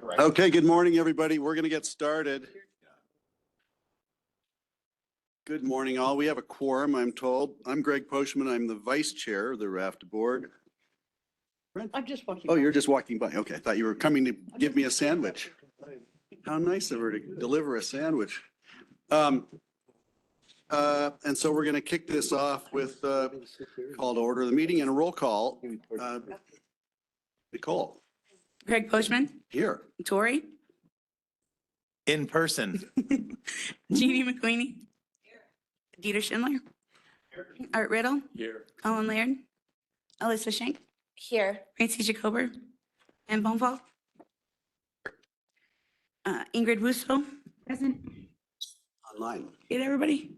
Okay, good morning, everybody. We're going to get started. Good morning, all. We have a quorum, I'm told. I'm Greg Postman. I'm the vice chair of the RFTA board. I'm just walking. Oh, you're just walking by. Okay, I thought you were coming to give me a sandwich. How nice of her to deliver a sandwich. And so we're going to kick this off with call to order the meeting and a roll call. Nicole. Greg Postman, Here. Tori, In person. Jeannie McQueenie, Dieter Schindler, Art Riddle, Here. Colin Laird, Alyssa Schenk, here, Francie Jacober, and Bonfall. Ingrid Wusso, present. Online. Get everybody?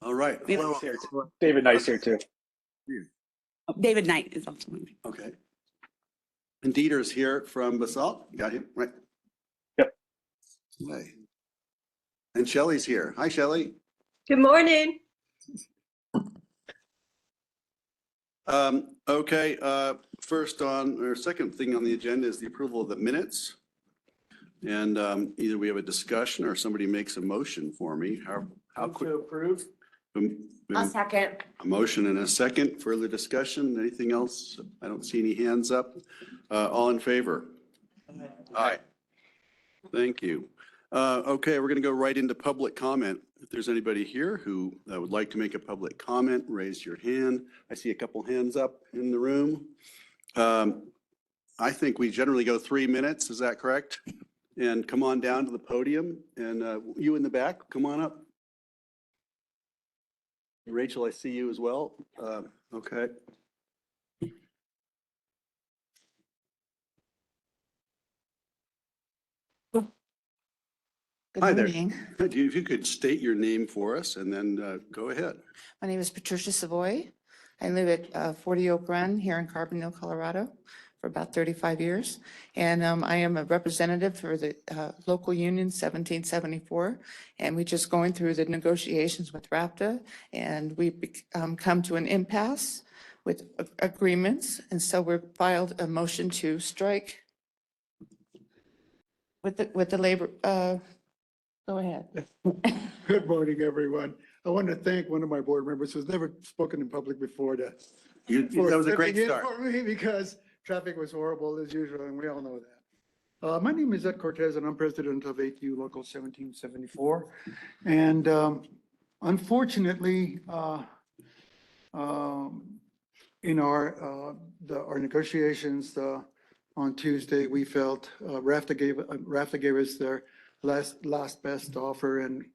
All right. Hello. David Knight's here too. Oh, David Knight is also. Okay. And Dieter's here from Basalt. You got him, right? Yep. Okay. And Shelley's here. Hi, Shelley. Good morning. Okay, first on, or second thing on the agenda is the approval of the minutes. And either we have a discussion or somebody makes a motion for me. How quick? To approve? I'll second. A motion and a second. Further discussion? Anything else? I don't see any hands up. All in favor? Aye. Thank you. Okay, we're going to go right into public comment. If there's anybody here who would like to make a public comment, raise your hand. I see a couple hands up in the room. I think we generally go 3 minutes. Is that correct? And come on down to the podium. And you in the back, come on up. Rachel, I see you as well. Okay. Good Hi there. morning. If you could state your name for us and then go ahead. My name is Patricia Savoy. I live at 40 Oak Run here in Carbondale, Colorado for about 35 years. And I am a representative for the local union 1774. And we're just going through the negotiations with RFTA, and we've come to an impasse with agreements. And so we filed a motion to strike with the labor. Go ahead. Good morning, everyone. I want to thank one of my board members who's never spoken in public before That was a great stepping in start. for me because traffic was horrible as usual, and we all know that. My name is Ed Cortez, and I'm president of ATU Local 1774. And unfortunately, in our negotiations on Tuesday, we felt RFTA gave us their last best offer, and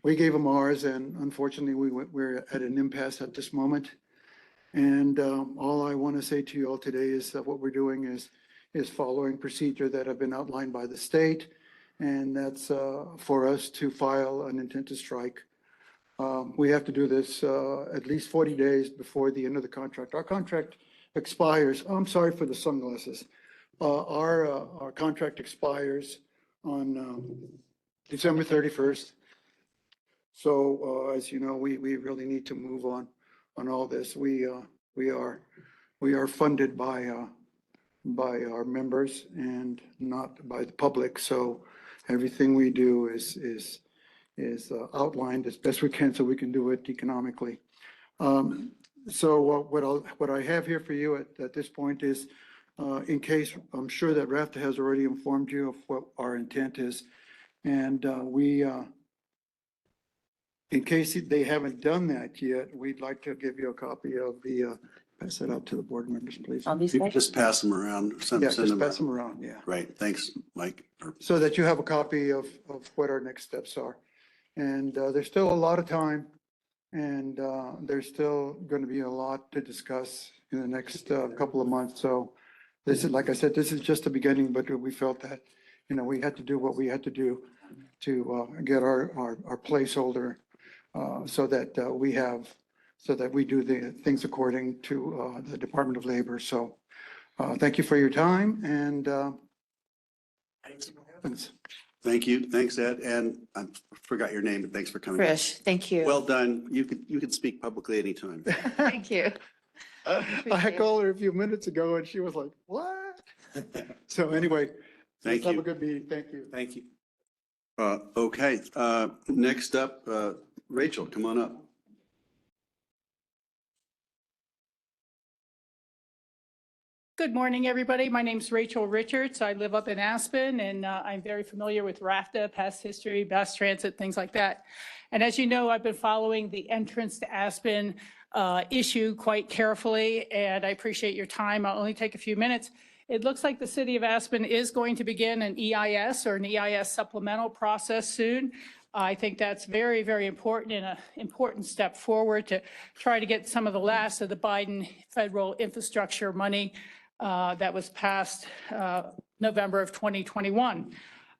we gave them ours, and unfortunately we're at an impasse at this moment. And all I want to say to you all today is that what we're doing is following procedure that have been outlined by the state, and that's for us to file an intent to strike. We have to do this at least 40 days before the end of the contract. Our contract expires. I'm sorry for the sunglasses. Our contract expires on December 31st. So as you know, we really need to move on all this. We are funded by our members and not by the public. So everything we do is outlined as best we can so we can do it economically. So what I have here for you at this point is, in case, I'm sure that RFTA has already informed you of what our intent is. And in case they haven't done that yet, we'd like to give you a copy of the, pass that out to the board members, please. You can just pass them around. Send Yeah, just them pass around. them around, yeah. Right, thanks, Mike. So that you have a copy of what our next steps are. And there's still a lot of time, and there's still going to be a lot to discuss in the next couple of months. So this is, like I said, this is just the beginning, but we felt that, we had to do what we had to do to get our placeholder so that we do the things according to the Department of Labor. So thank you for your time, and see what happens. Thank you. Thanks, Ed. And I forgot your name, but thanks for coming. Trish, thank you. Well done. You can speak publicly anytime. Thank you. I called her a few minutes ago and she was like, what? So anyway, Thank Have a you. good meeting. Thank you. Thank you. Okay, next up, Rachel, come on up. Good morning, everybody. My name's Rachel Richards. I live up in Aspen, and I'm very familiar with RFTA, past history, mass transit, things like that. And as you know, I've been following the entrance to Aspen issue quite carefully, and I appreciate your time. I'll only take a few minutes. It looks like the city of Aspen is going to begin an EIS or an EIS supplemental process soon. I think that's very, very important and an important step forward to try to get some of the last of the Biden federal infrastructure money that was passed November of 2021.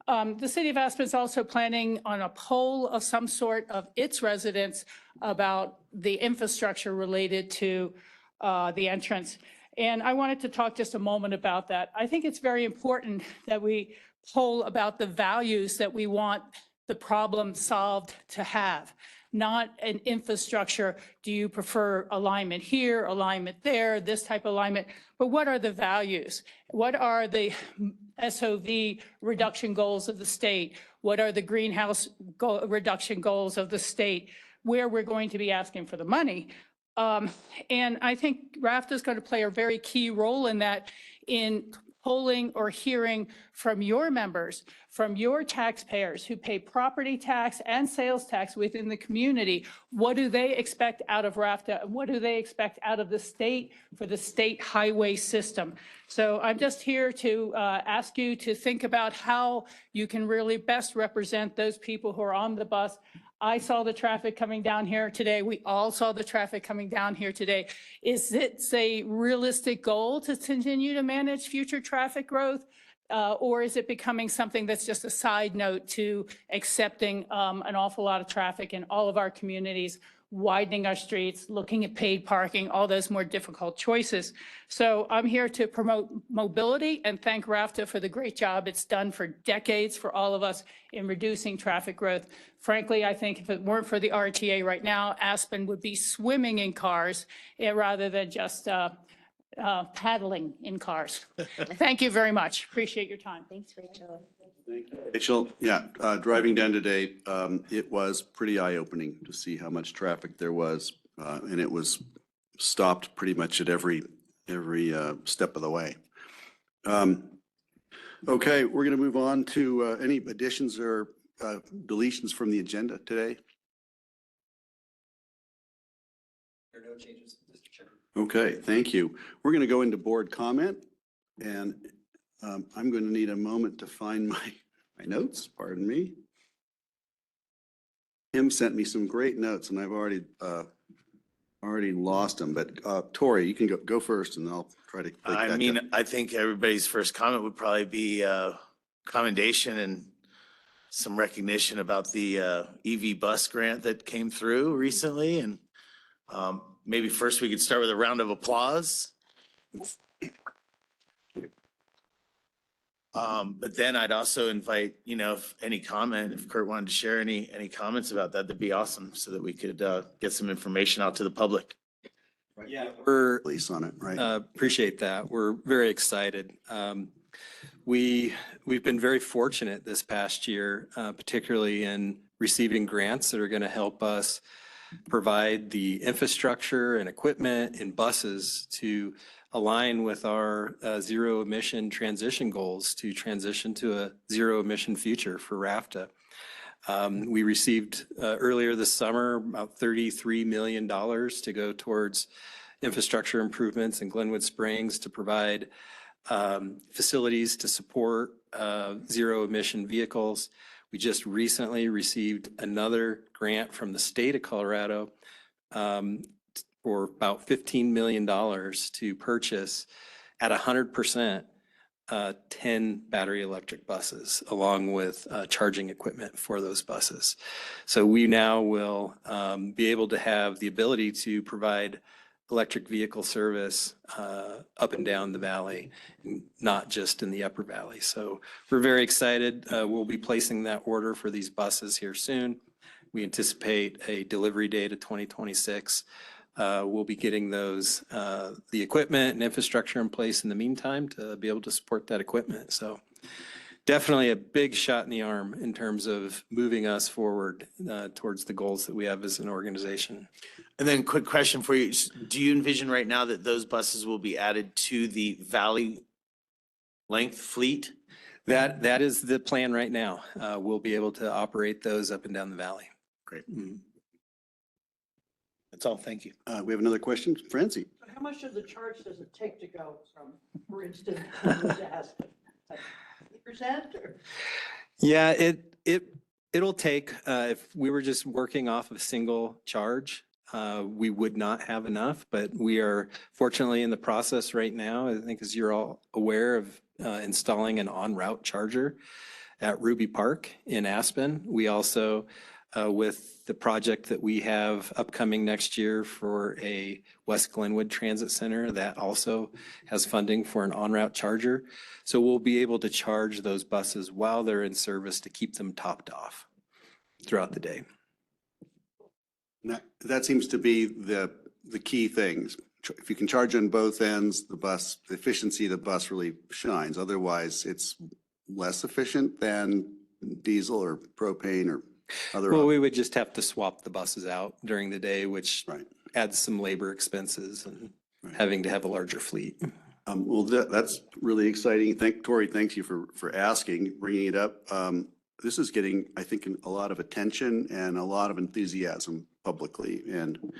The city of Aspen is also planning on a poll of some sort of its residents about the infrastructure related to the entrance. And I wanted to talk just a moment about that. I think it's very important that we poll about the values that we want the problem solved to have, not an infrastructure. Do you prefer alignment here, alignment there, this type of alignment? But what are the values? What are the SOV reduction goals of the state? What are the greenhouse reduction goals of the state? Where we're going to be asking for the money. And I think RFTA is going to play a very key role in that, in polling or hearing from your members, from your taxpayers who pay property tax and sales tax within the community. What do they expect out of RFTA? What do they expect out of the state for the state highway system? So I'm just here to ask you to think about how you can really best represent those people who are on the bus. I saw the traffic coming down here today. We all saw the traffic coming down here today. Is it a realistic goal to continue to manage future traffic growth? Or is it becoming something that's just a side note to accepting an awful lot of traffic in all of our communities, widening our streets, looking at paid parking, all those more difficult choices? So I'm here to promote mobility and thank RFTA for the great job it's done for decades for all of us in reducing traffic growth. Frankly, I think if it weren't for the RTA right now, Aspen would be swimming in cars rather than just paddling in cars. Thank you very much. Appreciate your time. Thanks, Rachel. Rachel, yeah, driving down today, it was pretty eye-opening to see how much traffic there was, and it was stopped pretty much at every step of the way. Okay, we're going to move on to any additions or deletions from the agenda today. There are no changes, Mr. Chairman. Okay, thank you. We're going to go into board comment, and I'm going to need a moment to find my notes, pardon me. Kim sent me some great notes, and I've already lost them, but Tori, you can go first, and I'll try to. I mean, I think everybody's first comment would probably be commendation and some recognition about the EV bus grant that came through recently. And maybe first we could start with a round of applause. But then I'd also invite, if any comment, if Kurt wanted to share any comments about that, that'd be awesome so that we could get some information out to the public. Yeah, Release on it, right? appreciate that. We're very excited. We've been very fortunate this past year, particularly in receiving grants that are going to help us provide the infrastructure and equipment and buses to align with our zero emission transition goals to transition to a zero emission future for RFTA. We received earlier this summer about $33 million to go towards infrastructure improvements in Glenwood Springs to provide facilities to support zero emission vehicles. We just recently received another grant from the state of Colorado for about $15 million to purchase at 100% 10 battery electric buses along with charging equipment for those buses. So we now will be able to have the ability to provide electric vehicle service up and down the valley, not just in the upper valley. So we're very excited. We'll be placing that order for these buses here soon. We anticipate a delivery date of 2026. We'll be getting those, the equipment and infrastructure in place in the meantime to be able to support that equipment. So definitely a big shot in the arm in terms of moving us forward towards the goals that we have as an organization. And then quick question for you. Do you envision right now that those buses will be added to the Valley length fleet? That is the plan right now. We'll be able to operate those up and down the valley. Great. Mhm. That's all. Thank you. We have another question. Francie? How much of the charge does it take to go from, for instance, to Aspen? 50% or? Yeah, it'll take, if we were just working off of a single charge, we would not have enough, but we are fortunately in the process right now, I think as you're all aware of, installing an en-route charger at Ruby Park in Aspen. We also, with the project that we have upcoming next year for a West Glenwood Transit Center, that also has funding for an en-route charger. So we'll be able to charge those buses while they're in service to keep them topped off throughout the day. That seems to be the key things. If you can charge on both ends, the efficiency of the bus really shines. Otherwise, it's less efficient than diesel or propane or other. Well, we would just have to swap the buses out during the day, which Right. adds some labor expenses and Right. having to have a larger fleet. Well, that's really exciting. Tori, thanks you for asking, bringing it up. This is getting, I think, a lot of attention and a lot of enthusiasm publicly. And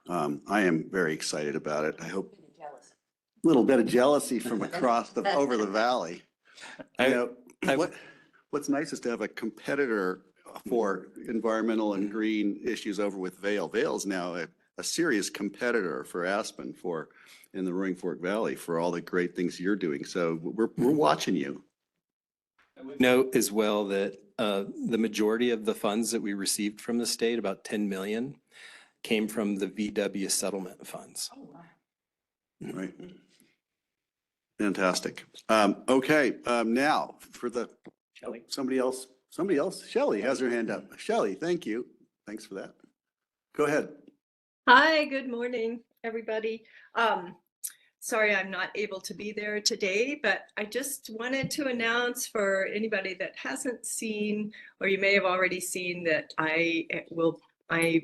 I am very excited about it. I hope a little bit of jealousy from across over the valley. What's nice is to have a competitor for environmental and green issues over with Vail. Vail's now a serious competitor for Aspen in the Roaring Fork Valley for all the great things you're doing. So we're watching you. Note as well that the majority of the funds that we received from the state, about 10 million, came from the VW settlement funds. Right. Fantastic. Okay, now for somebody else, Shelley has her hand up. Shelley, thank you. Thanks for that. Go ahead. Hi, good morning, everybody. Sorry, I'm not able to be there today, but I just wanted to announce for anybody that hasn't seen, or you may have already seen, that I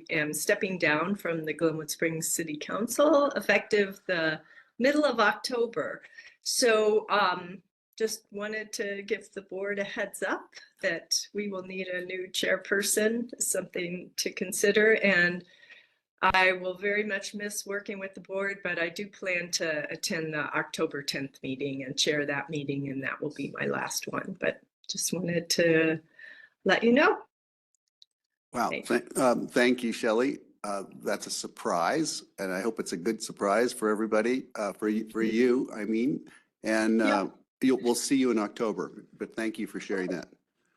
am stepping down from the Glenwood Springs City Council effective the middle of October. So just wanted to give the board a heads up that we will need a new chairperson, something to consider. And I will very much miss working with the board, but I do plan to attend the October 10th meeting and chair that meeting, and that will be my last one. But just wanted to let you know. Wow. Thank you, Shelley. That's a surprise, and I hope it's a good surprise for everybody, for you, I mean. And Yeah. we'll see you in October, but thank you for sharing that.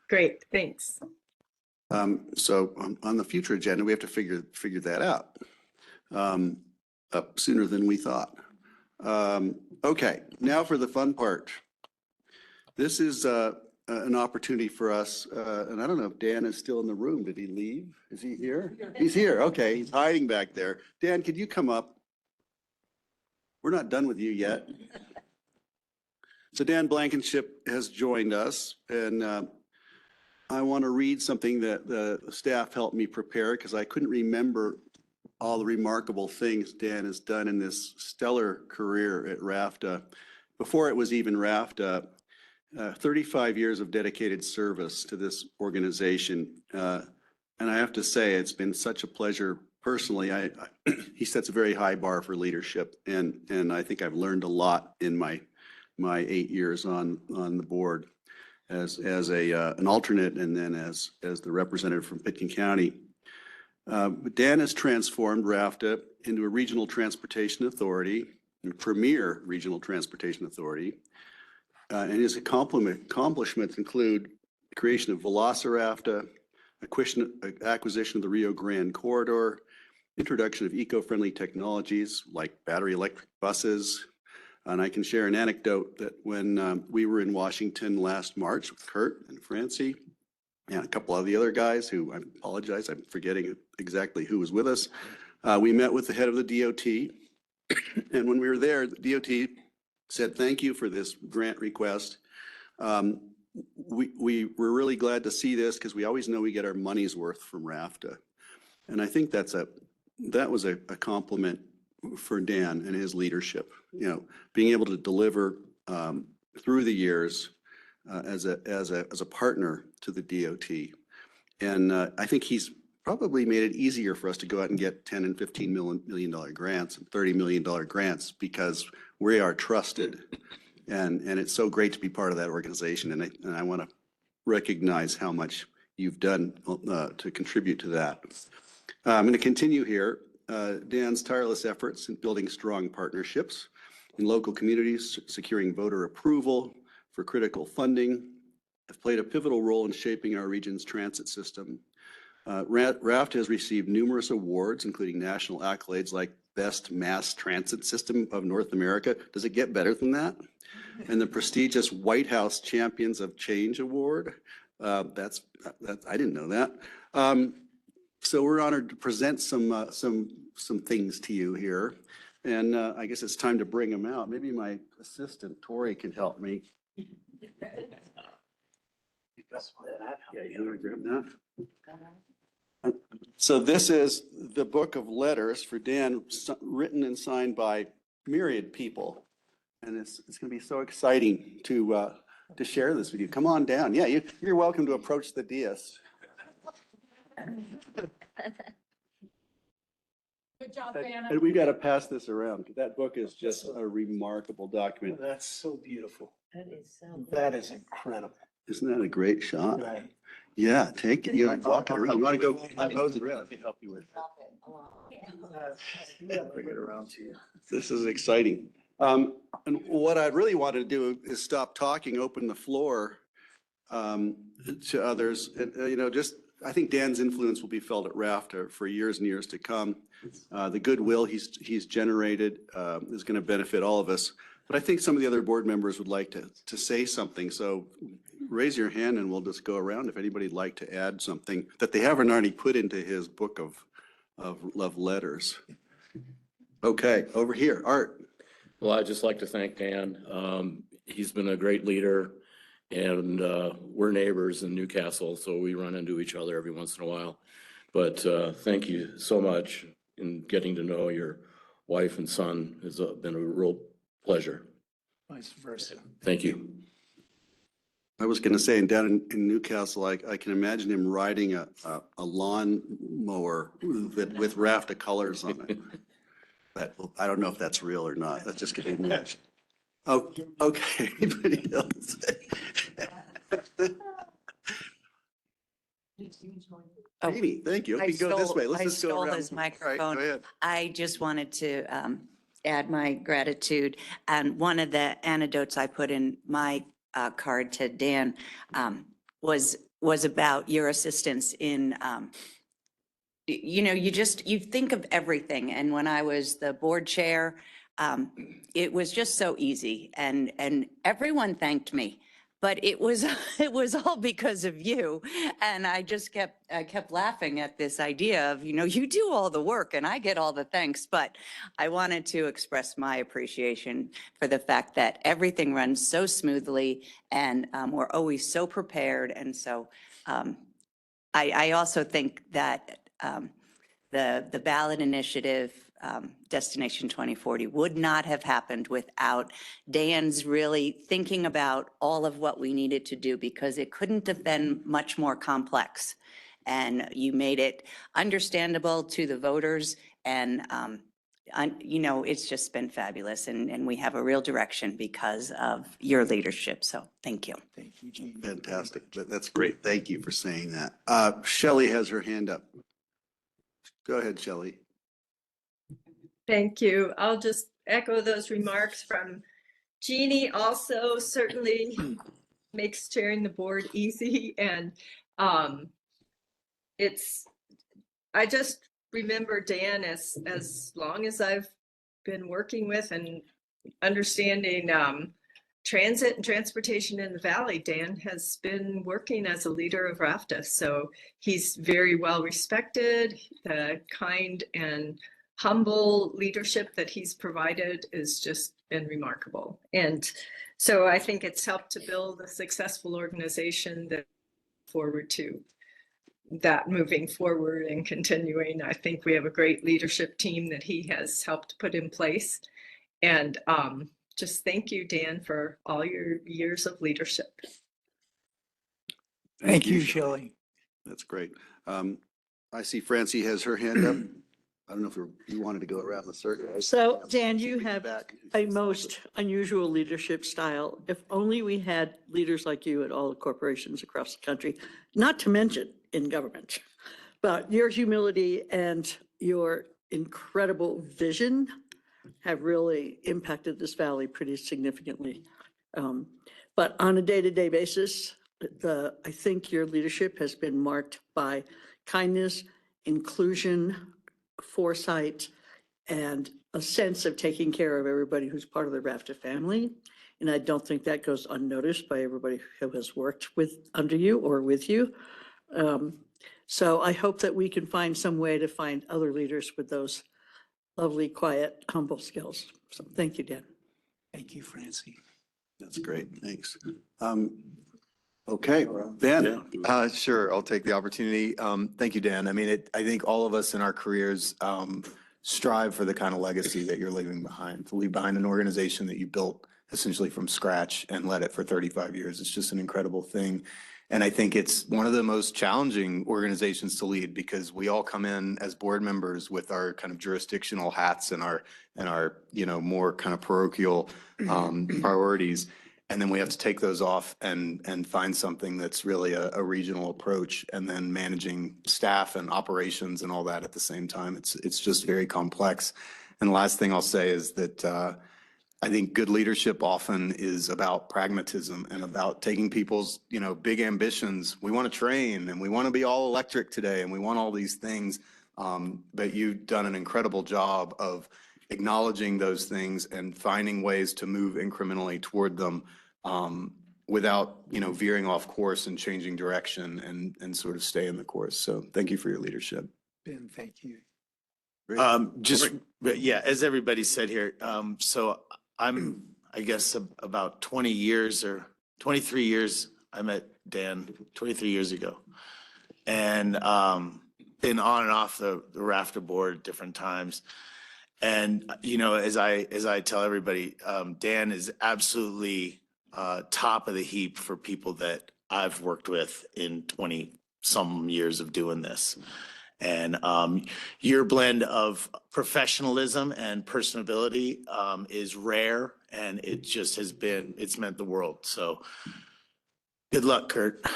Great, thanks. So on the future agenda, we have to figure that out up sooner than we thought. Okay, now for the fun part. This is an opportunity for us, and I don't know if Dan is still in the room. Did he leave? Is he here? He's here. Okay, he's hiding back there. Dan, could you come up? We're not done with you yet. So Dan Blankenship has joined us, and I want to read something that the staff helped me prepare because I couldn't remember all the remarkable things Dan has done in this stellar career at RFTA. Before it was even RFTA, 35 years of dedicated service to this organization. And I have to say, it's been such a pleasure personally. He sets a very high bar for leadership, and I think I've learned a lot in my 8 years on the board as an alternate and then as the representative from Pitkin County. But Dan has transformed RFTA into a regional transportation authority, a premier regional transportation authority. And his accomplishments include the creation of Velocirapta, acquisition of the Rio Grande corridor, introduction of eco-friendly technologies like battery electric buses. And I can share an anecdote that when we were in Washington last March with Kurt and Francie and a couple of the other guys who, I apologize, I'm forgetting exactly who was with us. We met with the head of the DOT. And when we were there, the DOT said, thank you for this grant request. we're really glad to see this because we always know we get our money's worth from RFTA. And I think that was a compliment for Dan and his leadership, being able to deliver through the years as a partner to the DOT. And I think he's probably made it easier for us to go out and get 10 and $15 million grants and $30 million grants because we are trusted. And it's so great to be part of that organization. And I want to recognize how much you've done to contribute to that. I'm going to continue here. Dan's tireless efforts in building strong partnerships in local communities, securing voter approval for critical funding, have played a pivotal role in shaping our region's transit system. RFTA has received numerous awards, including national accolades like Best Mass Transit System of North America. Does it get better than that? And the prestigious White House Champions of Change Award. I didn't know that. So we're honored to present some things to you here. And I guess it's time to bring them out. Maybe my assistant, Tori, can help me. Yeah, you want to grab that? So this is the book of letters for Dan, written and signed by myriad people. And it's going to be so exciting to share this with you. Come on down. Yeah, you're welcome to approach the dais. Good job, Anna. And we got to pass this around. That book is just a remarkable document. That's so beautiful. That is so. That is incredible. Isn't that a great shot? Right. Yeah, take it. You walk it around. You want to go? I'll pose it around. Let me help you with Bring it around to you. this. Is exciting. And what I really wanted to do is stop talking, open the floor to others. And, just I think Dan's influence will be felt at RFTA for years and years to come. The goodwill he's generated is going to benefit all of us. But I think some of the other board members would like to say something. So raise your hand and we'll just go around if anybody'd like to add something that they haven't already put into his book of love letters. Okay, over here, Art. Well, I'd just like to thank Dan. He's been a great leader, and we're neighbors in Newcastle, so we run into each other every once in a while. But thank you so much in getting to know your wife and son. Has been a real pleasure. Vice versa. Thank you. I was going to say, and down in Newcastle, I can imagine him riding a lawn mower with RFTA colors on it. But I don't know if that's real or not. That's just getting imagine. Oh, okay. Anybody else? Amy, thank you. I We go this stole- way. Let's I just go stole around. his All right, microphone. go ahead. I just wanted to add my gratitude. And one of the anecdotes I put in my card to Dan was about your assistance in, you think of everything. And when I was the board chair, it was just so easy. And everyone thanked me. But it was all because of you. And I just kept laughing at this idea of, you do all the work and I get all the thanks. But I wanted to express my appreciation for the fact that everything runs so smoothly and we're always so prepared. And so I also think that the ballot initiative, Destination 2040, would not have happened without Dan's really thinking about all of what we needed to do, because it couldn't have been much more complex. And you made it understandable to the voters, and it's just been fabulous. And we have a real direction because of your leadership. So thank you. Thank you, Jean. Fantastic. That's great. Thank you for saying that. Shelley has her hand up. Go ahead, Shelley. Thank you. I'll just echo those remarks from Jeannie. Also, certainly makes chairing the board easy. And I just remember Dan as long as I've been working with and understanding transit and transportation in the Valley. Dan has been working as a leader of RFTA. So he's very well respected, kind and humble leadership that he's provided has just been remarkable. And so I think it's helped to build a successful organization that forward to that moving forward and continuing. I think we have a great leadership team that he has helped put in place. And just thank you, Dan, for all your years of leadership. Thank you, Shelley. That's great. I see Francie has her hand up. I don't know if you wanted to go around the circle. So, Dan, you have Back. a most unusual leadership style. If only we had leaders like you at all the corporations across the country, not to mention in government. But your humility and your incredible vision have really impacted this valley pretty significantly. But on a day-to-day basis, I think your leadership has been marked by kindness, inclusion, foresight, and a sense of taking care of everybody who's part of the RFTA family. And I don't think that goes unnoticed by everybody who has worked under you or with you. So I hope that we can find some way to find other leaders with those lovely, quiet, humble skills. So thank you, Dan. Thank you, Francie. That's great. Thanks. Okay, Ben. Sure, I'll take the opportunity. Thank you, Dan. I mean, I think all of us in our careers strive for the kind of legacy that you're leaving behind, to leave behind an organization that you built essentially from scratch and led it for 35 years. It's just an incredible thing. And I think it's one of the most challenging organizations to lead because we all come in as board members with our kind of jurisdictional hats and our more kind of parochial priorities. And then we have to take those off and find something that's really a regional approach, and then managing staff and operations and all that at the same time. It's just very complex. And the last thing I'll say is that I think good leadership often is about pragmatism and about taking people's, big ambitions. We want to train and we want to be all electric today and we want all these things. But you've done an incredible job of acknowledging those things and finding ways to move incrementally toward them without, veering off course and changing direction and sort of stay in the course. So thank you for your leadership. Ben, thank you. As everybody said here, so I'm, I guess, about 20 years or 23 years, I met Dan 23 years ago. And been on and off the RFTA board at different times. And, as I tell everybody, Dan is absolutely top of the heap for people that I've worked with in 20 some years of doing this. And your blend of professionalism and personability is rare, and it just it's meant the world. So good luck, Kurt.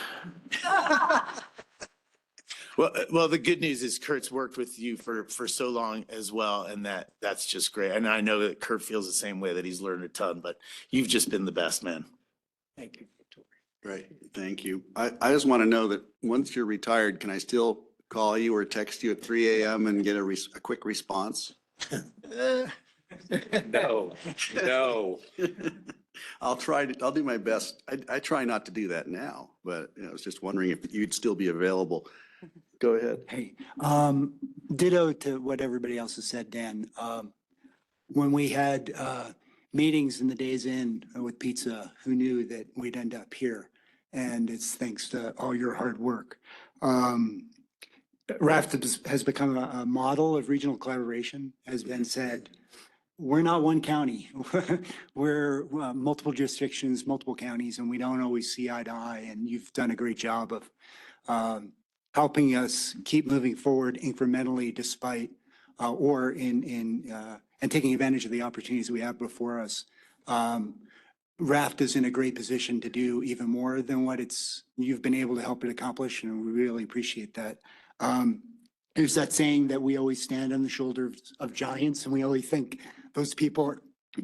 Well, the good news is Kurt's worked with you for so long as well, and that's just great. And I know that Kurt feels the same way, that he's learned a ton, but you've just been the best, man. Thank you. Great. Thank you. I just want to know that once you're retired, can I still call you or text you at 3 a.m. and get a quick response? No. I'll do my best. I try not to do that now, but I was just wondering if you'd still be available. Go ahead. Hey, ditto to what everybody else has said, Dan. When we had meetings in the Days Inn with pizza, who knew that we'd end up here? And it's thanks to all your hard work. RFTA has become a model of regional collaboration, as Ben said. We're not one county. We're multiple jurisdictions, multiple counties, and we don't always see eye to eye. And you've done a great job of helping us keep moving forward incrementally despite and taking advantage of the opportunities we have before us. RFTA is in a great position to do even more than what you've been able to help it accomplish, and we really appreciate that. There's that saying that we always stand on the shoulders of giants, and we always think those people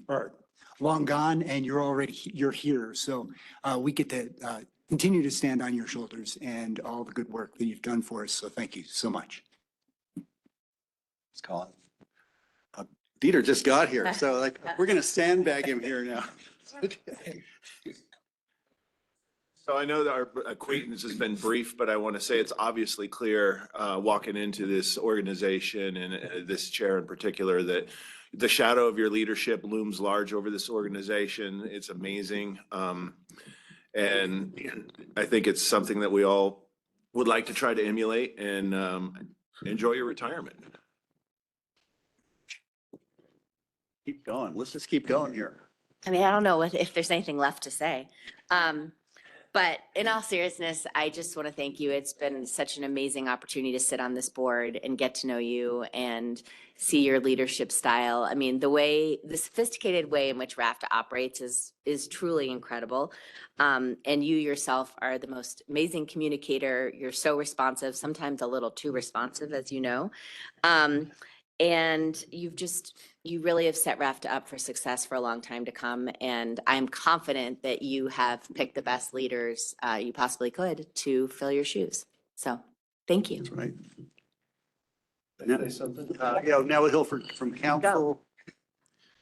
are long gone, and you're here. So we get to continue to stand on your shoulders and all the good work that you've done for us. So thank you so much. Let's call it. Dieter just got here, so we're going to sandbag him here now. Okay. So I know that our acquaintance has been brief, but I want to say it's obviously clear, walking into this organization and this chair in particular, that the shadow of your leadership looms large over this organization. It's amazing. And I think it's something that we all would like to try to emulate and enjoy your retirement. Keep going. Let's just keep going here. I mean, I don't know if there's anything left to say. But in all seriousness, I just want to thank you. It's been such an amazing opportunity to sit on this board and get to know you and see your leadership style. I mean, the sophisticated way in which RFTA operates is truly incredible. And you yourself are the most amazing communicator. You're so responsive, sometimes a little too responsive, as you know. And you really have set RFTA up for success for a long time to come. And I'm confident that you have picked the best leaders you possibly could to fill your shoes. So thank you. That's right. Yeah, now we'll hear from council.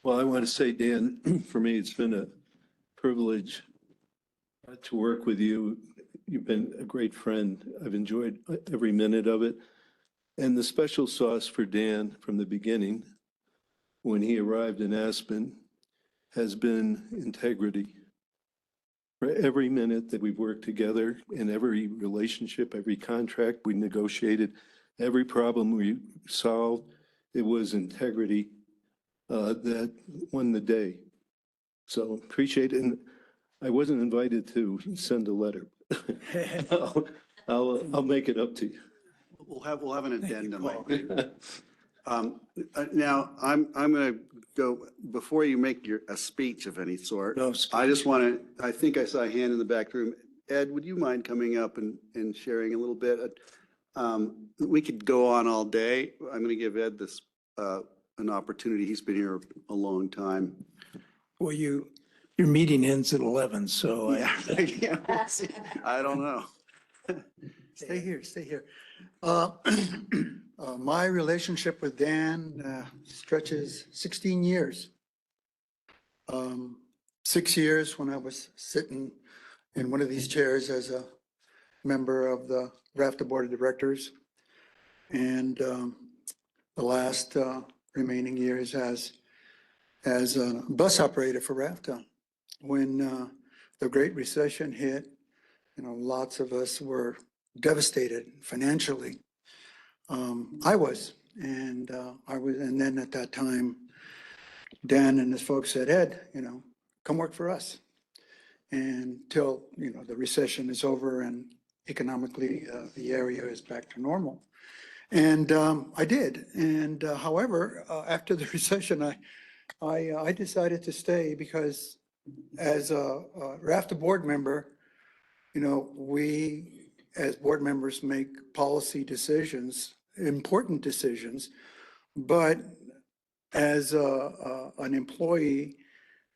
Well, I want to say, Dan, for me, it's been a privilege to work with you. You've been a great friend. I've enjoyed every minute of it. And the special sauce for Dan from the beginning, when he arrived in Aspen, has been integrity. For every minute that we've worked together, in every relationship, every contract we negotiated, every problem we solved, it was integrity that won the day. So appreciate it. And I wasn't invited to send a letter. I'll make it up to you. We'll have an addendum. Now, I'm going to go, before you make a speech of any sort, I just want to, I think I saw a hand in the back room. Ed, would you mind coming up and sharing a little bit? We could go on all day. I'm going to give Ed this, an opportunity. He's been here a long time. Well, your meeting ends at 11, so Yeah, I don't know. Stay here, stay here. My relationship with Dan stretches 16 years. 6 years when I was sitting in one of these chairs as a member of the RFTA Board of Directors. And the last remaining years as a bus operator for RFTA. When the Great Recession hit, lots of us were devastated financially. I was, and then at that time, Dan and his folks said, Ed, come work for us. And till, the recession is over and economically the area is back to normal. And I did. And however, after the recession, I decided to stay because as a RFTA board member, we as board members make policy decisions, important decisions, but as an employee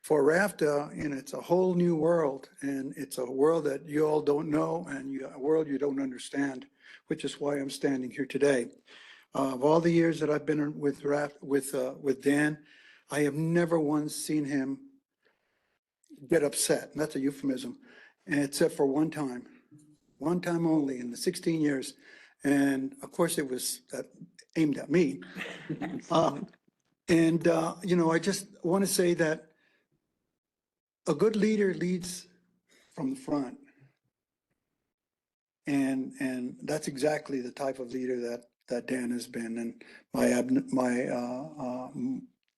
for RFTA, it's a whole new world, and it's a world that you all don't know and a world you don't understand, which is why I'm standing here today. Of all the years that I've been with Dan, I have never once seen him get upset, and that's a euphemism, except for one time only in the 16 years. And of course it was aimed at me. I just want to say that a good leader leads from the front. And that's exactly the type of leader that Dan has been. And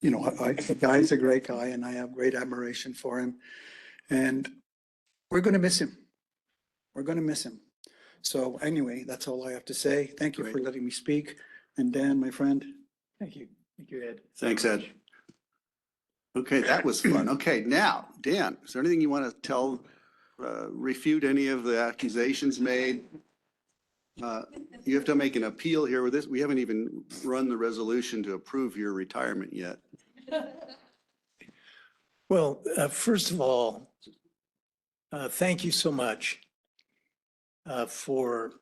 the guy's a great guy and I have great admiration for him. And we're going to miss him. We're going to miss him. So anyway, that's all I have to say. Thank you for letting me speak. And Dan, my friend, thank you. Thank you, Ed. Thanks, Ed. Okay, that was fun. Okay, now, Dan, is there anything you want to tell, refute any of the accusations made? You have to make an appeal here with this. We haven't even run the resolution to approve your retirement yet. Well, first of all, thank you so much for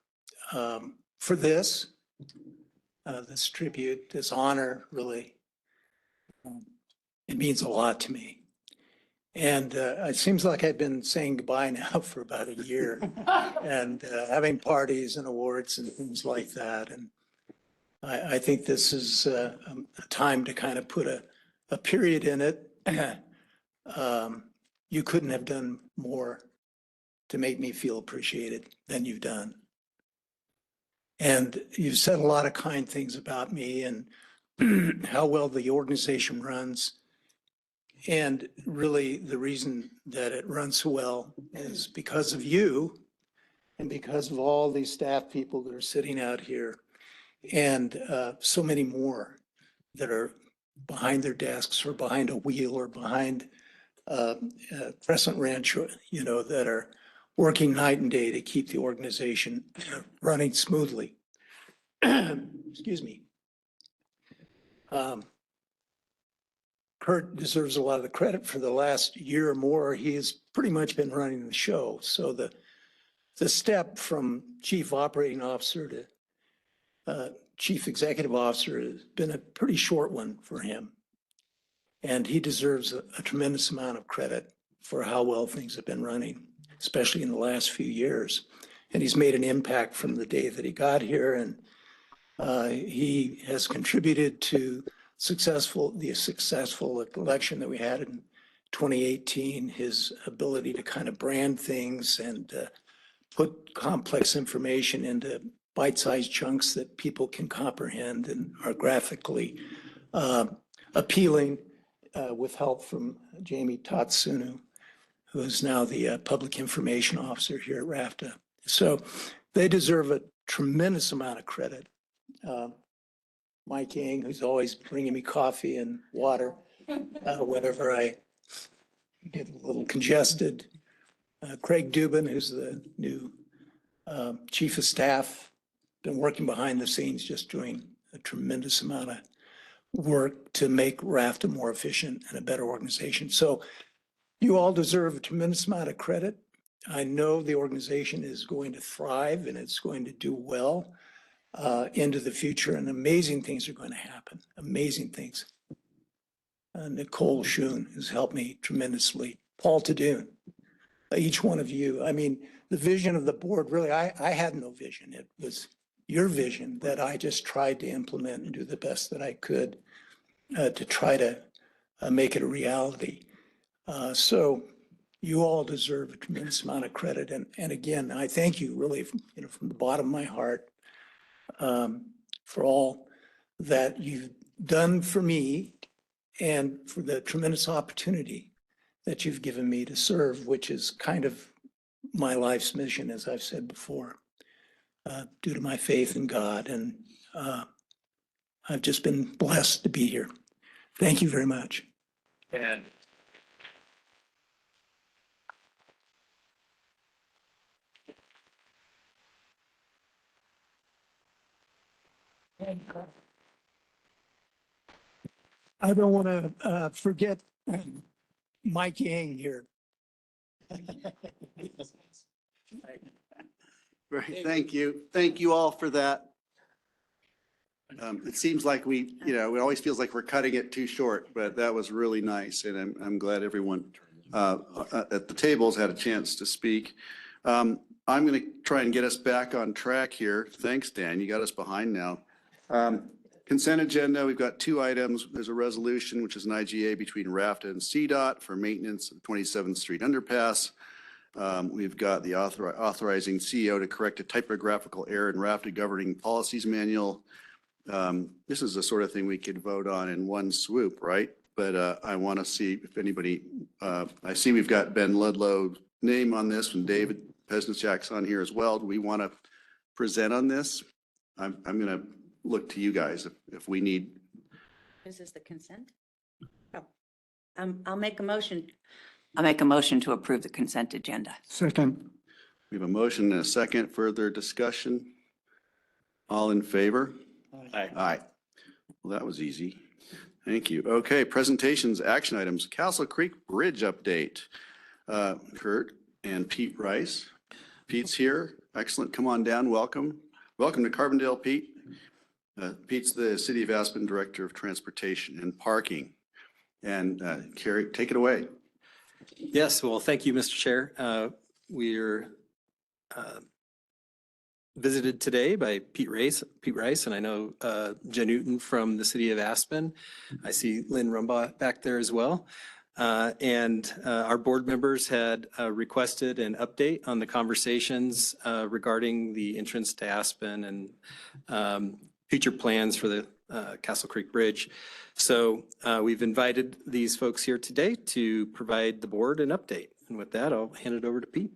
this tribute, this honor, really. It means a lot to me. And it seems like I've been saying goodbye now for about a year and having parties and awards and things like that. And I think this is a time to kind of put a period in it. You couldn't have done more to make me feel appreciated than you've done. And you've said a lot of kind things about me and how well the organization runs. And really, the reason that it runs so well is because of you and because of all these staff people that are sitting out here and so many more that are behind their desks or behind a wheel or behind Crescent Ranch, you know, that are working night and day to keep the organization running smoothly. Excuse me. Kurt deserves a lot of the credit for the last year or more. He has pretty much been running the show. So the step from chief operating officer to chief executive officer has been a pretty short one for him. And he deserves a tremendous amount of credit for how well things have been running, especially in the last few years. And he's made an impact from the day that he got here. And he has contributed to the successful election that we had in 2018, his ability to kind of brand things and put complex information into bite-sized chunks that people can comprehend and are graphically appealing with help from Jamie Tatsunu, who is now the public information officer here at RFTA. So they deserve a tremendous amount of credit. Mike Yang, who's always bringing me coffee and water whenever I get a little congested. Craig Dubin, who's the new chief of staff, been working behind the scenes, just doing a tremendous amount of work to make RFTA more efficient and a better organization. So you all deserve a tremendous amount of credit. I know the organization is going to thrive and it's going to do well into the future, and amazing things are going to happen. Amazing things. Nicole Schoen has helped me tremendously. Paul Tadoon, each one of you. I mean, the vision of the board, really, I had no vision. It was your vision that I just tried to implement and do the best that I could to try to make it a reality. So you all deserve a tremendous amount of credit. And again, I thank you really from the bottom of my heart for all that you've done for me and for the tremendous opportunity that you've given me to serve, which is kind of my life's mission, as I've said before, due to my faith in God. And I've just been blessed to be here. Thank you very much. And I don't want to forget Mike Yang here. Great, thank you. Thank you all for that. It seems like it always feels like we're cutting it too short, but that was really nice. And I'm glad everyone at the tables had a chance to speak. I'm going to try and get us back on track here. Thanks, Dan. You got us behind now. Consent agenda, we've got two items. There's a resolution, which is an IGA between RFTA and CDOT for maintenance of 27th Street underpass. We've got the authorizing CEO to correct a typographical error in RFTA governing policies manual. This is the sort of thing we could vote on in one swoop, right? But I want to see if anybody, I see we've got Ben Ludlow's name on this and David Pesnichak's on here as well. Do we want to present on this? I'm going to look to you guys if we need. This is the consent? Oh, I'll make a motion. I'll make a motion to approve the consent agenda. Second. We have a motion and a second. Further discussion? All in favor? Aye. Aye. Well, that was easy. Thank you. Okay, presentations, action items. Castle Creek Bridge update. Kurt and Pete Rice. Pete's here. Excellent. Come on down. Welcome. Welcome to Carbondale, Pete. Pete's the City of Aspen Director of Transportation and Parking. And Carrie, take it away. Yes, well, thank you, Mr. Chair. We're visited today by Pete Rice, and I know Jen Newton from the city of Aspen. I see Lynn Rumbaugh back there as well. And our board members had requested an update on the conversations regarding the entrance to Aspen and future plans for the Castle Creek Bridge. So we've invited these folks here today to provide the board an update. And with that, I'll hand it over to Pete.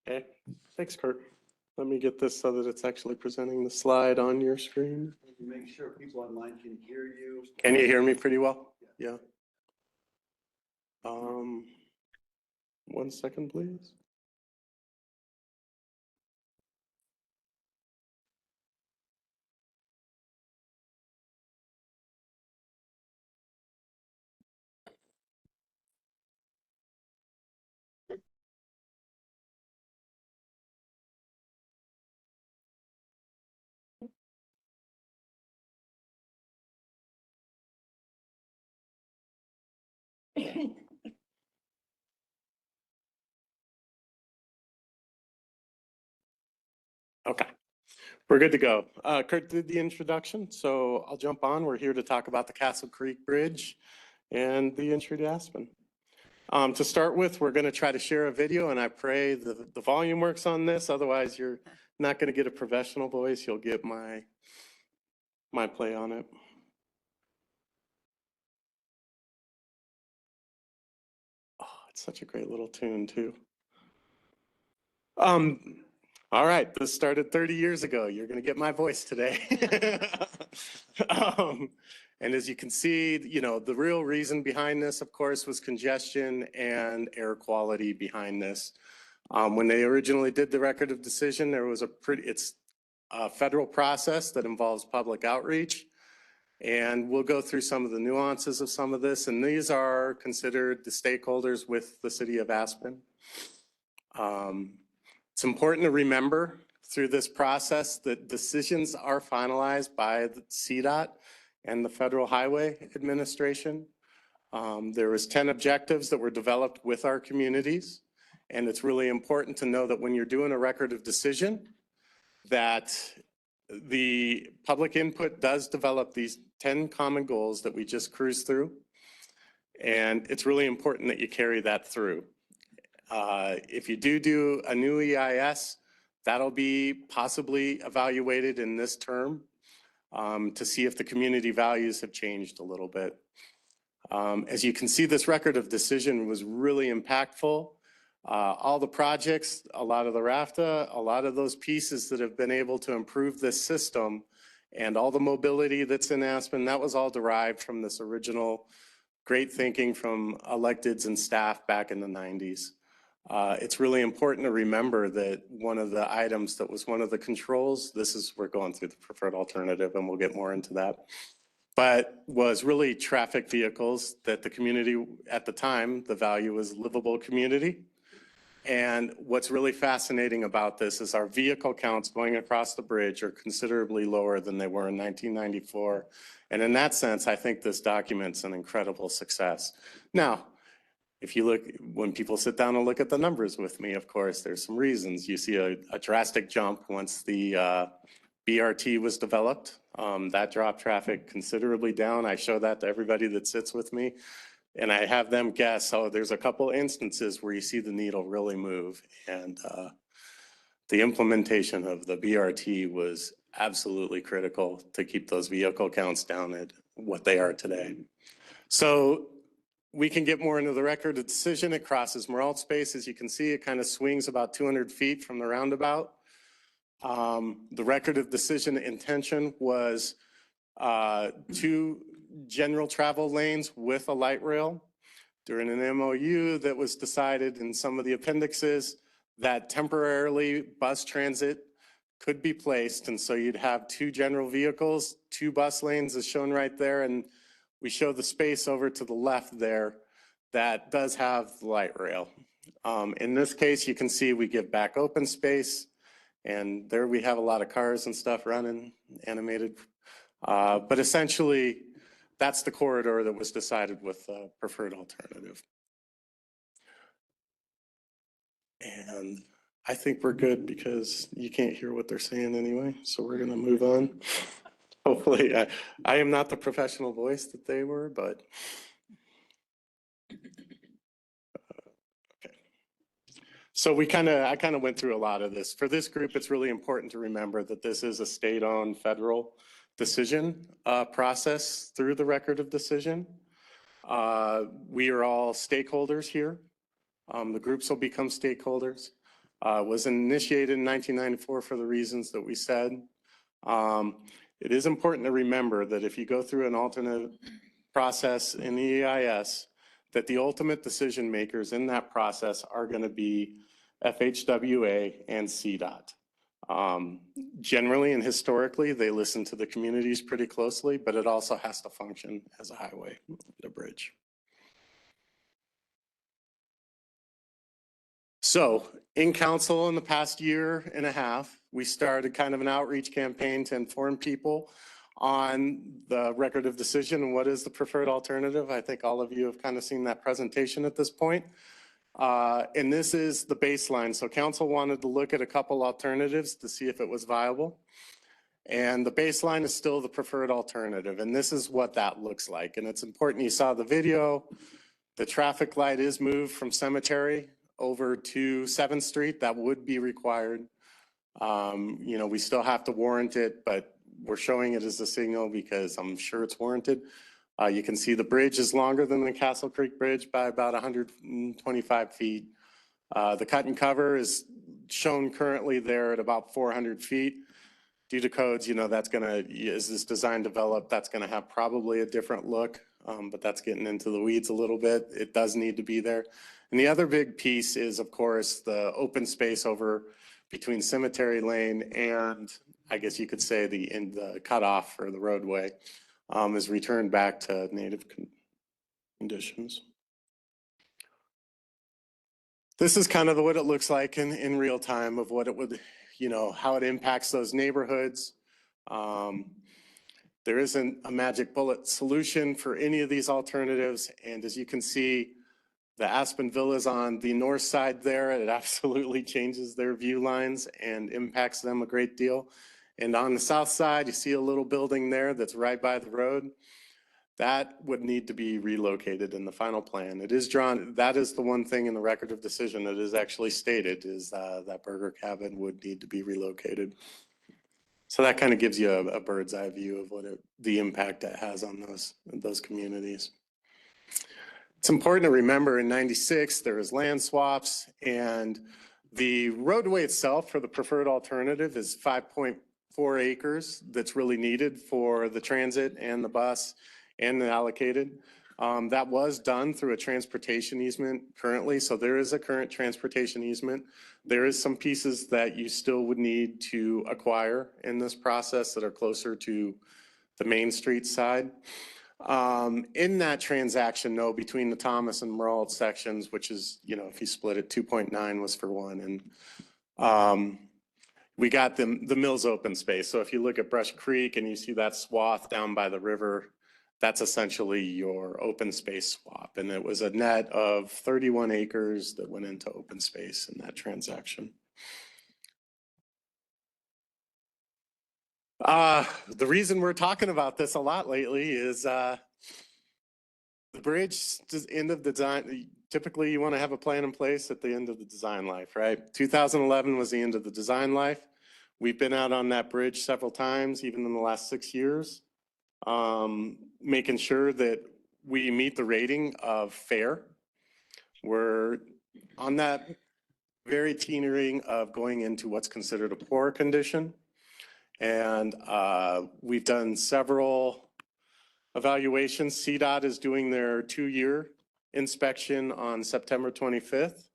Okay, thanks, Kurt. Let me get this so that it's actually presenting the slide on your screen. Make sure people online can hear you. Can you hear me pretty well? Yeah. 1 second, please. Okay, we're good to go. Kurt did the introduction, so I'll jump on. We're here to talk about the Castle Creek Bridge and the entry to Aspen. To start with, we're going to try to share a video, and I pray the volume works on this. Otherwise, you're not going to get a professional voice. You'll get my play on it. Oh, it's such a great little tune, too. All right, this started 30 years ago. You're going to get my voice today. And as you can see, you know, the real reason behind this, of course, was congestion and air quality behind this. When they originally did the record of decision, there was it's a federal process that involves public outreach. And we'll go through some of the nuances of some of this. And these are considered the stakeholders with the city of Aspen. It's important to remember through this process that decisions are finalized by the CDOT and the Federal Highway Administration. There was 10 objectives that were developed with our communities. And it's really important to know that when you're doing a record of decision, that the public input does develop these 10 common goals that we just cruised through. And it's really important that you carry that through. If you do a new EIS, that'll be possibly evaluated in this term to see if the community values have changed a little bit. As you can see, this record of decision was really impactful. All the projects, a lot of the RFTA, a lot of those pieces that have been able to improve this system and all the mobility that's in Aspen, that was all derived from this original great thinking from electeds and staff back in the 90s. It's really important to remember that one of the items that was one of the controls, we're going through the preferred alternative and we'll get more into that, but was really traffic vehicles that the community at the time, the value was livable community. And what's really fascinating about this is our vehicle counts going across the bridge are considerably lower than they were in 1994. And in that sense, I think this documents an incredible success. Now, if you look, when people sit down and look at the numbers with me, of course, there's some reasons. You see a drastic jump once the BRT was developed. That dropped traffic considerably down. I show that to everybody that sits with me. And I have them guess, there's a couple instances where you see the needle really move. And the implementation of the BRT was absolutely critical to keep those vehicle counts down at what they are today. So we can get more into the record of decision. It crosses Meralt space. As you can see, it kind of swings about 200 feet from the roundabout. The record of decision intention was 2 general travel lanes with a light rail. During an MOU that was decided in some of the appendixes that temporarily bus transit could be placed. And so you'd have 2 general vehicles, 2 bus lanes as shown right there. And we show the space over to the left there that does have the light rail. In this case, you can see we give back open space. And there we have a lot of cars and stuff running, animated. But essentially, that's the corridor that was decided with the preferred alternative. And I think we're good because you can't hear what they're saying anyway, so we're gonna move on. Hopefully, I am not the professional voice that they were, but. Okay. So I kind of went through a lot of this. For this group, it's really important to remember that this is a state-owned federal decision process through the record of decision. We are all stakeholders here. The groups will become stakeholders. Was initiated in 1994 for the reasons that we said. It is important to remember that if you go through an alternate process in the EIS, that the ultimate decision makers in that process are going to be FHWA and CDOT. Generally and historically, they listen to the communities pretty closely, but it also has to function as a highway, a bridge. So in council in the past year and a half, we started kind of an outreach campaign to inform people on the record of decision and what is the preferred alternative. I think all of you have kind of seen that presentation at this point. And this is the baseline. So council wanted to look at a couple alternatives to see if it was viable. And the baseline is still the preferred alternative. And this is what that looks like. And it's important you saw the video. The traffic light is moved from Cemetery over to 7th Street. That would be required. We still have to warrant it, but we're showing it as a signal because I'm sure it's warranted. You can see the bridge is longer than the Castle Creek Bridge by about 125 feet. The cut and cover is shown currently there at about 400 feet. Due to codes, that's as this design developed, that's gonna have probably a different look, but that's getting into the weeds a little bit. It does need to be there. And the other big piece is, of course, the open space over between Cemetery Lane and I guess you could say the cutoff for the roadway is returned back to native conditions. This is kind of what it looks like in real time of what it would, how it impacts those neighborhoods. There isn't a magic bullet solution for any of these alternatives. And as you can see, the Aspen Villas on the north side there, it absolutely changes their view lines and impacts them a great deal. And on the south side, you see a little building there that's right by the road. That would need to be relocated in the final plan. It is drawn, that is the one thing in the record of decision that is actually stated is that Burger Cabin would need to be relocated. So that kind of gives you a bird's eye view of what the impact it has on those communities. It's important to remember in 96, there was land swaps and the roadway itself for the preferred alternative is 5.4 acres that's really needed for the transit and the bus and the allocated. That was done through a transportation easement currently. So there is a current transportation easement. There is some pieces that you still would need to acquire in this process that are closer to the Main Street side. In that transaction, though, between the Thomas and Merle sections, which is, if you split it, 2.9 was for one. And we got the Mills open space. So if you look at Brush Creek and you see that swath down by the river, that's essentially your open space swap. And it was a net of 31 acres that went into open space in that transaction. The reason we're talking about this a lot lately is the bridge end of design. Typically, you want to have a plan in place at the end of the design life, right? 2011 was the end of the design life. We've been out on that bridge several times, even in the last 6 years, making sure that we meet the rating of fair. We're on that very teetering of going into what's considered a poor condition. And we've done several evaluations. CDOT is doing their 2-year inspection on September 25th,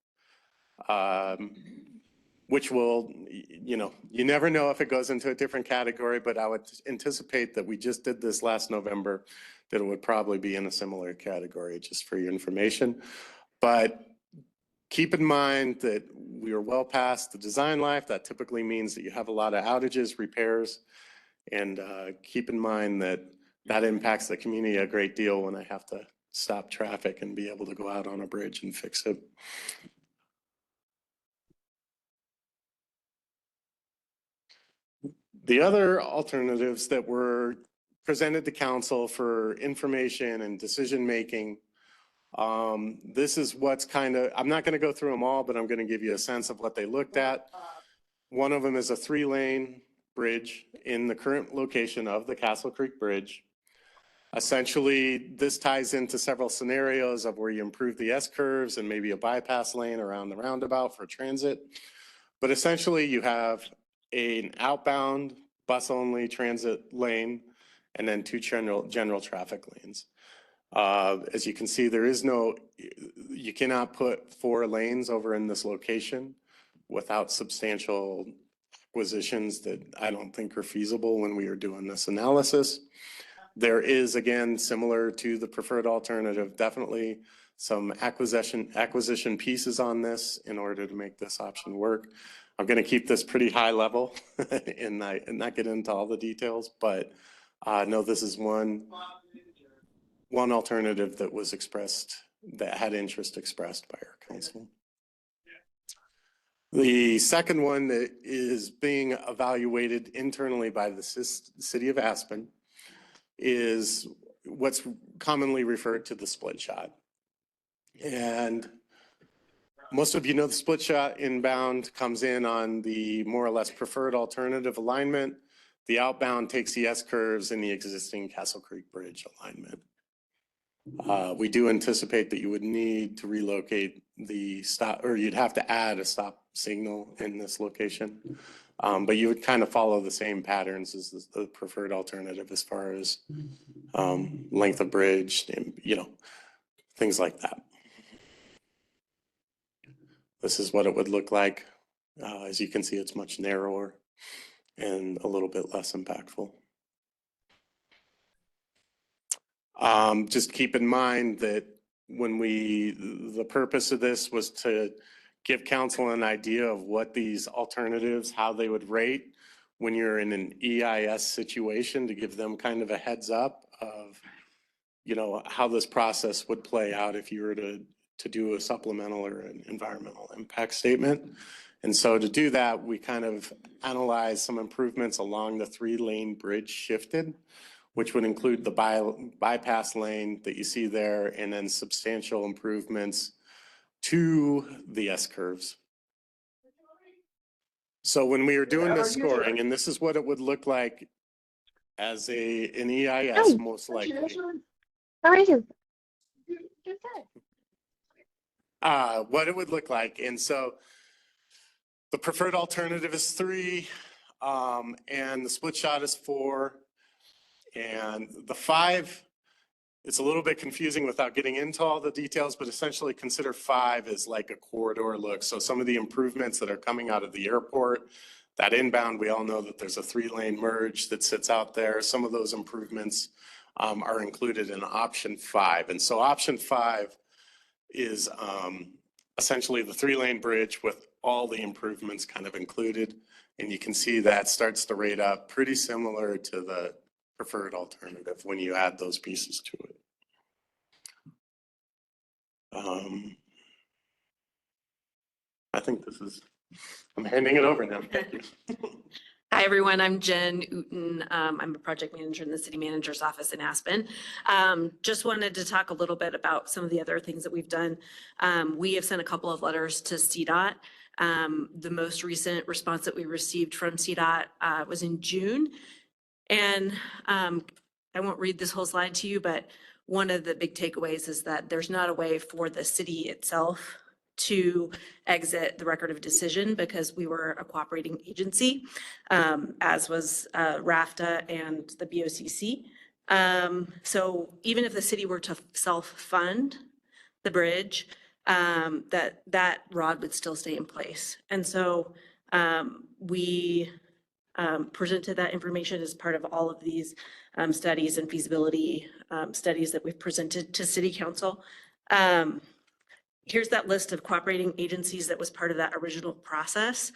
which will, you never know if it goes into a different category, but I would anticipate that we just did this last November, that it would probably be in a similar category, just for your information. But keep in mind that we are well past the design life. That typically means that you have a lot of outages, repairs, and keep in mind that that impacts the community a great deal when I have to stop traffic and be able to go out on a bridge and fix it. The other alternatives that were presented to council for information and decision-making, this is what's kind of, I'm not going to go through them all, but I'm going to give you a sense of what they looked at. One of them is a 3-lane bridge in the current location of the Castle Creek Bridge. Essentially, this ties into several scenarios of where you improve the S-curves and maybe a bypass lane around the roundabout for transit. But essentially, you have an outbound bus-only transit lane and then 2 general traffic lanes. As you can see, there is no, you cannot put 4 lanes over in this location without substantial acquisitions that I don't think are feasible when we are doing this analysis. There is, again, similar to the preferred alternative, definitely some acquisition pieces on this in order to make this option work. I'm going to keep this pretty high level and not get into all the details, but no, this is one alternative that was expressed, that had interest expressed by our council. The second one that is being evaluated internally by the city of Aspen is what's commonly referred to the split shot. And most of you know the split shot inbound comes in on the more or less preferred alternative alignment. The outbound takes the S-curves in the existing Castle Creek Bridge alignment. We do anticipate that you would need to relocate the stop, or you'd have to add a stop signal in this location. But you would kind of follow the same patterns as the preferred alternative as far as length of bridge, and, you know, things like that. This is what it would look like. As you can see, it's much narrower and a little bit less impactful. Just keep in mind that when the purpose of this was to give council an idea of what these alternatives, how they would rate when you're in an EIS situation, to give them kind of a heads up of, you know, how this process would play out if you were to do a supplemental or an environmental impact statement. And so to do that, we kind of analyzed some improvements along the 3-lane bridge shifted, which would include the bypass lane that you see there, and then substantial improvements to the S-curves. So when we were doing the scoring, and this is what it would look like as an EIS, most likely. How are you? What it would look like. And so the preferred alternative is 3, and the split shot is 4. And the 5, it's a little bit confusing without getting into all the details, but essentially consider 5 as like a corridor look. So some of the improvements that are coming out of the airport, that inbound, we all know that there's a 3-lane merge that sits out there. Some of those improvements are included in option 5. And so option 5 is essentially the 3-lane bridge with all the improvements kind of included. And you can see that starts to rate up pretty similar to the preferred alternative when you add those pieces to it. I think this is, I'm handing it over now. Thank you. Hi, everyone. I'm Jen Uten. I'm a project manager in the city manager's office in Aspen. Just wanted to talk a little bit about some of the other things that we've done. We have sent a couple of letters to CDOT. The most recent response that we received from CDOT was in June. And I won't read this whole slide to you, but one of the big takeaways is that there's not a way for the city itself to exit the record of decision because we were a cooperating agency, as was RFTA and the BOCC. So even if the city were to self-fund the bridge, that rod would still stay in place. And so we presented that information as part of all of these studies and feasibility studies that we've presented to City Council. Here's that list of cooperating agencies that was part of that original process.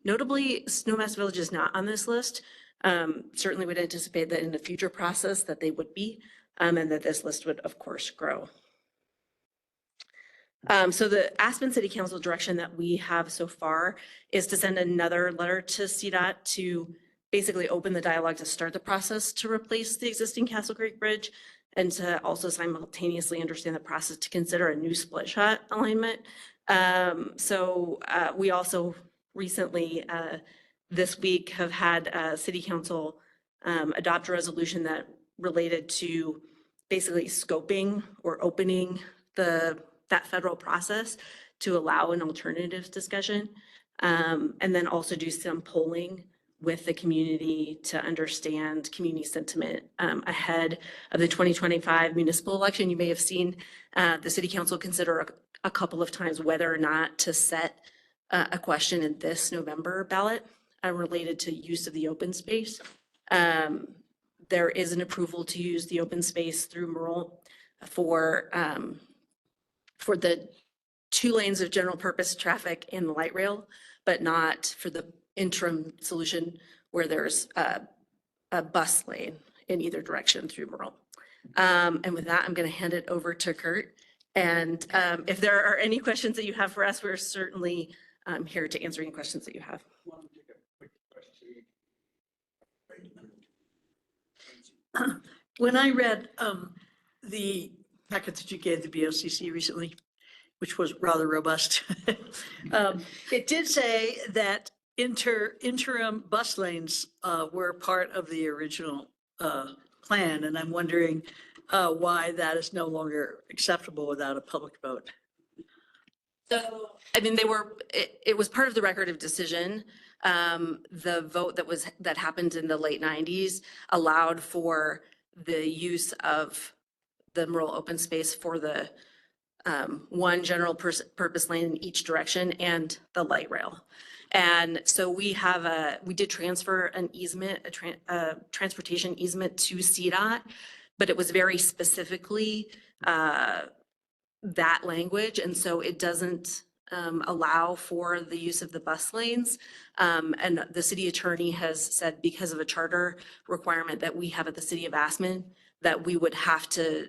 Notably, Snowmass Village is not on this list. Certainly would anticipate that in the future process that they would be, and that this list would, of course, grow. So the Aspen City Council direction that we have so far is to send another letter to CDOT to basically open the dialogue to start the process to replace the existing Castle Creek Bridge and to also simultaneously understand the process to consider a new split shot alignment. We also recently, this week, have had City Council adopt a resolution that related to basically scoping or opening that federal process to allow an alternatives discussion. And then also do some polling with the community to understand community sentiment ahead of the 2025 municipal election. You may have seen the city council consider a couple of times whether or not to set a question in this November ballot related to use of the open space. There is an approval to use the open space through Merle for the 2 lanes of general purpose traffic and the light rail, but not for the interim solution where there's a bus lane in either direction through Merle. And with that, I'm going to hand it over to Kurt. And if there are any questions that you have for us, we're certainly here to answer any questions that you have. When I read the packet that you gave the BOCC recently, which was rather robust, it did say that interim bus lanes were part of the original plan, and I'm wondering why that is no longer acceptable without a public vote. So, I mean, it was part of the record of decision. The vote that happened in the late 90s allowed for the use of the Merle open space for the one general purpose lane in each direction and the light rail. And so we did transfer an easement, a transportation easement to CDOT, but it was very specifically that language. And so it doesn't allow for the use of the bus lanes. And the city attorney has said because of a charter requirement that we have at the city of Aspen, that we would have to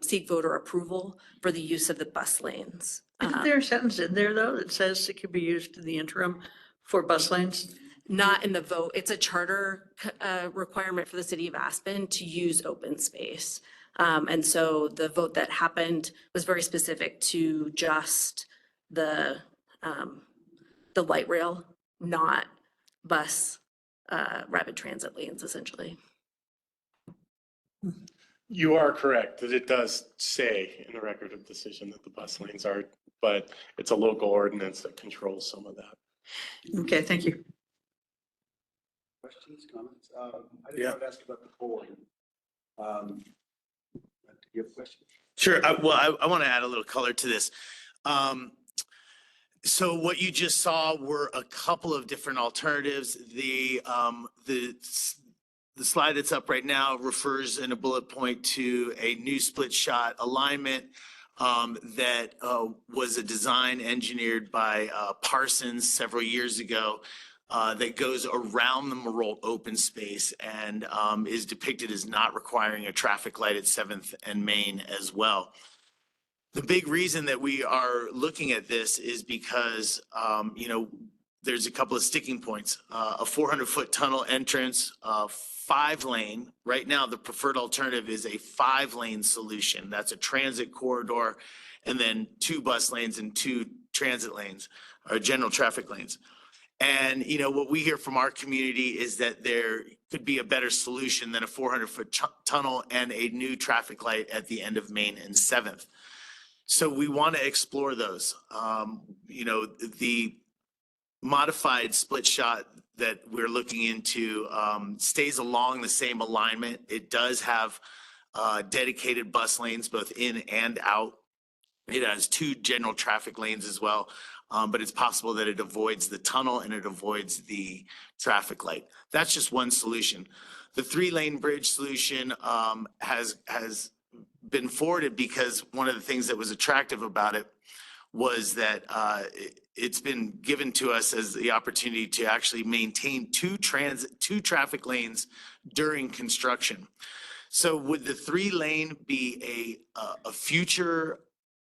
seek voter approval for the use of the bus lanes. Isn't there a sentence in there, though, that says it could be used in the interim for bus lanes? Not in the vote. It's a charter requirement for the city of Aspen to use open space. And so the vote that happened was very specific to just the light rail, not bus rapid transit lanes, essentially. You are correct that it does say in the record of decision that the bus lanes are, but it's a local ordinance that controls some of that. Okay, thank you. Questions, comments? I didn't want to ask about the polling. Do you have a question? Sure. I want to add a little color to this. So what you just saw were a couple of different alternatives. The slide that's up right now refers in a bullet point to a new split shot alignment that was a design engineered by Parsons several years ago that goes around the Merle open space and is depicted as not requiring a traffic light at 7th and Main as well. The big reason that we are looking at this is because, there's a couple of sticking points. A 400-foot tunnel entrance, 5-lane. Right now, the preferred alternative is a 5-lane solution. That's a transit corridor, and then 2 bus lanes and 2 transit lanes, or general traffic lanes. And, what we hear from our community is that there could be a better solution than a 400-foot tunnel and a new traffic light at the end of Main and 7th. So we want to explore those. The modified split shot that we're looking into stays along the same alignment. It does have dedicated bus lanes both in and out. It has 2 general traffic lanes as well, but it's possible that it avoids the tunnel and it avoids the traffic light. That's just one solution. The 3-lane bridge solution has been forwarded because one of the things that was attractive about it was that it's been given to us as the opportunity to actually maintain 2 traffic lanes during construction. So would the 3-lane be a future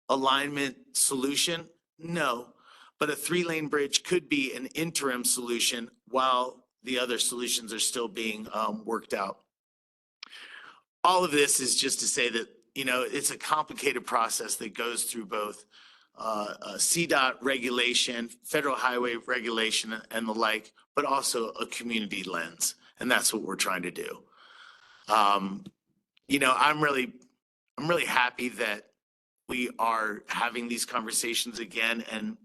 alignment solution? No, but a 3-lane bridge could be an interim solution while the other solutions are still being worked out. All of this is just to say that, you know, it's a complicated process that goes through both CDOT regulation, federal highway regulation and the like, but also a community lens. And that's what we're trying to do. You know, I'm really happy that we are having these conversations again, and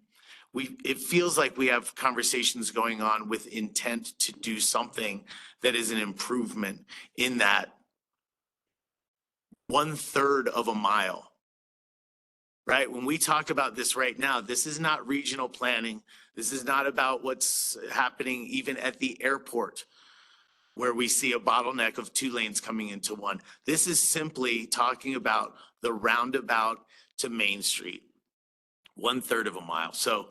it feels like we have conversations going on with intent to do something that is an improvement in that 1/3 of a mile, right? When we talk about this right now, this is not regional planning. This is not about what's happening even at the airport, where we see a bottleneck of 2 lanes coming into one. This is simply talking about the roundabout to Main Street, 1/3 of a mile. So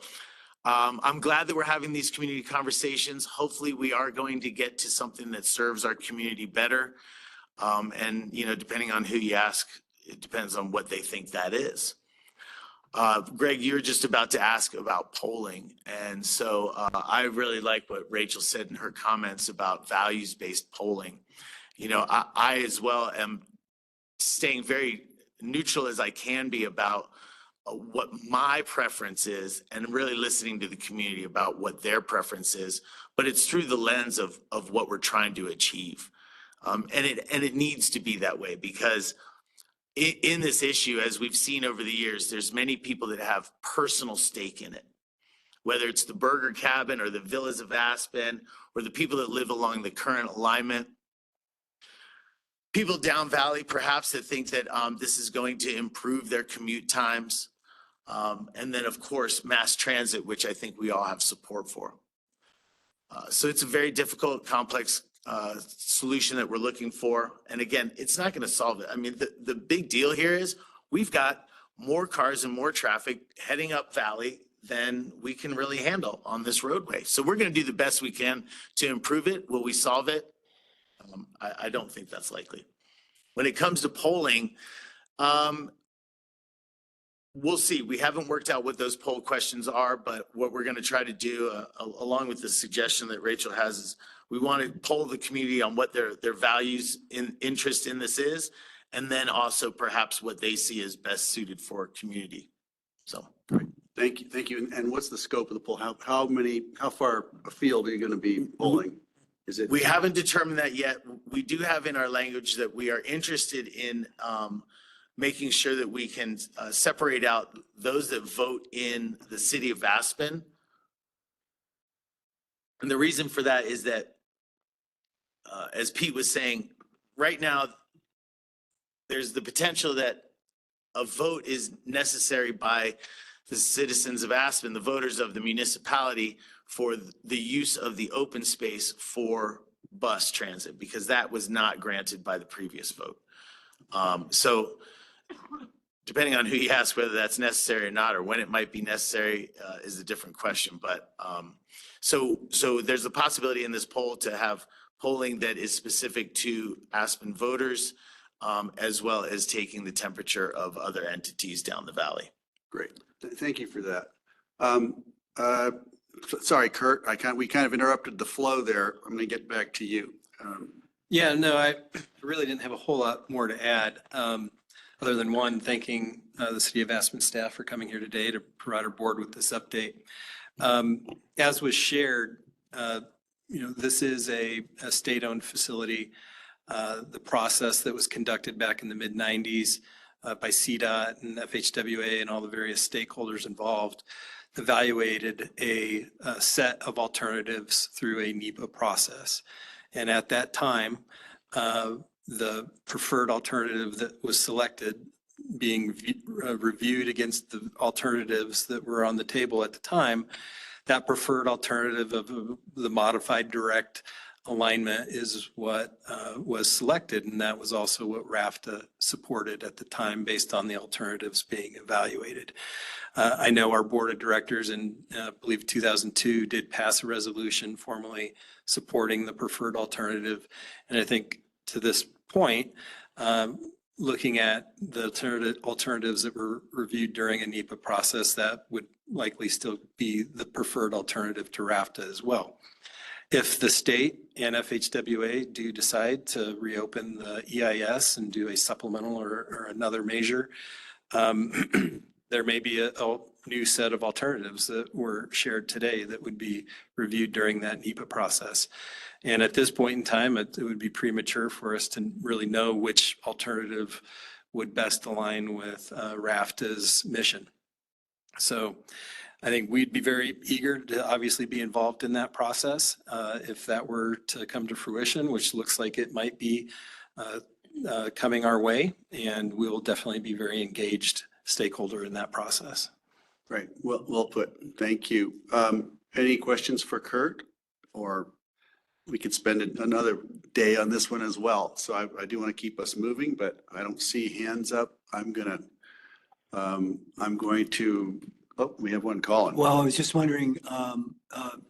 I'm glad that we're having these community conversations. Hopefully we are going to get to something that serves our community better. And, you know, depending on who you ask, it depends on what they think that is. Greg, you were just about to ask about polling. And so I really like what Rachel said in her comments about values-based polling. You know, I as well am staying very neutral as I can be about what my preference is and really listening to the community about what their preference is. But it's through the lens of what we're trying to achieve. And it needs to be that way because in this issue, as we've seen over the years, there's many people that have personal stake in it, whether it's the Burger Cabin or the Villas of Aspen or the people that live along the current alignment. People down valley perhaps that think that this is going to improve their commute times. And then of course, mass transit, which I think we all have support for. So it's a very difficult, complex solution that we're looking for. And again, it's not going to solve it. I mean, the big deal here is we've got more cars and more traffic heading up valley than we can really handle on this roadway. So we're going to do the best we can to improve it. Will we solve it? I don't think that's likely. When it comes to polling, we'll see. We haven't worked out what those poll questions are, but what we're going to try to do, along with the suggestion that Rachel has, is we want to poll the community on what their values in interest in this is, and then also perhaps what they see as best suited for community. So. Great. Thank you. And what's the scope of the poll? How far afield are you going to be polling? Is it? We haven't determined that yet. We do have in our language that we are interested in making sure that we can separate out those that vote in the city of Aspen. And the reason for that is that, as Pete was saying, right now, there's the potential that a vote is necessary by the citizens of Aspen, the voters of the municipality, for the use of the open space for bus transit, because that was not granted by the previous vote. So depending on who you ask whether that's necessary or not, or when it might be necessary, is a different question. But so there's a possibility in this poll to have polling that is specific to Aspen voters, as well as taking the temperature of other entities down the valley. Great. Thank you for that. Sorry, Kurt, we kind of interrupted the flow there. I'm going to get back to you. Yeah, no, I really didn't have a whole lot more to add, other than one, thanking the City of Aspen staff for coming here today to provide our board with this update. As was shared, this is a state-owned facility. The process that was conducted back in the mid-90s by CDOT and FHWA and all the various stakeholders involved evaluated a set of alternatives through a NEPA process. And at that time, the preferred alternative that was selected, being reviewed against the alternatives that were on the table at the time, that preferred alternative of the modified direct alignment is what was selected. And that was also what RFTA supported at the time based on the alternatives being evaluated. I know our board of directors in, I believe 2002, did pass a resolution formally supporting the preferred alternative. And I think to this point, looking at the alternatives that were reviewed during a NEPA process, that would likely still be the preferred alternative to RAFTA as well. If the state and FHWA do decide to reopen the EIS and do a supplemental or another measure, there may be a new set of alternatives that were shared today that would be reviewed during that NEPA process. And at this point in time, it would be premature for us to really know which alternative would best align with RAFTA's mission. So I think we'd be very eager to obviously be involved in that process if that were to come to fruition, which looks like it might be coming our way. And we will definitely be very engaged stakeholder in that process. Right. Well put. Thank you. Any questions for Kurt? Or we could spend another day on this one as well. So I do want to keep us moving, but I don't see hands up. I'm going to, oh, we have one calling. Well, I was just wondering,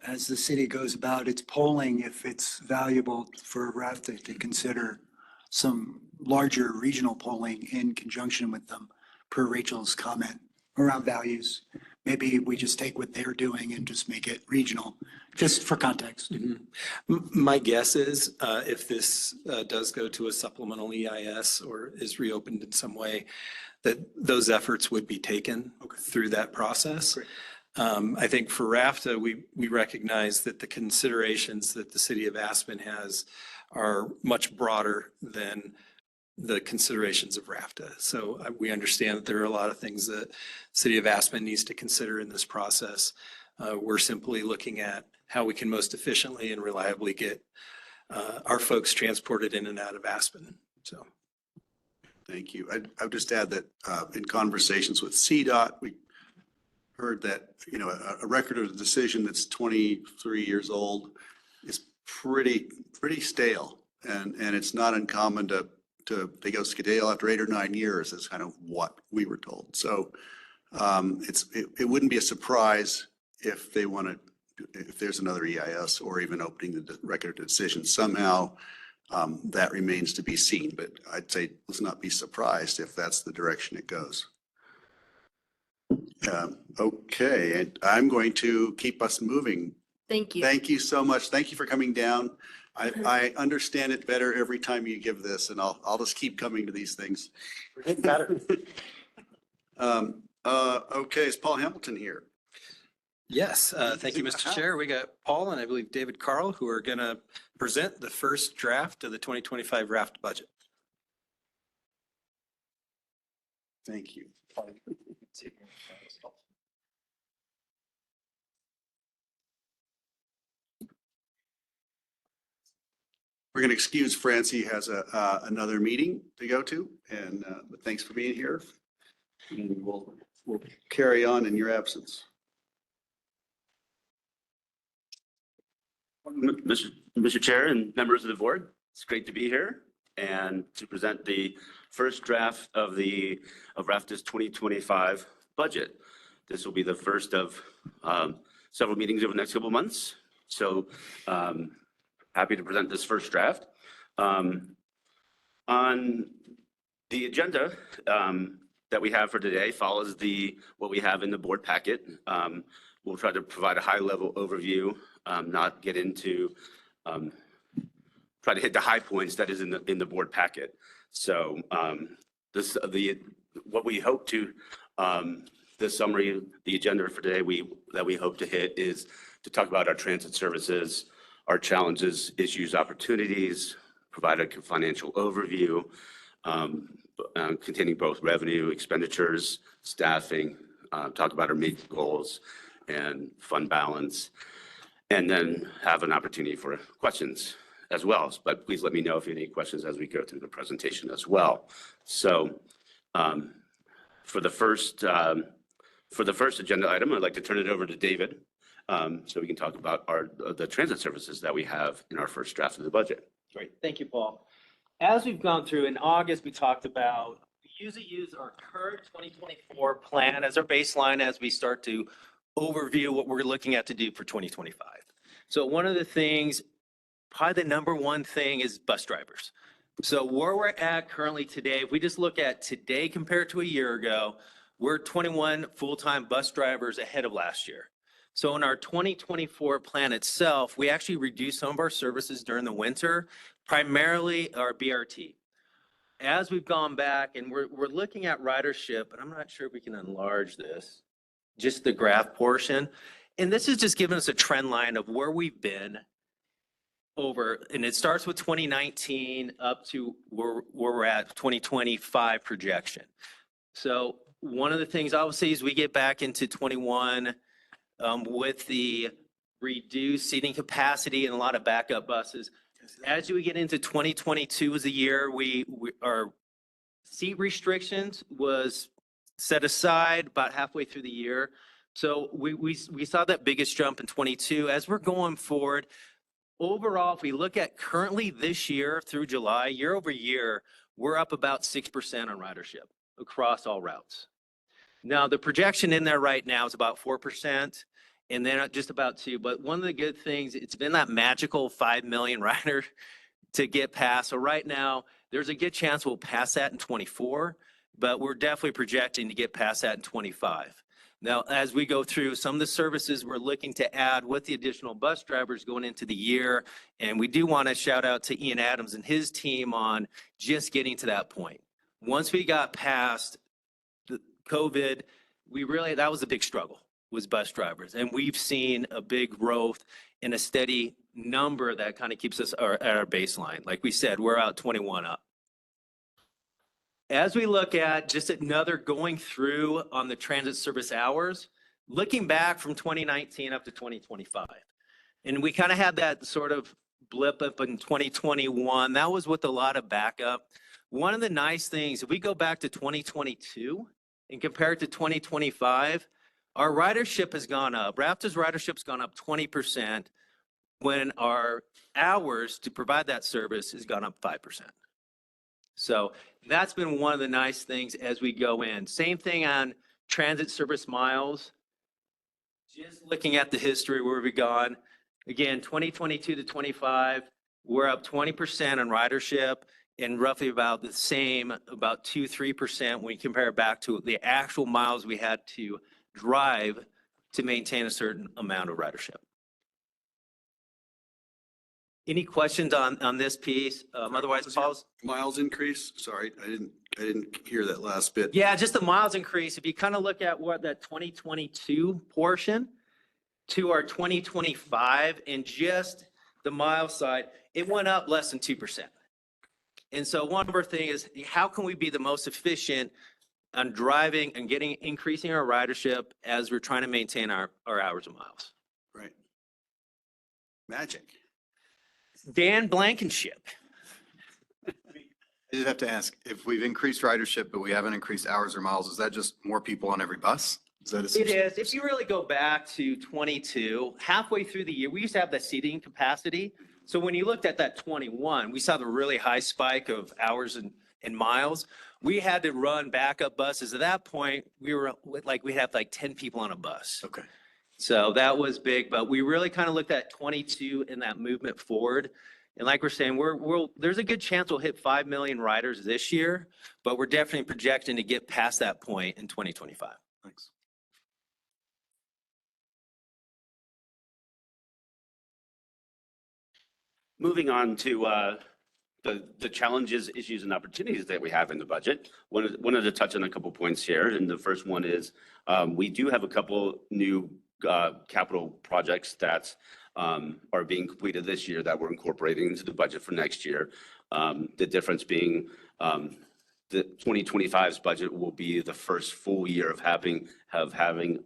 as the city goes about its polling, if it's valuable for RAFTA to consider some larger regional polling in conjunction with them, per Rachel's comment around values. Maybe we just take what they're doing and just make it regional, just for context. My guess is if this does go to a supplemental EIS or is reopened in some way, that those efforts would be taken through that process. I think for RAFTA, we recognize that the considerations that the city of Aspen has are much broader than the considerations of RAFTA. So we understand that there are a lot of things that city of Aspen needs to consider in this process. We're simply looking at how we can most efficiently and reliably get our folks transported in and out of Aspen. So. Thank you. I would just add that in conversations with CDOT, we heard that, you know, a record of decision that's 23 years old is pretty stale. And it's not uncommon to they go skedaddle after 8 or 9 years is kind of what we were told. So it wouldn't be a surprise if they want to, if there's another EIS or even opening the record of decision somehow. That remains to be seen, but I'd say let's not be surprised if that's the direction it goes. Okay, and I'm going to keep us moving. Thank you. Thank you so much. Thank you for coming down. I understand it better every time you give this, and I'll just keep coming to these things. We're getting better. Okay, is Paul Hamilton here? Yes, thank you, Mr. Chair. We got Paul and I believe David Carl who are going to present the first draft of the 2025 RAFT budget. Thank you. We're going to excuse Francie has another meeting to go to, and but thanks for being here. And we'll carry on in your absence. Mr. Chair and members of the board, it's great to be here and to present the first draft of RAFTA's 2025 budget. This will be the first of several meetings over the next couple of months. So happy to present this first draft. On the agenda that we have for today follows what we have in the board packet. We'll try to provide a high-level overview, not get into, try to hit the high points that is in the board packet. So what we hope to, the summary, the agenda for today that we hope to hit is to talk about our transit services, our challenges, issues, opportunities, provide a financial overview, containing both revenue, expenditures, staffing, talk about our major goals and fund balance, and then have an opportunity for questions as well. But please let me know if you have any questions as we go through the presentation as well. So for the first agenda item, I'd like to turn it over to David so we can talk about the transit services that we have in our first draft of the budget. Great. Thank you, Paul. As we've gone through in August, we talked about we usually use our current 2024 plan as our baseline as we start to overview what we're looking at to do for 2025. So one of the things, probably the number one thing is bus drivers. So where we're at currently today, if we just look at today compared to a year ago, we're 21 full-time bus drivers ahead of last year. So in our 2024 plan itself, we actually reduced some of our services during the winter, primarily our BRT. As we've gone back and we're looking at ridership, and I'm not sure if we can enlarge this, just the graph portion. And this is just giving us a trend line of where we've been over, and it starts with 2019 up to where we're at 2025 projection. So one of the things I would say is we get back into 21 with the reduced seating capacity and a lot of backup buses. As we get into 2022 as a year, our seat restrictions was set aside about halfway through the year. So we saw that biggest jump in 22. As we're going forward, overall, if we look at currently this year through July, year over year, we're up about 6% on ridership across all routes. Now, the projection in there right now is about 4%, and then just about 2%. But one of the good things, it's been that magical 5 million rider to get past. So right now, there's a good chance we'll pass that in 24, but we're definitely projecting to get past that in 25. Now, as we go through some of the services we're looking to add with the additional bus drivers going into the year, and we do want to shout out to Ian Adams and his team on just getting to that point. Once we got past the COVID, that was a big struggle, was bus drivers. And we've seen a big growth in a steady number that kind of keeps us at our baseline. Like we said, we're out 21 up. As we look at just another going through on the transit service hours, looking back from 2019 up to 2025, and we kind of had that sort of blip up in 2021. That was with a lot of backup. One of the nice things, if we go back to 2022 and compare it to 2025, our ridership has gone up. RAFTA's ridership's gone up 20% when our hours to provide that service has gone up 5%. So that's been one of the nice things as we go in. Same thing on transit service miles. Just looking at the history, where we've gone. Again, 2022 to 25, we're up 20% on ridership and roughly about the same, about 2-3% when we compare it back to the actual miles we had to drive to maintain a certain amount of ridership. Any questions on this piece? Otherwise, Paul's miles increase? Sorry, I didn't hear that last bit. Yeah, just the miles increase. If you kind of look at what that 2022 portion to our 2025 and just the mile side, it went up less than 2%. And so one of our things is how can we be the most efficient on driving and increasing our ridership as we're trying to maintain our hours and miles. Right. Magic. Dan Blankenship. I just have to ask, if we've increased ridership, but we haven't increased hours or miles, is that just more people on every bus? It is. If you really go back to 22, halfway through the year, we used to have that seating capacity. So when you looked at that 21, we saw the really high spike of hours and miles. We had to run backup buses. At that point, we had like 10 people on a bus. Okay. So that was big, but we really kind of looked at 22 in that movement forward. And like we're saying, there's a good chance we'll hit 5 million riders this year, but we're definitely projecting to get past that point in 2025. Thanks. Moving on to the challenges, issues, and opportunities that we have in the budget. Wanted to touch on a couple points here, and the first one is we do have a couple new capital projects that are being completed this year that we're incorporating into the budget for next year. The difference being the 2025's budget will be the first full year of having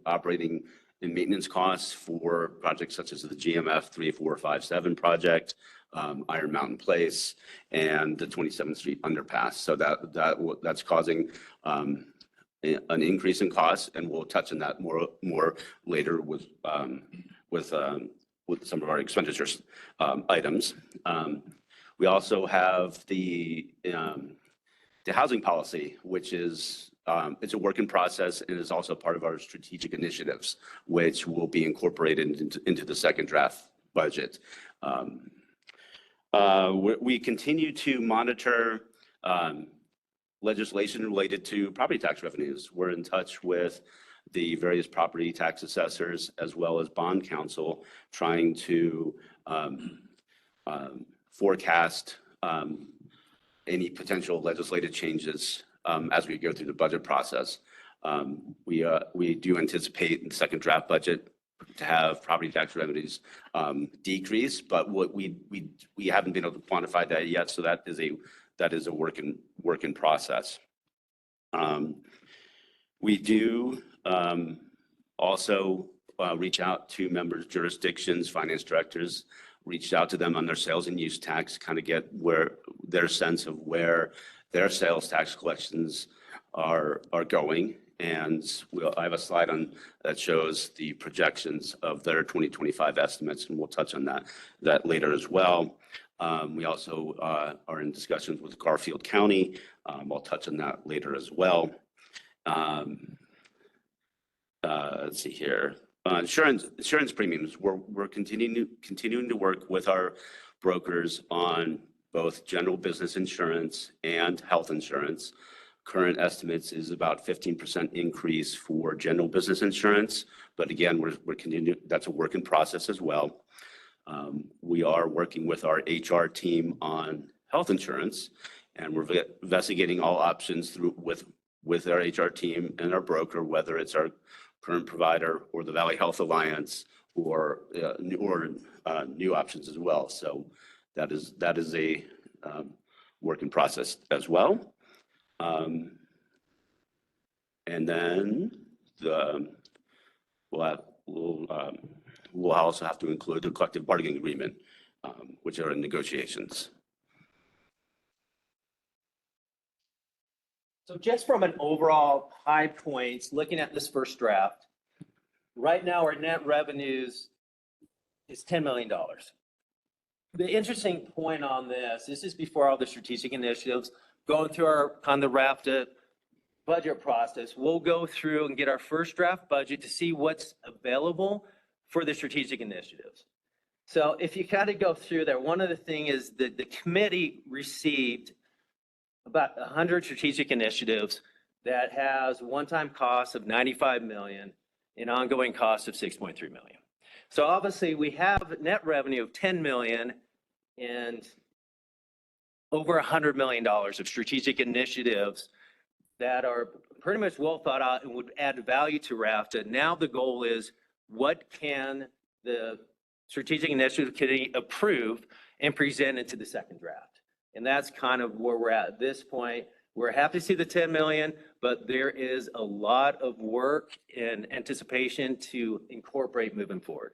operating and maintenance costs for projects such as the GMF 3457 project, Iron Mountain Place, and the 27th Street underpass. So that's causing an increase in costs, and we'll touch on that more later with some of our expenditures items. We also have the housing policy, which is it's a work in process and is also part of our strategic initiatives, which will be incorporated into the second draft budget. We continue to monitor legislation related to property tax revenues. We're in touch with the various property tax assessors as well as bond counsel, trying to forecast any potential legislative changes as we go through the budget process. We do anticipate in the second draft budget to have property tax revenues decrease, but what we haven't been able to quantify that yet. So that is a work in process. We do also reach out to members, jurisdictions, finance directors, reached out to them on their sales and use tax, kind of get their sense of where their sales tax collections are going. And I have a slide that shows the projections of their 2025 estimates, and we'll touch on that later as well. We also are in discussions with Garfield County. I'll touch on that later as well. Let's see here. Insurance premiums. We're continuing to work with our brokers on both general business insurance and health insurance. Current estimates is about 15% increase for general business insurance, but again, we're continuing. That's a work in process as well. We are working with our HR team on health insurance, and we're investigating all options with our HR team and our broker, whether it's our current provider or the Valley Health Alliance or new options as well. So that is a work in process as well. And then we'll also have to include the collective bargaining agreement, which are in negotiations. So just from an overall high points, looking at this first draft, right now our net revenues is $10 million. The interesting point on this is before all the strategic initiatives, going through our on the RFTA budget process, we'll go through and get our first draft budget to see what's available for the strategic initiatives. So if you kind of go through there, one of the things is that the committee received about 100 strategic initiatives that has one-time costs of $95 million and ongoing costs of $6.3 million. So obviously we have net revenue of $10 million and over $100 million of strategic initiatives that are pretty much well thought out and would add value to RFTA. Now the goal is, what can the strategic initiative committee approve and present into the second draft? And that's kind of where we're at this point. We're happy to see the 10 million, but there is a lot of work and anticipation to incorporate moving forward.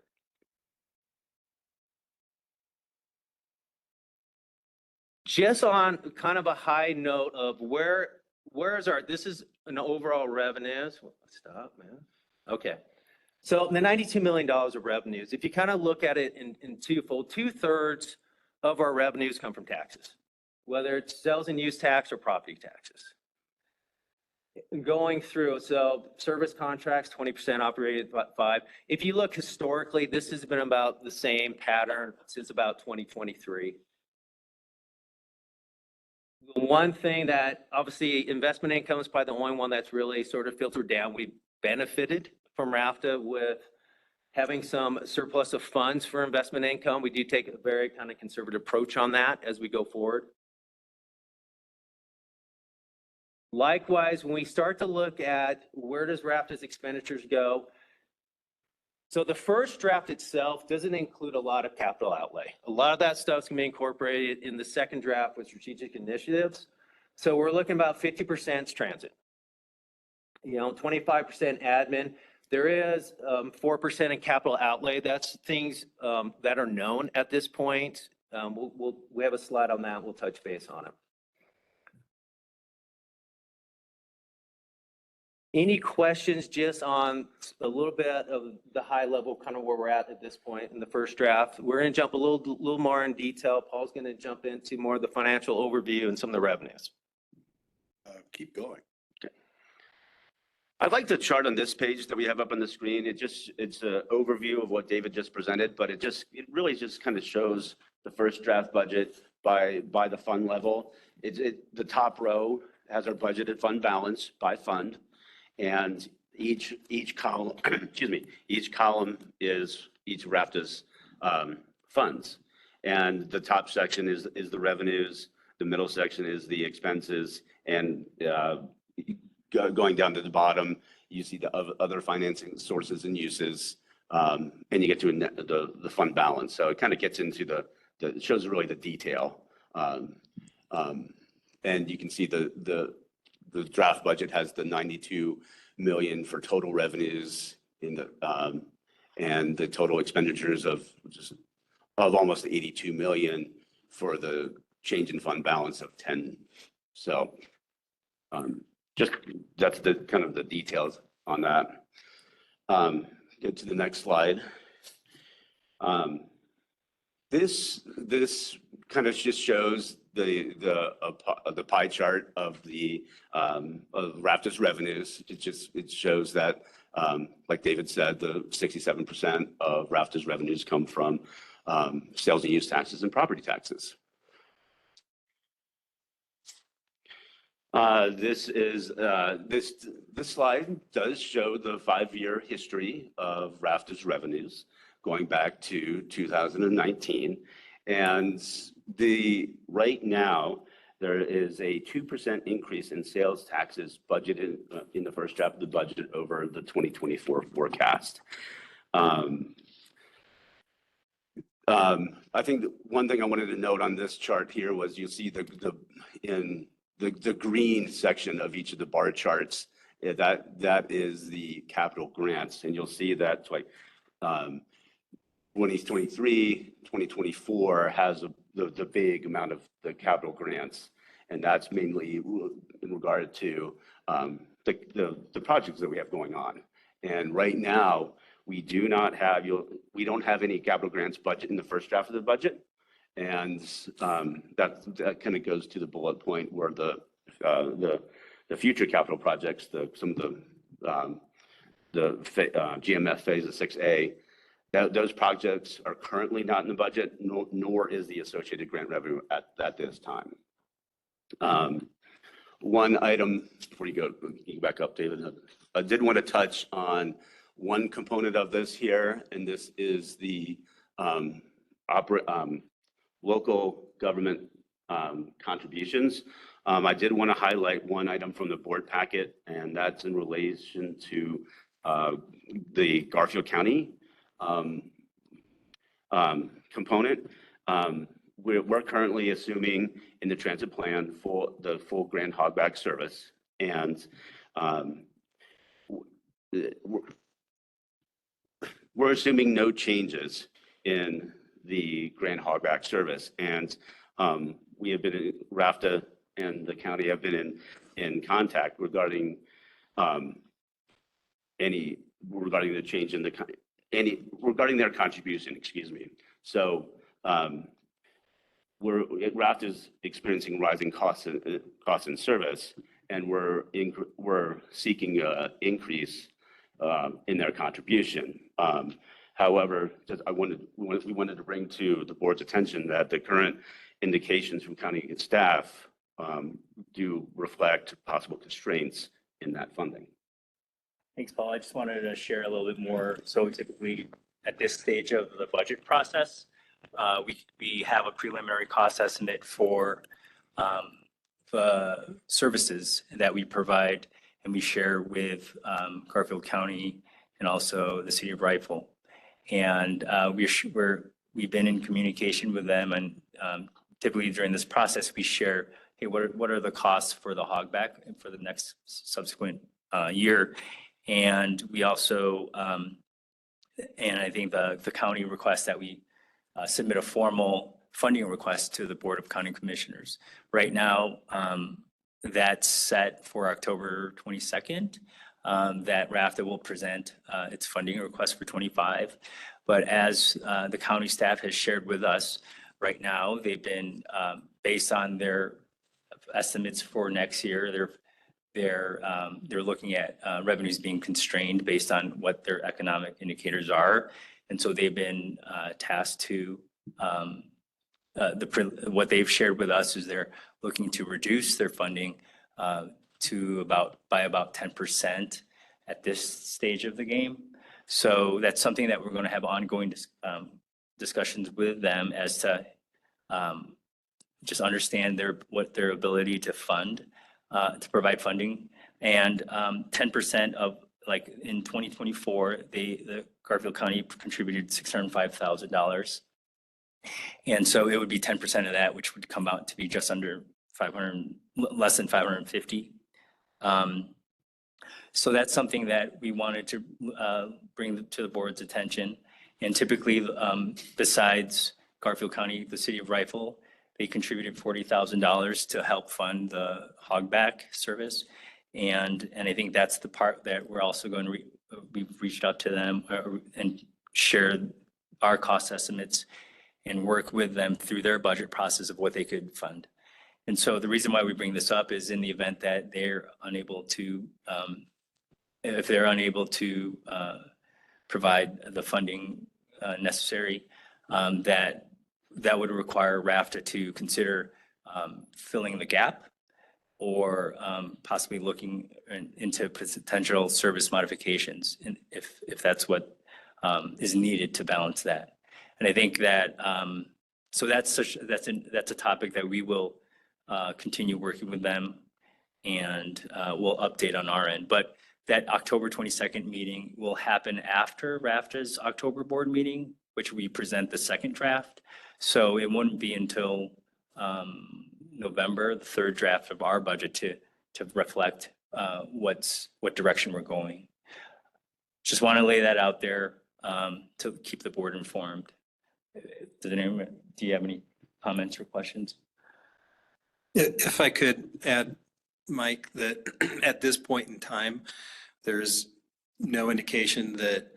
Just on kind of a high note of where's our, this is an overall revenues. Stop, man. Okay. So the $92 million of revenues, if you kind of look at it in twofold, 2/3 of our revenues come from taxes, whether it's sales and use tax or property taxes. Going through, so service contracts, 20% operated by 5. If you look historically, this has been about the same pattern since about 2023. The one thing that obviously investment income is probably the only one that's really sort of filtered down. We benefited from RFTA with having some surplus of funds for investment income. We do take a very kind of conservative approach on that as we go forward. Likewise, when we start to look at where does RFTA's expenditures go, so the first draft itself doesn't include a lot of capital outlay. A lot of that stuff's gonna be incorporated in the second draft with strategic initiatives. So we're looking about 50% transit, 25% admin. There is 4% in capital outlay. That's things that are known at this point. We have a slide on that. We'll touch base on it. Any questions just on a little bit of the high level, kind of where we're at this point in the first draft? We're going to jump a little more in detail. Paul's going to jump into more of the financial overview and some of the revenues. Keep going. Okay. I'd like the chart on this page that we have up on the screen. It's an overview of what David just presented, but it really just kind of shows the first draft budget by the fund level. The top row has our budgeted fund balance by fund, and each column, excuse me, each column is each RFTA's funds. And the top section is the revenues, the middle section is the expenses, and going down to the bottom, you see the other financing sources and uses, and you get to the fund balance. So it kind of gets into it shows really the detail. And you can see the draft budget has the 92 million for total revenues in the and the total expenditures of almost 82 million for the change in fund balance of 10. So just that's the kind of the details on that. Get to the next slide. This kind of just shows the pie chart of RFTA's revenues. It shows that, like David said, the 67% of RFTA's revenues come from sales and use taxes and property taxes. This slide does show the 5-year history of RFTA's revenues going back to 2019. And right now, there is a 2% increase in sales taxes budgeted in the first draft of the budget over the 2024 forecast. I think one thing I wanted to note on this chart here was you see in the green section of each of the bar charts, that is the capital grants. And you'll see that like 2023, 2024 has the big amount of the capital grants. And that's mainly in regard to the projects that we have going on. And right now, we don't have any capital grants budget in the first draft of the budget. And that kind of goes to the bullet point where the future capital projects, some of the GMF phase of 6A, those projects are currently not in the budget, nor is the associated grant revenue at this time. One item before you go back up, David, I did want to touch on one component of this here, and this is the local government contributions. I did want to highlight one item from the board packet, and that's in relation to the Garfield County component. We're currently assuming in the transit plan for the full Grand Hogback service, and we're assuming no changes in the Grand Hogback service. And we have been in RFTA and the county have been in contact regarding regarding the change in regarding their contribution, excuse me. So RFTA is experiencing rising costs in service, and we're seeking an increase in their contribution. However, we wanted to bring to the board's attention that the current indications from county staff do reflect possible constraints in that funding. Thanks, Paul. I just wanted to share a little bit more. So typically at this stage of the budget process, we have a preliminary cost estimate for the services that we provide and we share with Garfield County and also the city of Rifle. And we've been in communication with them, and typically during this process, we share, hey, what are the costs for the hogback and for the next subsequent year? And we also, and I think the county requests that we submit a formal funding request to the Board of County Commissioners. Right now, that's set for October 22nd, that RFTA will present its funding request for 25. But as the county staff has shared with us, right now, they've been, based on their estimates for next year, they're looking at revenues being constrained based on what their economic indicators are. And so they've been tasked to what they've shared with us is they're looking to reduce their funding by about 10% at this stage of the game. So that's something that we're going to have ongoing discussions with them as to just understand what their ability to provide funding. And 10% of, like in 2024, the Garfield County contributed $605,000. And so it would be 10% of that, which would come out to be just under 500, less than 550. So that's something that we wanted to bring to the board's attention. And typically, besides Garfield County, the city of Rifle, they contributed $40,000 to help fund the hogback service. And I think that's the part that we're also going to, we've reached out to them and shared our cost estimates and work with them through their budget process of what they could fund. And so the reason why we bring this up is in the event that they're unable to, if they're unable to provide the funding necessary, that would require RFTA to consider filling the gap or possibly looking into potential service modifications, and if that's what is needed to balance that. And I think that so that's a topic that we will continue working with them, and we'll update on our end. But that October 22nd meeting will happen after RFTA's October board meeting, which we present the second draft. So it wouldn't be until November, the third draft of our budget to reflect what direction we're going. Just want to lay that out there to keep the board informed. Do you have any comments or questions? If I could add, Mike, that at this point in time, there's no indication that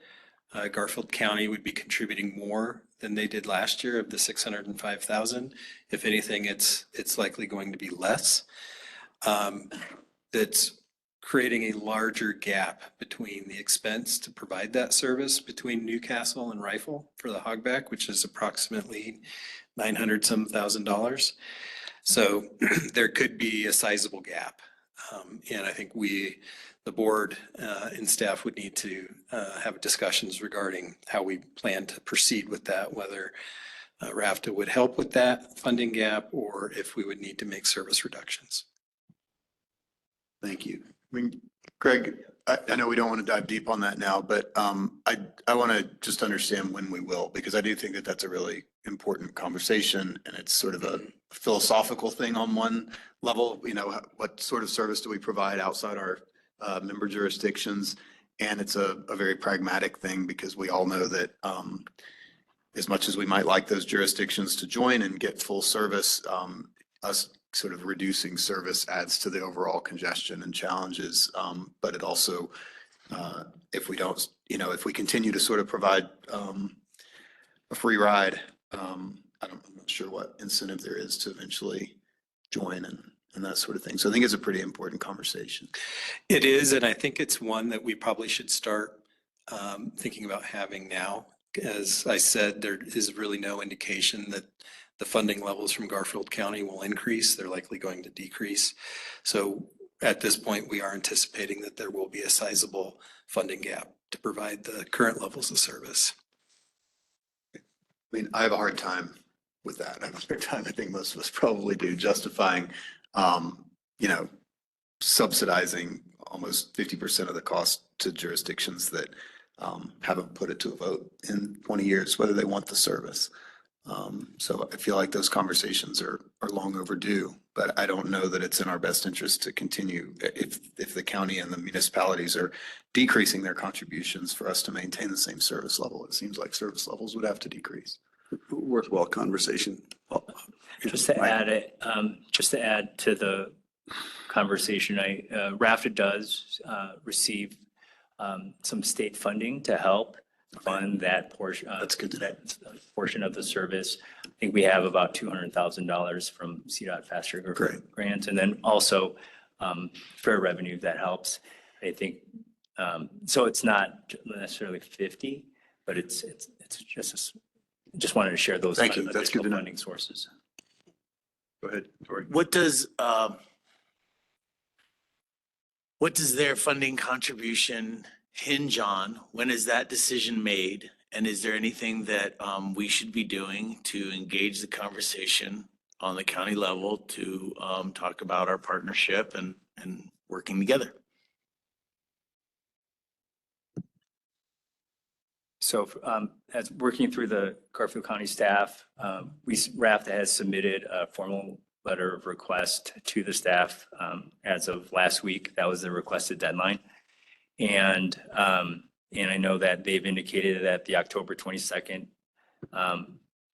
Garfield County would be contributing more than they did last year of the 605,000. If anything, it's likely going to be less. That's creating a larger gap between the expense to provide that service between Newcastle and Rifle for the hogback, which is approximately $900,000. So there could be a sizable gap. And I think the board and staff would need to have discussions regarding how we plan to proceed with that, whether RFTA would help with that funding gap or if we would need to make service reductions. Thank you. I mean, Greg, I know we don't want to dive deep on that now, but I want to just understand when we will, because I do think that that's a really important conversation, and it's sort of a philosophical thing on one level. You know, what sort of service do we provide outside our member jurisdictions? And it's a very pragmatic thing, because we all know that as much as we might like those jurisdictions to join and get full service, us sort of reducing service adds to the overall congestion and challenges. But it also, if we don't, if we continue to sort of provide a free ride, I'm not sure what incentive there is to eventually join and that sort of thing. So I think it's a pretty important conversation. It is, and I think it's one that we probably should start thinking about having now. As I said, there is really no indication that the funding levels from Garfield County will increase. They're likely going to decrease. So at this point, we are anticipating that there will be a sizable funding gap to provide the current levels of service. I mean, I have a hard time with that. I have a hard time, I think most of us probably do, justifying, subsidizing almost 50% of the cost to jurisdictions that haven't put it to a vote in 20 years, whether they want the service. So I feel like those conversations are long overdue, but I don't know that it's in our best interest to continue if the county and the municipalities are decreasing their contributions for us to maintain the same service level. It seems like service levels would have to decrease. Worthwhile conversation. Just to add to the conversation, RFTA does receive some state funding to help fund that portion. That's good to know. That portion of the service. I think we have about $200,000 from CDOT Faster grants, and then also fair revenue that helps. I think so. It's not necessarily 50, but it's just wanted to share those Thank you. That's good additional to know. funding sources. Go ahead, Tori. What does their funding contribution hinge on? When is that decision made? And is there anything that we should be doing to engage the conversation on the county level to talk about our partnership and working together? So as working through the Garfield County staff, RFTA has submitted a formal letter of request to the staff as of last week. That was the requested deadline. And I know that they've indicated that the October 22nd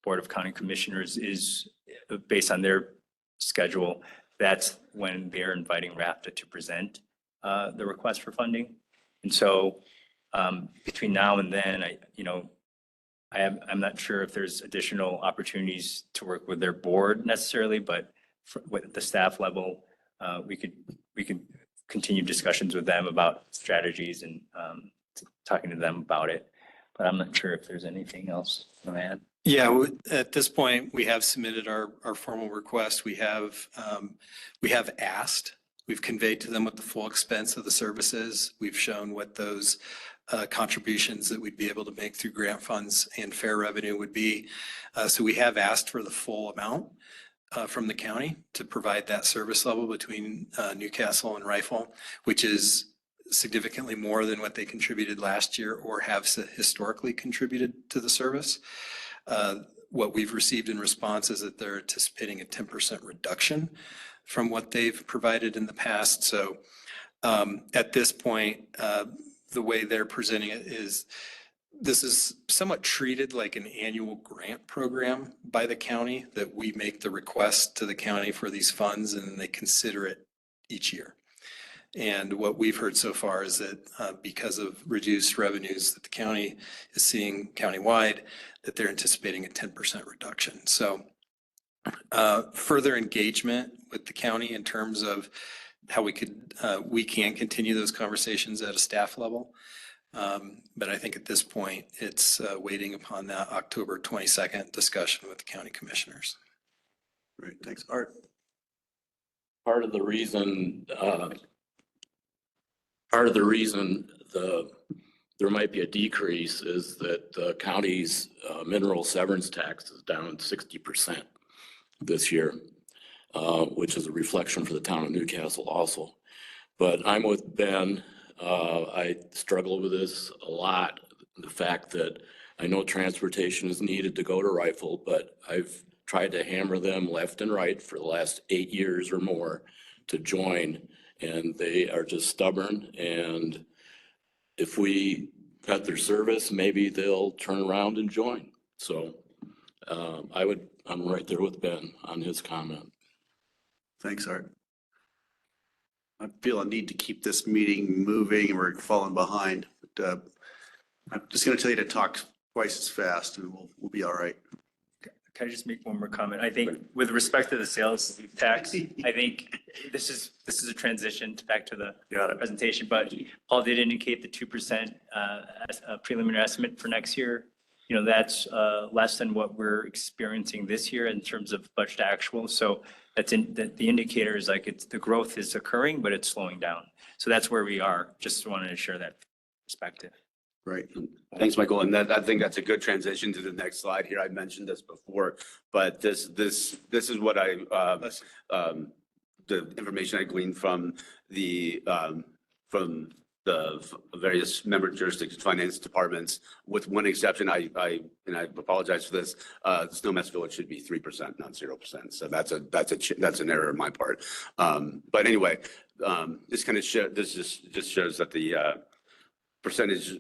Board of County Commissioners is based on their schedule. That's when they're inviting RFTA to present the request for funding. And so between now and then, I'm not sure if there's additional opportunities to work with their board necessarily, but with the staff level, we could continue discussions with them about strategies and talking to them about it. But I'm not sure if there's anything else to add. Yeah, at this point, we have submitted our formal request. We have asked, we've conveyed to them what the full expense of the services. We've shown what those contributions that we'd be able to make through grant funds and fair revenue would be. So we have asked for the full amount from the county to provide that service level between Newcastle and Rifle, which is significantly more than what they contributed last year or have historically contributed to the service. What we've received in response is that they're anticipating a 10% reduction from what they've provided in the past. So at this point, the way they're presenting it is this is somewhat treated like an annual grant program by the county, that we make the request to the county for these funds and then they consider it each year. And what we've heard so far is that because of reduced revenues that the county is seeing countywide, that they're anticipating a 10% reduction. So further engagement with the county in terms of how we can continue those conversations at a staff level. But I think at this point, it's waiting upon that October 22nd discussion with the county commissioners. Great, thanks. Art. Part of the reason there might be a decrease is that the county's mineral severance tax is down 60% this year, which is a reflection for the town of Newcastle also. But I'm with Ben. I struggle with this a lot. The fact that I know transportation is needed to go to Rifle, but I've tried to hammer them left and right for the last 8 years or more to join, and they are just stubborn. And if we cut their service, maybe they'll turn around and join. So I'm right there with Ben on his comment. Thanks, Art. I feel a need to keep this meeting moving and we're falling behind. But I'm just going to tell you to talk twice as fast and we'll be all right. Can I just make one more comment? I think with respect to the sales tax, I think this is a transition back to the presentation, but Paul did indicate the 2% preliminary estimate for next year. That's less than what we're experiencing this year in terms of budget actual. So the indicator is like the growth is occurring, but it's slowing down. So that's where we are. Just wanted to share that perspective. Right. Thanks, Michael. And I think that's a good transition to the next slide here. I mentioned this before, but this is what the information I gleaned from the various member jurisdiction finance departments, with one exception. I apologize for this. Snowmass Village should be 3%, not 0%. So that's an error on my part. But anyway, this just shows that the percentage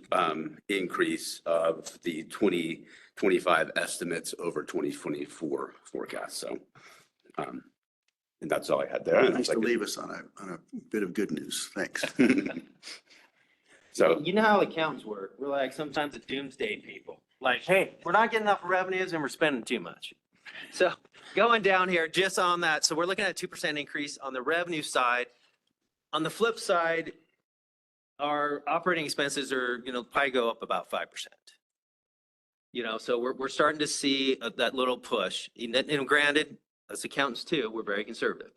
increase of the 2025 estimates over 2024 forecast. So, and that's all I had there. Nice to leave us on a bit of good news. Thanks. So you know how accountants work. We're like sometimes the doomsday people. Like, hey, we're not getting enough revenues and we're spending too much. So going down here just on that. So we're looking at a 2% increase on the revenue side. On the flip side, our operating expenses are, probably go up about 5%. So we're starting to see that little push. And granted, as accountants too, we're very conservative.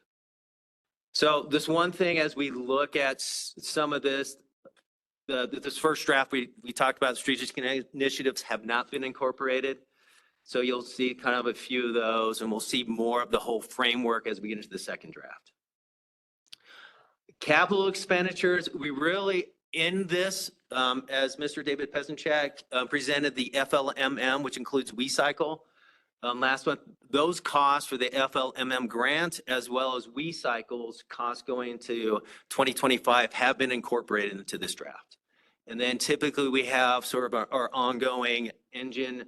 So this one thing, as we look at some of this, this first draft, we talked about strategic initiatives have not been incorporated. So you'll see kind of a few of those, and we'll see more of the whole framework as we get into the second draft. Capital expenditures, we really, in this, as Mr. David Pezinchak presented the FLMM, which includes WeCycle last month, those costs for the FLMM grant as well as WeCycle's costs going into 2025 have been incorporated into this draft. And then typically we have sort of our ongoing engine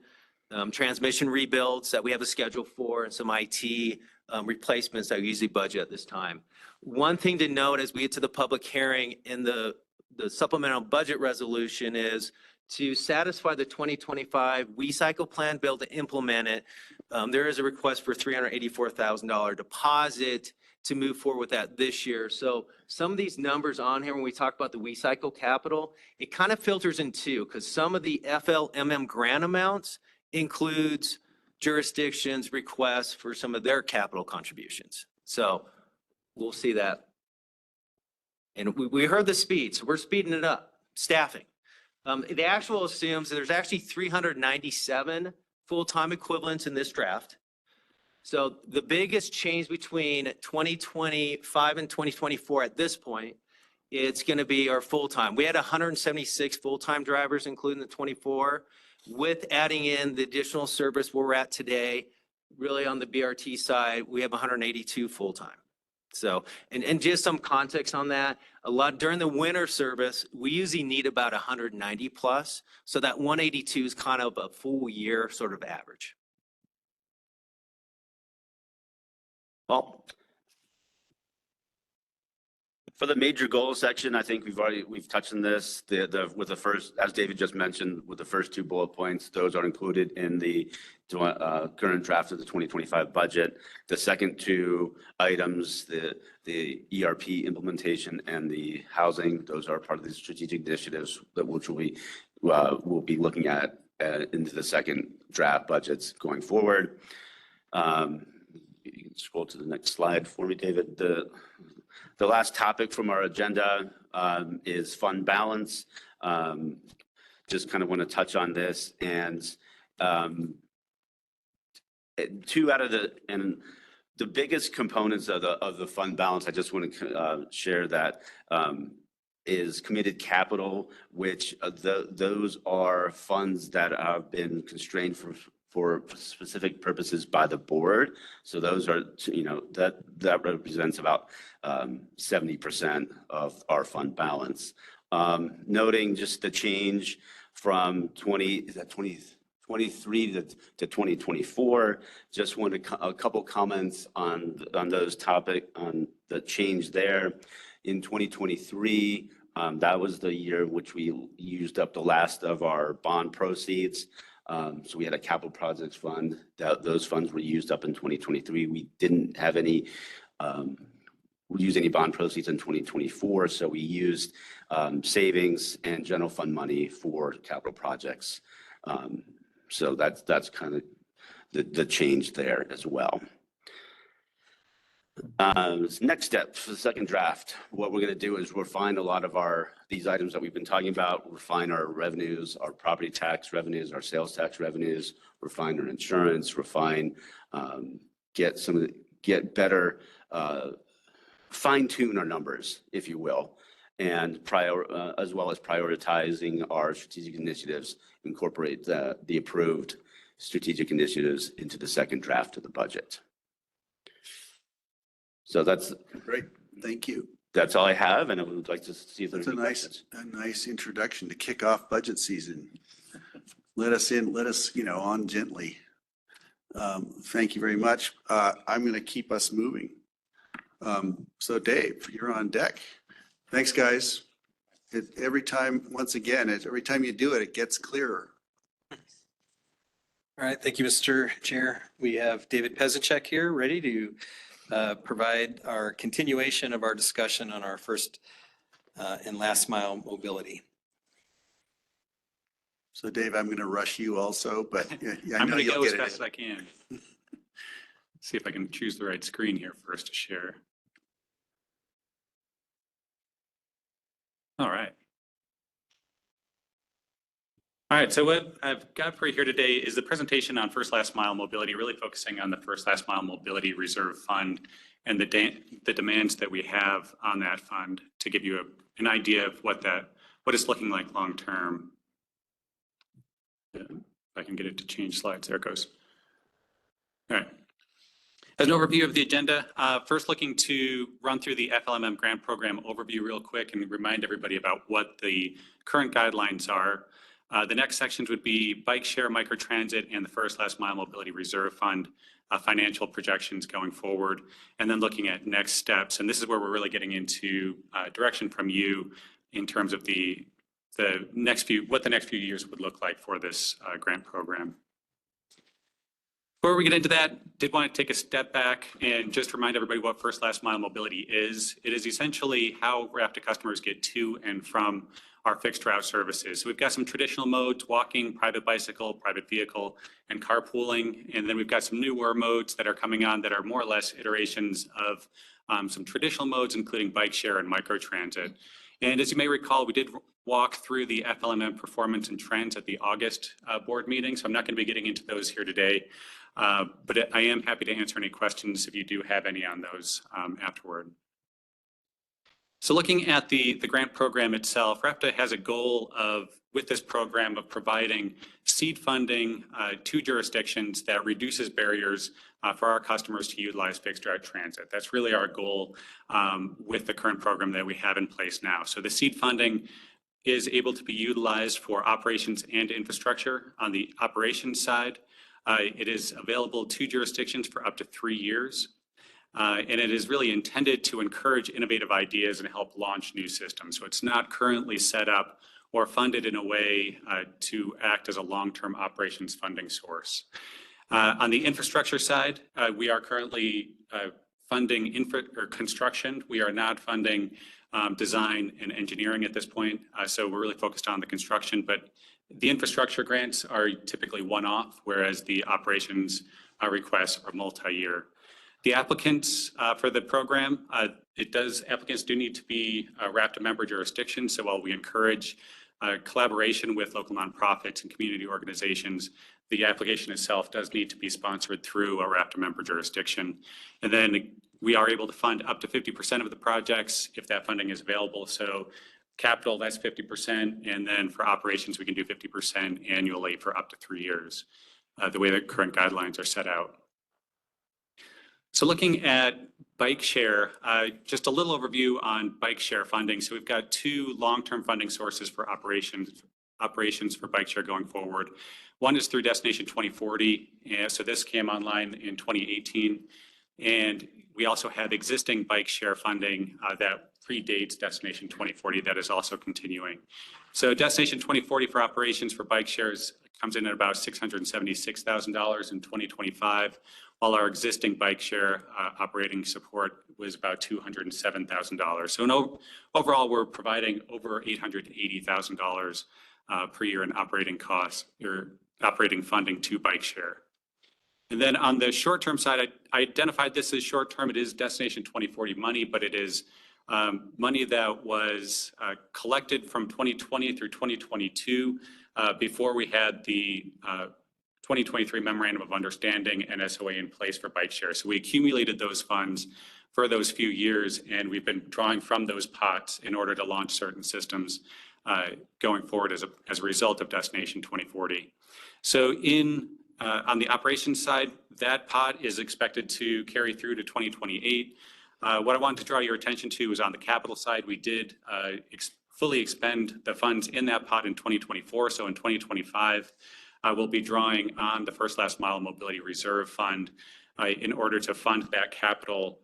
transmission rebuilds that we have a schedule for, and some IT replacements that we usually budget at this time. One thing to note as we get to the public hearing in the supplemental budget resolution is to satisfy the 2025 WeCycle plan, build to implement it. There is a request for $384,000 deposit to move forward with that this year. So some of these numbers on here, when we talk about the WeCycle capital, it kind of filters in two, because some of the FLMM grant amounts includes jurisdictions' requests for some of their capital contributions. So we'll see that. And we heard the speed, so we're speeding it up. Staffing. The actual assumes that there's actually 397 full-time equivalents in this draft. So the biggest change between 2025 and 2024 at this point, it's going to be our full-time. We had 176 full-time drivers, including the 24, with adding in the additional service where we're at today. Really on the BRT side, we have 182 full-time. So, and just some context on that, a lot during the winter service, we usually need about 190 plus. So that 182 is kind of a full year sort of average. Well, for the major goals section, I think we've touched on this. With the first, as David just mentioned, with the first two bullet points, those are included in the current draft of the 2025 budget. The second two items, the ERP implementation and the housing, those are part of the strategic initiatives which we'll be looking at into the second draft budgets going forward. You can scroll to the next slide for me, David. The last topic from our agenda is fund balance. Just kind of want to touch on this, and two out of the biggest components of the fund balance, I just want to share that is committed capital, which those are funds that have been constrained for specific purposes by the board. So those are, that represents about 70% of our fund balance. Noting just the change from 2023 to 2024, just wanted a couple comments on those topics, on the change there. In 2023, that was the year which we used up the last of our bond proceeds. So we had a capital projects fund. Those funds were used up in 2023. We didn't have any, use any bond proceeds in 2024. So we used savings and general fund money for capital projects. So that's kind of the change there as well. Next step for the second draft, what we're going to do is refine a lot of these items that we've been talking about, refine our revenues, our property tax revenues, our sales tax revenues, refine our insurance, get better, fine tune our numbers, if you will, and as well as prioritizing our strategic initiatives, incorporate the approved strategic initiatives into the second draft of the budget. So that's great. Thank you. That's all I have, and I would like to see if there's any questions. A nice introduction to kick off budget season. Let us on gently. Thank you very much. I'm going to keep us moving. So Dave, you're on deck. Thanks, guys. Every time you do it, it gets clearer. All right, thank you, Mr. Chair. We have David Pezinchak here, ready to provide our continuation of our discussion on our first and last mile mobility. So Dave, I'm going to rush you also, but I I'm know going to you'll go as get fast it. as I can. See if I can choose the right screen here first to share. All right. All right, so what I've got for you here today is the presentation on first last mile mobility, really focusing on the first last mile mobility reserve fund and the demands that we have on that fund to give you an idea of what it's looking like long term. If I can get it to change slides, there it goes. All right. As an overview of the agenda, first looking to run through the FLMM grant program overview real quick and remind everybody about what the current guidelines are. The next sections would be bike share, microtransit, and the first last mile mobility reserve fund financial projections going forward, and then looking at next steps. And this is where we're really getting into direction from you in terms of what the next few years would look like for this grant program. Before we get into that, did want to take a step back and just remind everybody what first last mile mobility is. It is essentially how RFTA customers get to and from our fixed route services. So we've got some traditional modes: walking, private bicycle, private vehicle, and carpooling. And then we've got some newer modes that are coming on that are more or less iterations of some traditional modes, including bike share and microtransit. And as you may recall, we did walk through the FLMM performance and trends at the August board meeting. So I'm not going to be getting into those here today. But I am happy to answer any questions if you do have any on those afterward. So looking at the grant program itself, RFTA has a goal with this program of providing seed funding to jurisdictions that reduces barriers for our customers to utilize fixed route transit. That's really our goal with the current program that we have in place now. So the seed funding is able to be utilized for operations and infrastructure. On the operations side, it is available to jurisdictions for up to 3 years. And it is really intended to encourage innovative ideas and help launch new systems. So it's not currently set up or funded in a way to act as a long-term operations funding source. On the infrastructure side, we are currently funding construction. We are not funding design and engineering at this point. So we're really focused on the construction, but the infrastructure grants are typically one-off, whereas the operations requests are multi-year. The applicants for the program, applicants do need to be RFTA member jurisdictions. So while we encourage collaboration with local nonprofits and community organizations, the application itself does need to be sponsored through a RFTA member jurisdiction. And then we are able to fund up to 50% of the projects if that funding is available. So capital, that's 50%. And then for operations, we can do 50% annually for up to 3 years, the way the current guidelines are set out. So looking at bike share, just a little overview on bike share funding. So we've got 2 long-term funding sources for operations for bike share going forward. One is through Destination 2040. And so this came online in 2018. And we also have existing bike share funding that predates Destination 2040 that is also continuing. So Destination 2040 for operations for bike shares comes in at about $676,000 in 2025, while our existing bike share operating support was about $207,000. So overall, we're providing over $880,000 per year in operating costs or operating funding to bike share. And then on the short-term side, I identified this as short-term. It is Destination 2040 money, but it is money that was collected from 2020 through 2022 before we had the 2023 Memorandum of Understanding and SOA in place for bike share. So we accumulated those funds for those few years, and we've been drawing from those pots in order to launch certain systems going forward as a result of Destination 2040. So on the operations side, that pot is expected to carry through to 2028. What I wanted to draw your attention to is on the capital side, we did fully expend the funds in that pot in 2024. So in 2025, we'll be drawing on the first last mile mobility reserve fund in order to fund that capital,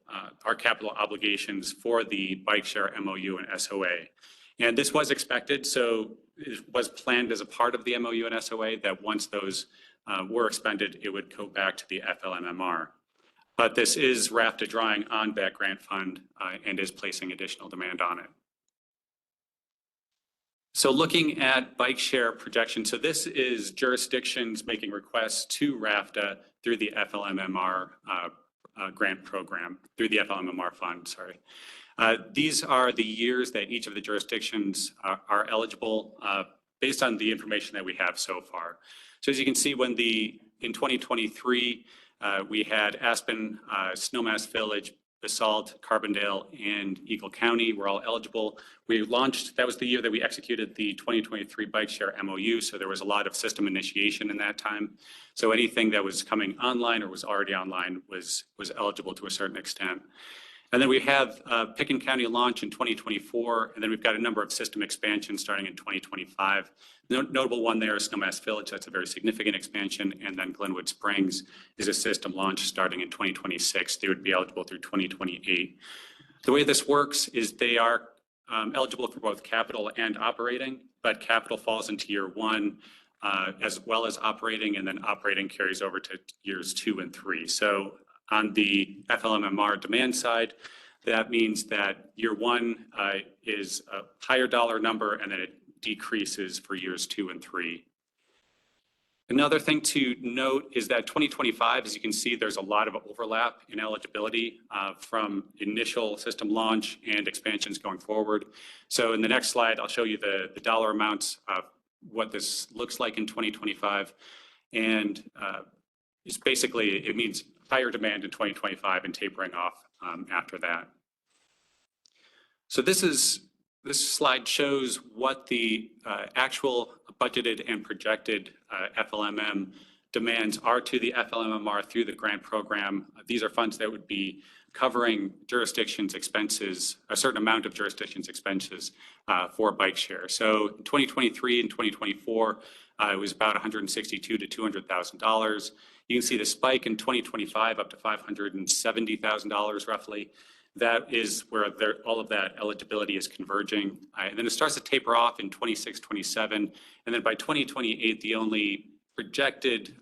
our capital obligations for the bike share MOU and SOA. And this was expected, so it was planned as a part of the MOU and SOA that once those were expended, it would go back to the FLMMR. But this is RFTA drawing on that grant fund and is placing additional demand on it. So looking at bike share projection, so this is jurisdictions making requests to RFTA through the FLMMR grant program, through the FLMMR fund, sorry. These are the years that each of the jurisdictions are eligible based on the information that we have so far. So as you can see, in 2023, we had Aspen, Snowmass Village, Basalt, Carbondale, and Eagle County were all eligible. We launched, that was the year that we executed the 2023 bike share MOU, so there was a lot of system initiation in that time. So anything that was coming online or was already online was eligible to a certain extent. And then we have Pickens County launch in 2024, and then we've got a number of system expansions starting in 2025. Notable one there is Snowmass Village. That's a very significant expansion. And then Glenwood Springs is a system launch starting in 2026. They would be eligible through 2028. The way this works is they are eligible for both capital and operating, but capital falls into year one as well as operating, and then operating carries over to years 2 and 3. So on the FLMMR demand side, that means that year one is a higher dollar number, and then it decreases for years 2 and 3. Another thing to note is that 2025, as you can see, there's a lot of overlap in eligibility from initial system launch and expansions going forward. So in the next slide, I'll show you the dollar amounts of what this looks like in 2025. And it's basically, it means higher demand in 2025 and tapering off after that. So this slide shows what the actual budgeted and projected FLMM demands are to the FLMMR through the grant program. These are funds that would be covering jurisdictions' expenses, a certain amount of jurisdictions' expenses for bike share. So in 2023 and 2024, it was about $162,000 to $200,000. You can see the spike in 2025 up to $570,000 roughly. That is where all of that eligibility is converging. And then it starts to taper off in 26, 27. And then by 2028, the only projected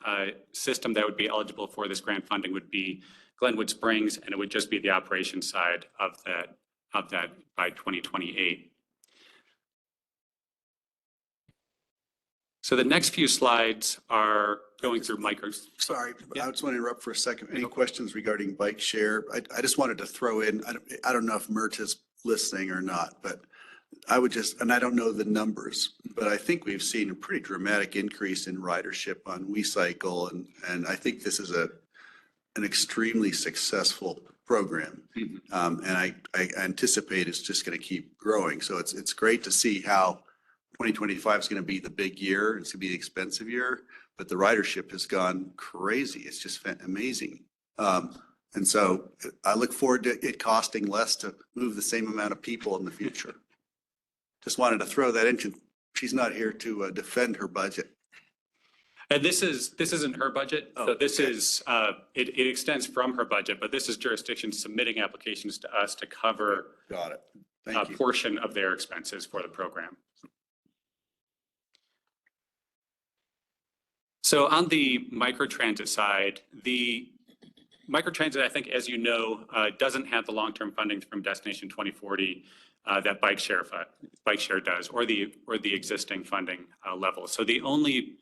system that would be eligible for this grant funding would be Glenwood Springs, and it would just be the operation side of that by 2028. So the next few slides are going through micros. Sorry, I just want to interrupt for a second. Any questions regarding bike share? I just wanted to throw in, I don't know if Mert is listening or not, but I would just, and I don't know the numbers, but I think we've seen a pretty dramatic increase in ridership on WeCycle, and I think this is an extremely successful program. And I anticipate it's just going to keep growing. So it's great to see how 2025 is going to be the big year. It's going to be the expensive year, but the ridership has gone crazy. It's just amazing. And so I look forward to it costing less to move the same amount of people in the future. Just wanted to throw that in. She's not here to defend her budget. And this isn't her budget. So this is, it extends from her budget, but this is jurisdictions submitting applications to us to cover Got it. a Thank you. portion of their expenses for the program. So on the microtransit side, the microtransit, I think, as you know, doesn't have the long-term funding from Destination 2040 that bike share does, or the existing funding level. So the only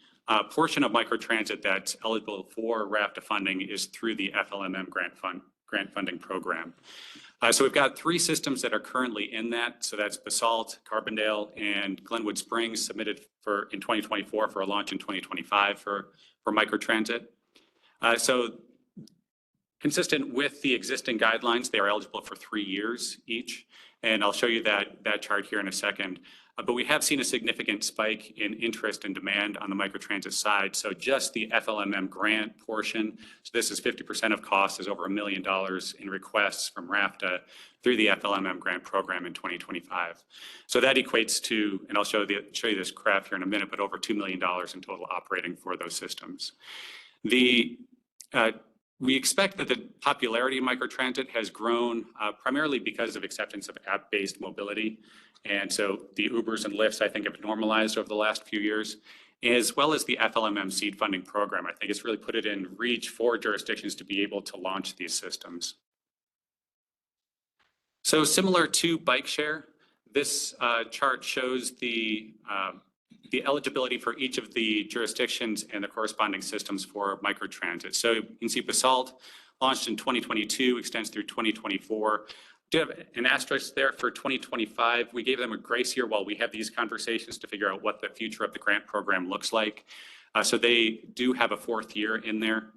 portion of microtransit that's eligible for RFTA funding is through the FLMM grant funding program. So we've got 3 systems that are currently in that. So that's Basalt, Carbondale, and Glenwood Springs submitted in 2024 for a launch in 2025 for microtransit. So consistent with the existing guidelines, they are eligible for 3 years each. And I'll show you that chart here in a second. But we have seen a significant spike in interest and demand on the microtransit side. So just the FLMM grant portion, so this is 50% of cost, is over $1 million in requests from RFTA through the FLMM grant program in 2025. So that equates to, and I'll show you this graph here in a minute, but over $2 million in total operating for those systems. We expect that the popularity of microtransit has grown primarily because of acceptance of app-based mobility. And so the Ubers and Lyfts, I think, have normalized over the last few years, as well as the FLMM seed funding program. I think it's really put it in reach for jurisdictions to be able to launch these systems. So similar to bike share, This chart shows the eligibility for each of the jurisdictions and the corresponding systems for microtransit. So you can see Basalt launched in 2022, extends through 2024. We do have an asterisk there for 2025. We gave them a grace year while we have these conversations to figure out what the future of the grant program looks like. So they do have a 4th year in there.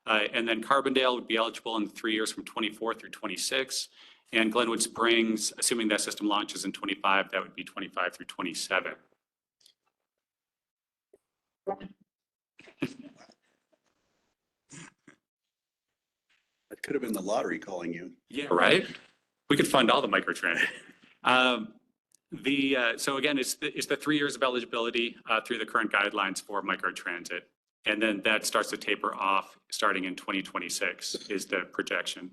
And then Carbondale would be eligible in the 3 years from 24 through 26. And Glenwood Springs, assuming that system launches in 25, that would be 25 through 27. That could have been the lottery calling you. Yeah, right? We could fund all the microtransit. So again, it's the 3 years of eligibility through the current guidelines for microtransit. And then that starts to taper off starting in 2026 is the projection.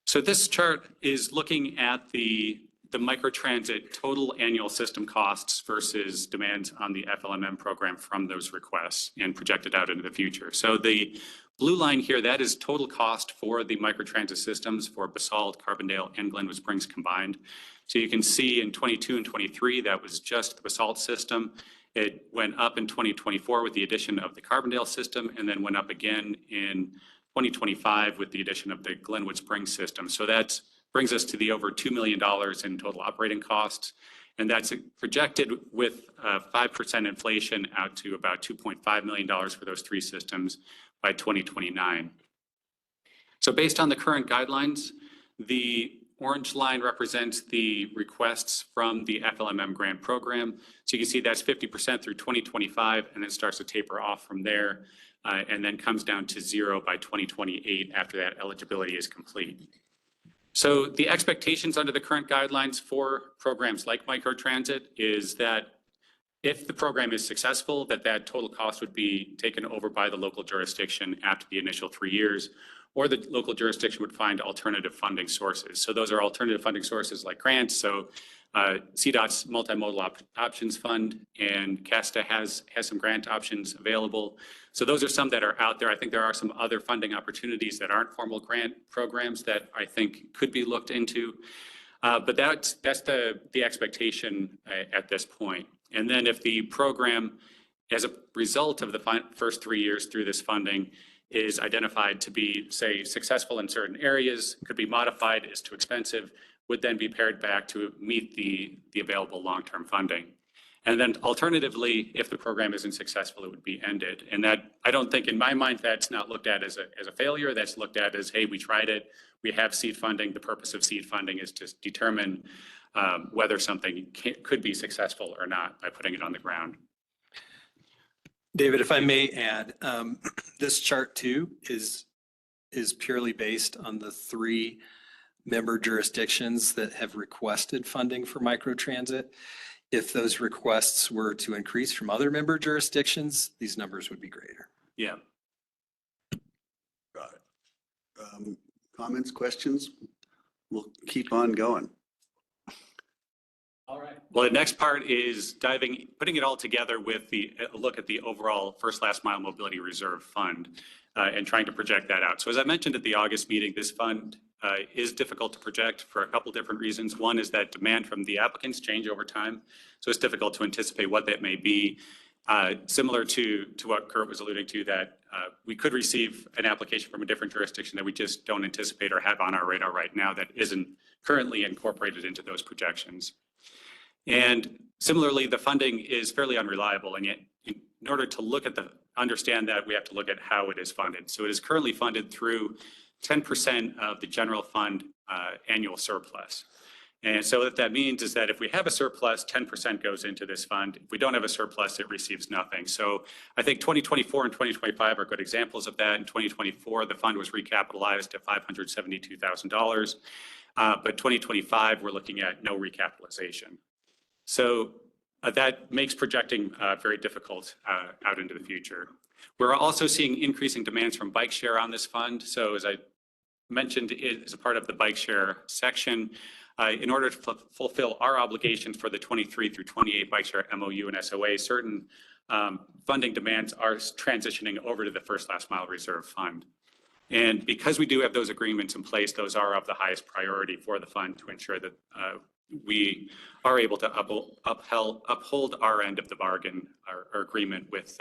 So this chart is looking at the microtransit total annual system costs versus demands on the FLMM program from those requests and projected out into the future. So the blue line here, that is total cost for the microtransit systems for Basalt, Carbondale, and Glenwood Springs combined. So you can see in 22 and 23, that was just the Basalt system. It went up in 2024 with the addition of the Carbondale system, and then went up again in 2025 with the addition of the Glenwood Springs system. So that brings us to the over $2 million in total operating costs. And that's projected with 5% inflation out to about $2.5 million for those 3 systems by 2029. So based on the current guidelines, the orange line represents the requests from the FLMM grant program. So you can see that's 50% through 2025, and then starts to taper off from there, and then comes down to 0 by 2028 after that eligibility is complete. So the expectations under the current guidelines for programs like microtransit is that if the program is successful, that total cost would be taken over by the local jurisdiction after the initial 3 years, or the local jurisdiction would find alternative funding sources. So those are alternative funding sources like grants. So CDOT's Multimodal Options Fund and CASTA has some grant options available. So those are some that are out there. I think there are some other funding opportunities that aren't formal grant programs that I think could be looked into. But that's the expectation at this point. And then if the program, as a result of the first 3 years through this funding, is identified to be, say, successful in certain areas, could be modified, is too expensive, would then be pared back to meet the available long-term funding. And then alternatively, if the program isn't successful, it would be ended. And that, I don't think, in my mind, that's not looked at as a failure. That's looked at as, hey, we tried it. We have seed funding. The purpose of seed funding is to determine whether something could be successful or not by putting it on the ground. David, if I may add, this chart too is purely based on the 3 member jurisdictions that have requested funding for microtransit. If those requests were to increase from other member jurisdictions, these numbers would be greater. Yeah. Got it. Comments, questions? We'll keep on going. All right. Well, the next part is putting it all together with a look at the overall first last mile mobility reserve fund and trying to project that out. So as I mentioned at the August meeting, this fund is difficult to project for a couple different reasons. One is that demand from the applicants change over time. So it's difficult to anticipate what that may be. Similar to what Kurt was alluding to, that we could receive an application from a different jurisdiction that we just don't anticipate or have on our radar right now that isn't currently incorporated into those projections. And similarly, the funding is fairly unreliable, and yet in order to understand that, we have to look at how it is funded. So it is currently funded through 10% of the general fund annual surplus. And so what that means is that if we have a surplus, 10% goes into this fund. If we don't have a surplus, it receives nothing. So I think 2024 and 2025 are good examples of that. In 2024, the fund was recapitalized to $572,000. But 2025, we're looking at no recapitalization. So that makes projecting very difficult out into the future. We're also seeing increasing demands from bike share on this fund. So as I mentioned, it is a part of the bike share section. In order to fulfill our obligations for the 23 through 28 bike share MOU and SOA, certain funding demands are transitioning over to the first last mile reserve fund. And because we do have those agreements in place, those are of the highest priority for the fund to ensure that we are able to uphold our end of the bargain, our agreement with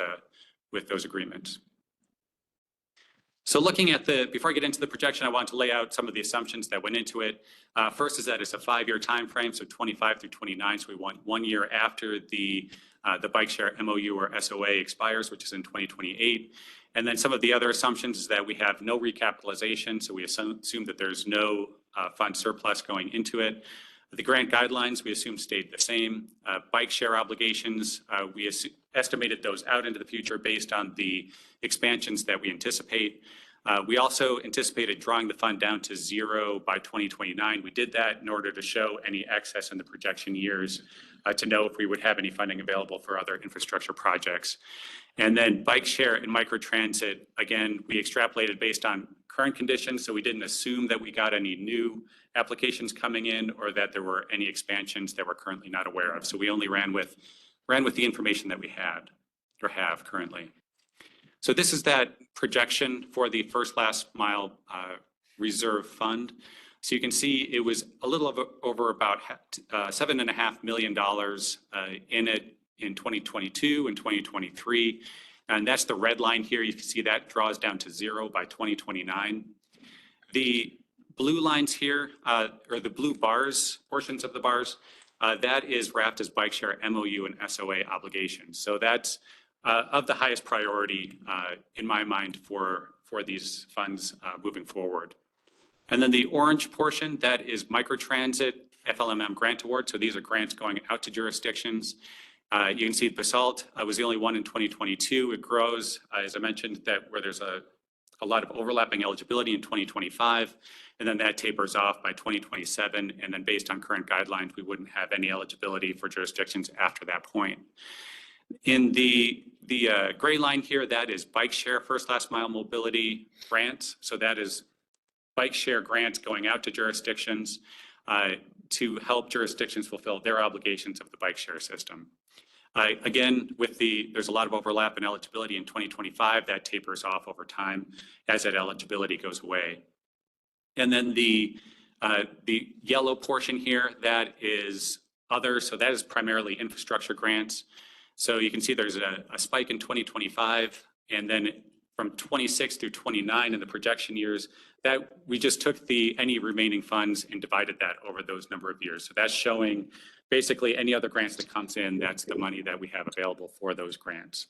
those agreements. So looking at before I get into the projection, I want to lay out some of the assumptions that went into it. First is that it's a 5-year time frame, so 25 through 29. So we want 1 year after the bike share MOU or SOA expires, which is in 2028. And then some of the other assumptions is that we have no recapitalization, so we assume that there's no fund surplus going into it. The grant guidelines, we assume stayed the same. Bike share obligations, we estimated those out into the future based on the expansions that we anticipate. We also anticipated drawing the fund down to 0 by 2029. We did that in order to show any excess in the projection years to know if we would have any funding available for other infrastructure projects. And then bike share and microtransit, again, we extrapolated based on current conditions, so we didn't assume that we got any new applications coming in or that there were any expansions that we're currently not aware of. So we only ran with the information that we had or have currently. So this is that projection for the first last mile reserve fund. So you can see it was a little over about $7.5 million in it in 2022 and 2023. And that's the red line here. You can see that draws down to 0 by 2029. The blue lines here, or the blue bars, portions of the bars, that is RFTA's bike share MOU and SOA obligations. So that's of the highest priority in my mind for these funds moving forward. And then the orange portion, that is microtransit FLMM grant award. So these are grants going out to jurisdictions. You can see Basalt was the only one in 2022. It grows, as I mentioned, where there's a lot of overlapping eligibility in 2025, and then that tapers off by 2027. And then based on current guidelines, we wouldn't have any eligibility for jurisdictions after that point. In the gray line here, that is bike share first last mile mobility grants. So that is bike share grants going out to jurisdictions to help jurisdictions fulfill their obligations of the bike share system. Again, there's a lot of overlap in eligibility in 2025. That tapers off over time as that eligibility goes away. And then the yellow portion here, that is other. So that is primarily infrastructure grants. So you can see there's a spike in 2025, and then from 26 through 29 in the projection years, that we just took any remaining funds and divided that over those number of years. So that's showing basically any other grants that comes in, that's the money that we have available for those grants.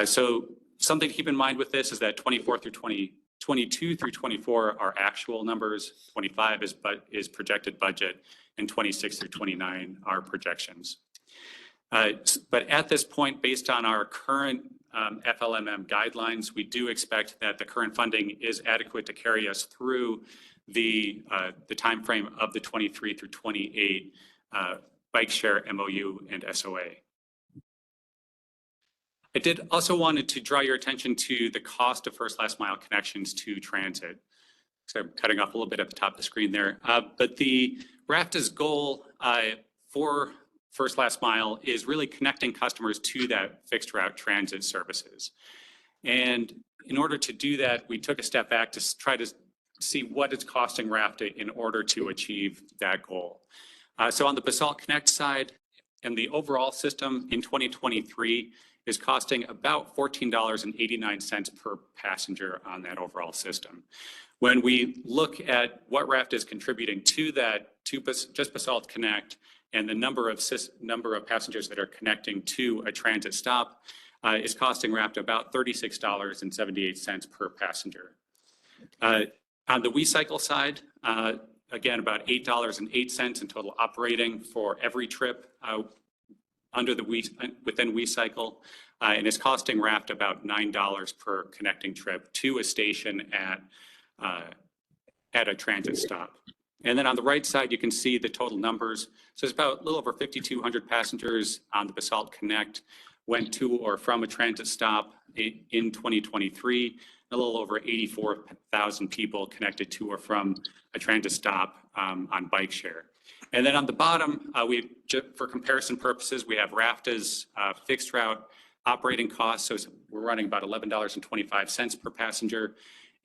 So something to keep in mind with this is that 22 through 24 are actual numbers, 25 is projected budget, and 26 through 29 are projections. But at this point, based on our current FLMM guidelines, we do expect that the current funding is adequate to carry us through the timeframe of the 23 through 28 bike share MOU and SOA. I did also wanted to draw your attention to the cost of first last mile connections to transit. So I'm cutting off a little bit at the top of the screen there. But the RFTA's goal for first last mile is really connecting customers to that fixed route transit services. And in order to do that, we took a step back to try to see what it's costing RFTA in order to achieve that goal. So on the Basalt Connect side, and the overall system in 2023 is costing about $14.89 per passenger on that overall system. When we look at what RFTA is contributing to that, to just Basalt Connect, and the number of passengers that are connecting to a transit stop is costing RFTA about $36.78 per passenger. On the WeCycle side, again, about $8.08 in total operating for every trip within WeCycle, and it's costing RFTA about $9 per connecting trip to a station at a transit stop. And then on the right side, you can see the total numbers. So it's about a little over 5,200 passengers on the Basalt Connect went to or from a transit stop in 2023. A little over 84,000 people connected to or from a transit stop on bike share. And then on the bottom, for comparison purposes, we have RFTA's fixed route operating costs. So we're running about $11.25 per passenger.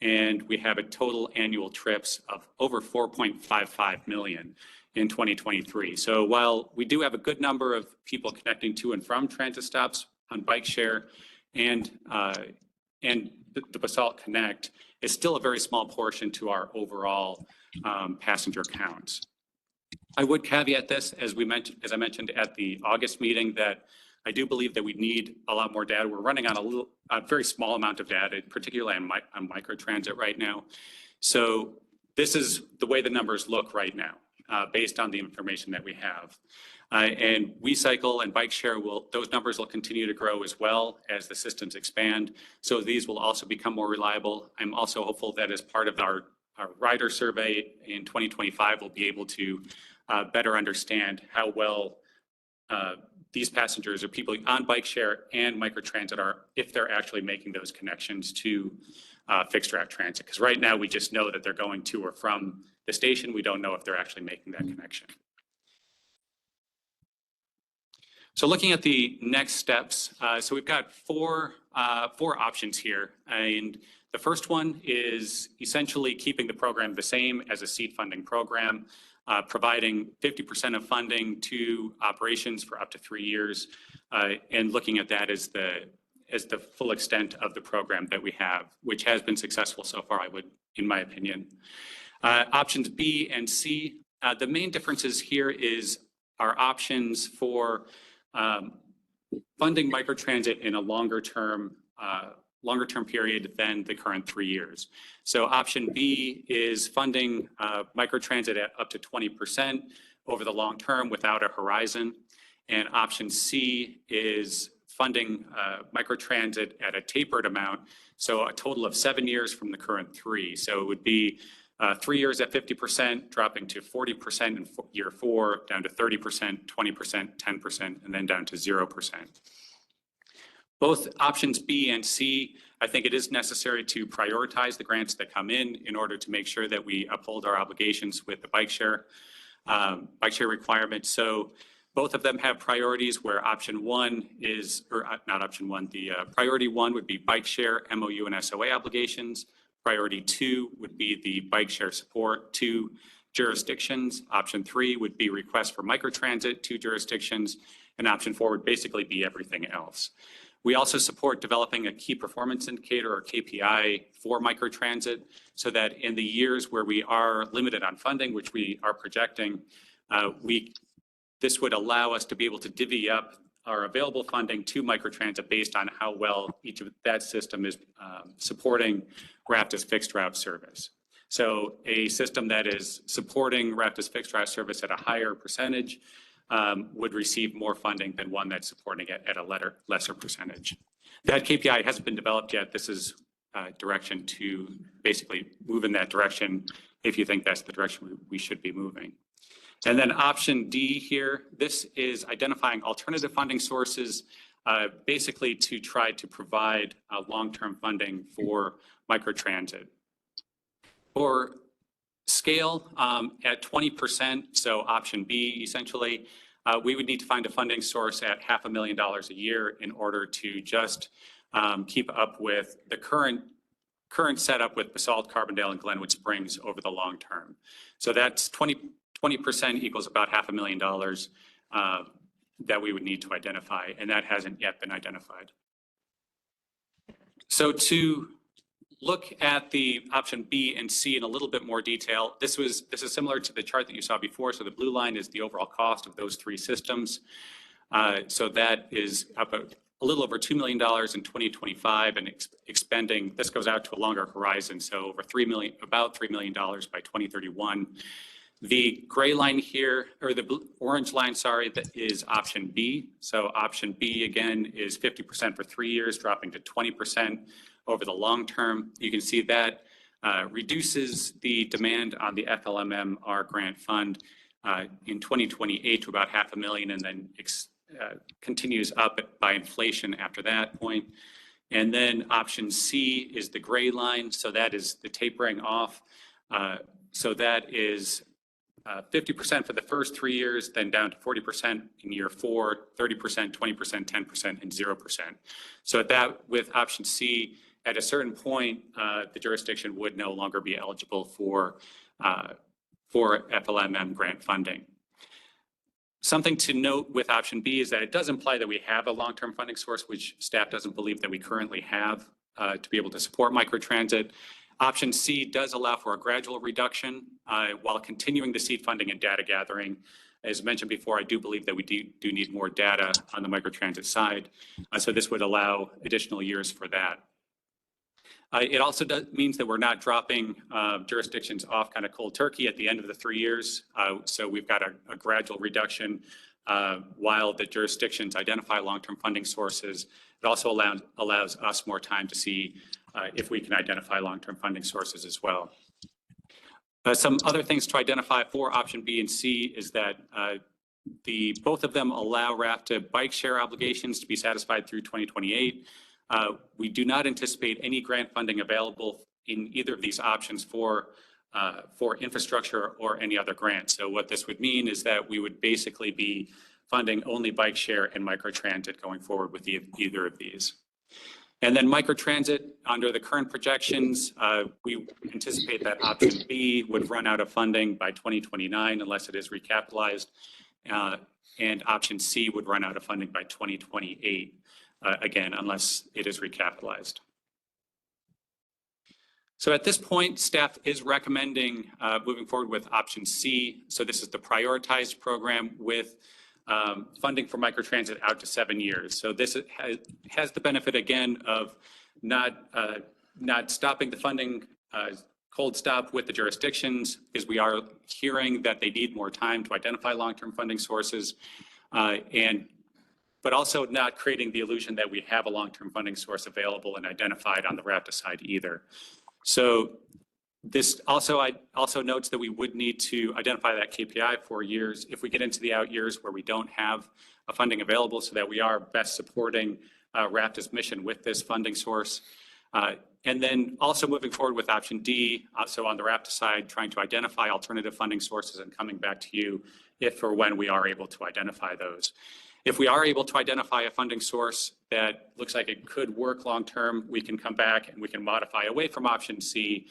And we have a total annual trips of over 4.55 million in 2023. So while we do have a good number of people connecting to and from transit stops on bike share and the Basalt Connect, it's still a very small portion to our overall passenger counts. I would caveat this, as I mentioned at the August meeting, that I do believe that we need a lot more data. We're running on a very small amount of data, particularly on microtransit right now. So this is the way the numbers look right now, based on the information that we have. And WeCycle and bike share those numbers will continue to grow as well as the systems expand. So these will also become more reliable. I'm also hopeful that as part of our rider survey in 2025, we'll be able to better understand how well these passengers or people on bike share and microtransit are, if they're actually making those connections to fixed route transit. Because right now we just know that they're going to or from the station. We don't know if they're actually making that connection. So looking at the next steps, so we've got four options here. And the first one is essentially keeping the program the same as a seed funding program, providing 50% of funding to operations for up to 3 years, and looking at that as the full extent of the program that we have, which has been successful so far, in my opinion. Options B and C, the main differences here is our options for funding microtransit in a longer term period than the current 3 years. So option B is funding microtransit at up to 20% over the long term without a horizon. And option C is funding microtransit at a tapered amount, so a total of 7 years from the current 3. So it would be 3 years at 50%, dropping to 40% in year 4, down to 30%, 20%, 10%, and then down to 0%. Both options B and C, I think it is necessary to prioritize the grants that come in order to make sure that we uphold our obligations with the bike share requirements. So both of them have priorities where option 1 is, or not option 1, the priority 1 would be bike share, MOU, and SOA obligations. Priority 2 would be the bike share support to jurisdictions. Option 3 would be requests for microtransit to jurisdictions. And option 4 would basically be everything else. We also support developing a key performance indicator or KPI for microtransit so that in the years where we are limited on funding, which we are projecting, this would allow us to be able to divvy up our available funding to microtransit based on how well each of that system is supporting RFTA's fixed route service. So a system that is supporting RFTA's fixed route service at a higher percentage would receive more funding than one that's supporting it at a lesser percentage. That KPI hasn't been developed yet. This is direction to basically move in that direction if you think that's the direction we should be moving. And then option D here, this is identifying alternative funding sources, basically to try to provide long-term funding for microtransit. For scale at 20%, so option B essentially, we would need to find a funding source at $500,000 a year in order to just keep up with the current setup with Basalt, Carbondale, and Glenwood Springs over the long term. So that's 20% equals about $500,000 that we would need to identify, and that hasn't yet been identified. So to look at the option B and C in a little bit more detail, this is similar to the chart that you saw before. So the blue line is the overall cost of those 3 systems. So that is up a little over $2 million in 2025 and expending, this goes out to a longer horizon. So over about $3 million by 2031. The gray line here, or the orange line, sorry, that is option B. So option B again is 50% for 3 years, dropping to 20% over the long term. You can see that reduces the demand on the FLMMR grant fund in 2028 to about $500,000 and then continues up by inflation after that point. And then option C is the gray line. So that is the tapering off. So that is 50% for the first 3 years, then down to 40% in year 4, 30%, 20%, 10%, and 0%. So at that, with option C, At a certain point, the jurisdiction would no longer be eligible for FLMM grant funding. Something to note with option B is that it does imply that we have a long-term funding source, which staff doesn't believe that we currently have to be able to support microtransit. Option C does allow for a gradual reduction while continuing the seed funding and data gathering. As mentioned before, I do believe that we do need more data on the microtransit side. So this would allow additional years for that. It also means that we're not dropping jurisdictions off kind of cold turkey at the end of the 3 years. So we've got a gradual reduction while the jurisdictions identify long-term funding sources. It also allows us more time to see if we can identify long-term funding sources as well. Some other things to identify for option B and C is that both of them allow RFTA bike share obligations to be satisfied through 2028. We do not anticipate any grant funding available in either of these options for infrastructure or any other grant. So what this would mean is that we would basically be funding only bike share and microtransit going forward with either of these. And then microtransit, under the current projections, we anticipate that option B would run out of funding by 2029 unless it is recapitalized, and option C would run out of funding by 2028. Again, unless it is recapitalized. So at this point, staff is recommending moving forward with option C. So this is the prioritized program with funding for microtransit out to 7 years. So this has the benefit again of not stopping the funding cold stop with the jurisdictions, because we are hearing that they need more time to identify long-term funding sources, but also not creating the illusion that we have a long-term funding source available and identified on the RFTA side either. So this also notes that we would need to identify that KPI for years if we get into the out years where we don't have a funding available, so that we are best supporting RFTA's mission with this funding source. And then also moving forward with option D, so on the RFTA side, trying to identify alternative funding sources and coming back to you if or when we are able to identify those. If we are able to identify a funding source that looks like it could work long-term, we can come back and we can modify away from option C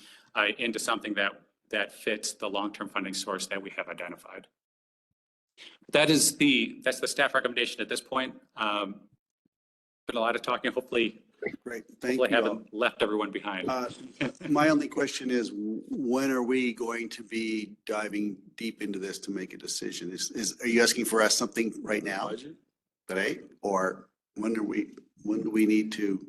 into something that fits the long-term funding source that we have identified. That's the staff recommendation at this point. Been a lot of talking. Hopefully, great. Hopefully I haven't left everyone behind. My only question is, when are we going to be diving deep into this to make a decision? Are you asking for us something right now, today, or when do we need to?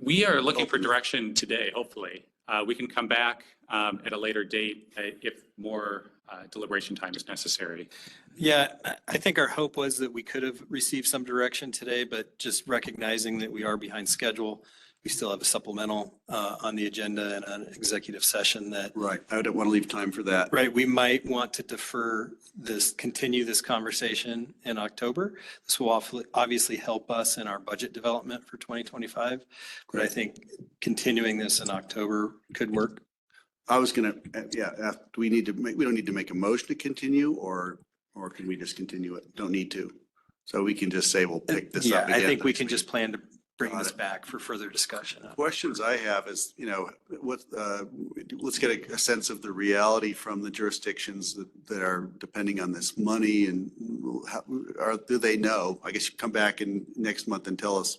We are looking for direction today, hopefully. We can come back at a later date if more deliberation time is necessary. Yeah, I think our hope was that we could have received some direction today, but just recognizing that we are behind schedule, we still have a supplemental on the agenda and an executive session that. Right, I don't want to leave time for that. Right, we might want to continue this conversation in October. This will obviously help us in our budget development for 2025, but I think continuing this in October could work. I was gonna, do we don't need to make a motion to continue, or can we just continue it? Don't need to. So we can just say we'll pick this up again. I think we can just plan to bring this back for further discussion. Questions I have is, let's get a sense of the reality from the jurisdictions that are depending on this money, and do they know? I guess you come back in next month and tell us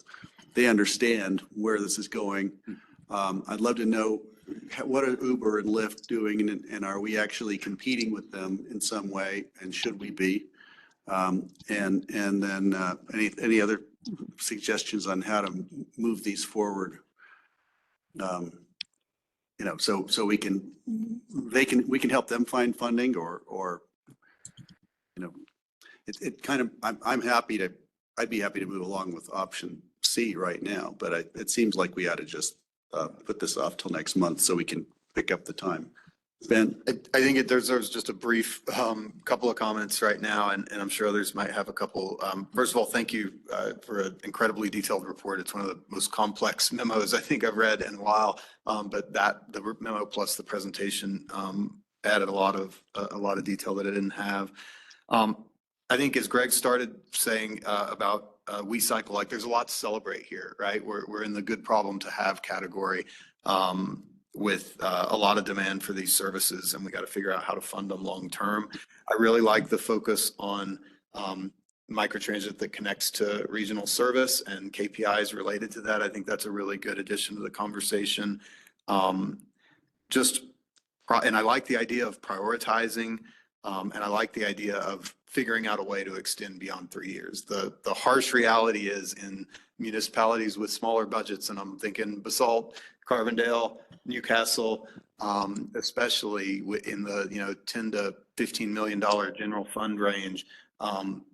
they understand where this is going. I'd love to know, what are Uber and Lyft doing, and are we actually competing with them in some way, and should we be? And then any other suggestions on how to move these forward? So we can help them find funding, or it kind of, I'd be happy to move along with option C right now, but it seems like we ought to just put this off till next month so we can pick up the time. Ben? I think it deserves just a brief couple of comments right now, and I'm sure others might have a couple. First of all, thank you for an incredibly detailed report. It's one of the most complex memos I think I've read in a while, but the memo plus the presentation added a lot of detail that I didn't have. I think as Greg started saying about we cycle, like there's a lot to celebrate here, right? We're in the good problem to have category with a lot of demand for these services, and we got to figure out how to fund them long term. I really like the focus on microtransit that connects to regional service and KPIs related to that. I think that's a really good addition to the conversation. And I like the idea of prioritizing, and I like the idea of figuring out a way to extend beyond 3 years. The harsh reality is in municipalities with smaller budgets, and I'm thinking Basalt, Carbondale, Newcastle, especially in the, you know, $10 to $15 million general fund range,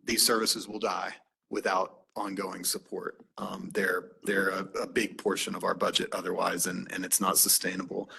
these services will die without ongoing support. They're a big portion of our budget otherwise, and it's not sustainable.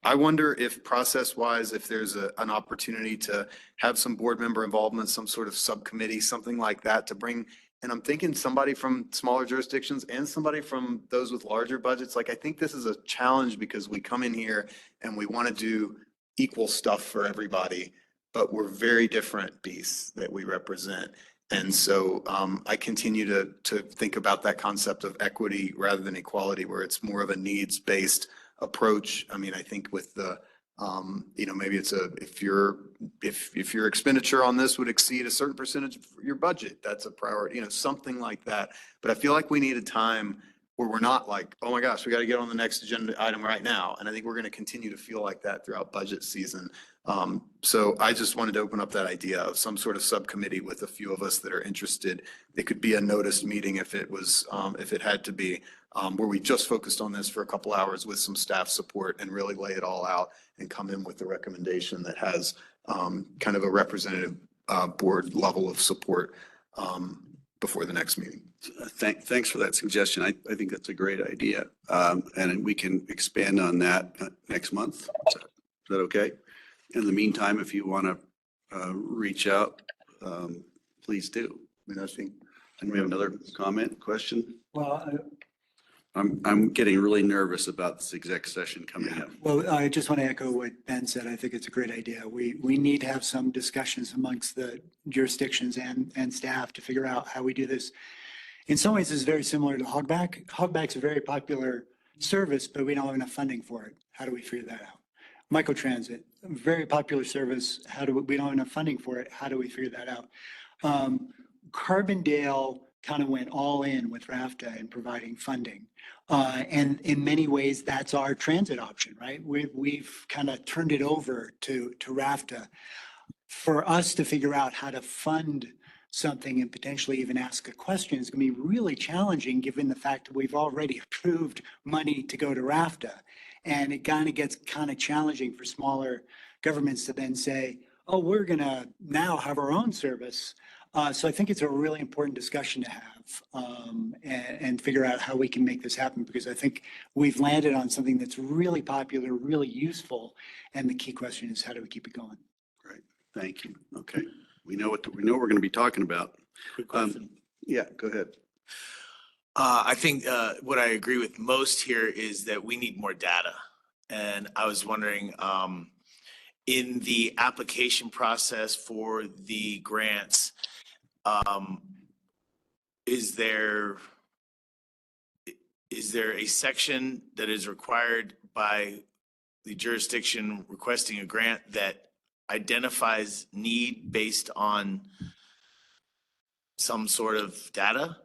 I wonder if process-wise, if there's an opportunity to have some board member involvement, some sort of subcommittee, something like that to bring, and I'm thinking somebody from smaller jurisdictions and somebody from those with larger budgets. Like, I think this is a challenge because we come in here and we want to do equal stuff for everybody, but we're very different beasts that we represent. And so I continue to think about that concept of equity rather than equality, where it's more of a needs-based approach. I mean, I think with the, you know, maybe it's if your expenditure on this would exceed a certain percentage of your budget, that's a priority, you know, something like that. But I feel like we need a time where we're not like, oh my gosh, we got to get on the next agenda item right now. And I think we're going to continue to feel like that throughout budget season. So I just wanted to open up that idea of some sort of subcommittee with a few of us that are interested. It could be a noticed meeting if it was, if it had to be, where we just focused on this for a couple hours with some staff support and really lay it all out and come in with a recommendation that has kind of a representative board level of support before the next meeting. Thanks for that suggestion. I think that's a great idea. And we can expand on that next month. Is that okay? In the meantime, if you want to reach out, please do. I mean, I think, and we have another comment, question? Well, I'm getting really nervous about this exec session coming up. well, I just want to echo what Ben said. I think it's a great idea. We need to have some discussions amongst the jurisdictions and staff to figure out how we do this. In some ways, it's very similar to Hogback. Hogback's a very popular service, but we don't have enough funding for it. How do we figure that out? Microtransit, very popular service. We don't have enough funding for it. How do we figure that out? Carbondale kind of went all in with RFTA in providing funding. And in many ways, that's our transit option, right? We've kind of turned it over to RFTA. For us to figure out how to fund something and potentially even ask a question is going to be really challenging, given the fact that we've already approved money to go to RFTA. And it kind of gets kind of challenging for smaller governments to then say, oh, we're going to now have our own service. So I think it's a really important discussion to have and figure out how we can make this happen, because I think we've landed on something that's really popular, really useful. And the key question is, how do we keep it going? Great. Thank you. Okay. We know what we're going to be talking about. Yeah, go ahead. I think what I agree with most here is that we need more data. And I was wondering, in the application process for the grants, is there a section that is required by the jurisdiction requesting a grant that identifies need based on some sort of data?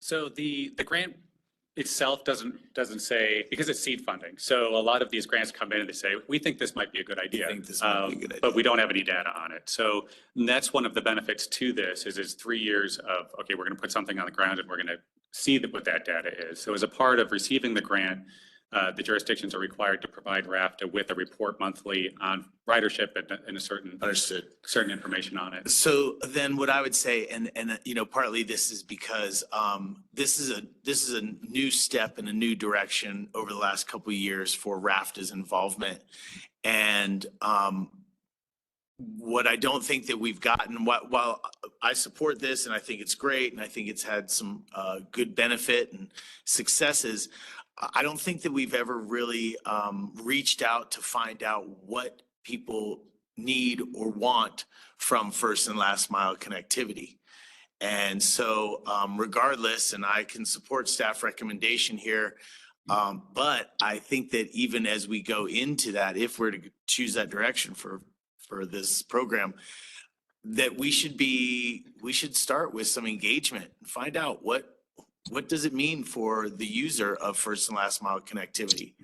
So the grant itself doesn't say, because it's seed funding. So a lot of these grants come in and they say, we think this might be a good idea. But we don't have any data on it. So that's one of the benefits to this is it's 3 years of, okay, we're going to put something on the ground and we're going to see what that data is. So as a part of receiving the grant, the jurisdictions are required to provide RFTA with a report monthly on ridership and a certain information on it. So then what I would say, and you know, partly this is because this is a new step in a new direction over the last couple of years for RFTA's involvement. And what I don't think that we've gotten, while I support this and I think it's great and I think it's had some good benefit and successes, I don't think that we've ever really reached out to find out what people need or want from first and last mile connectivity. And so regardless, and I can support staff recommendation here, but I think that even as we go into that, if we're to choose that direction for this program, that we should start with some engagement and find out what does it mean for the user of first and last mile connectivity.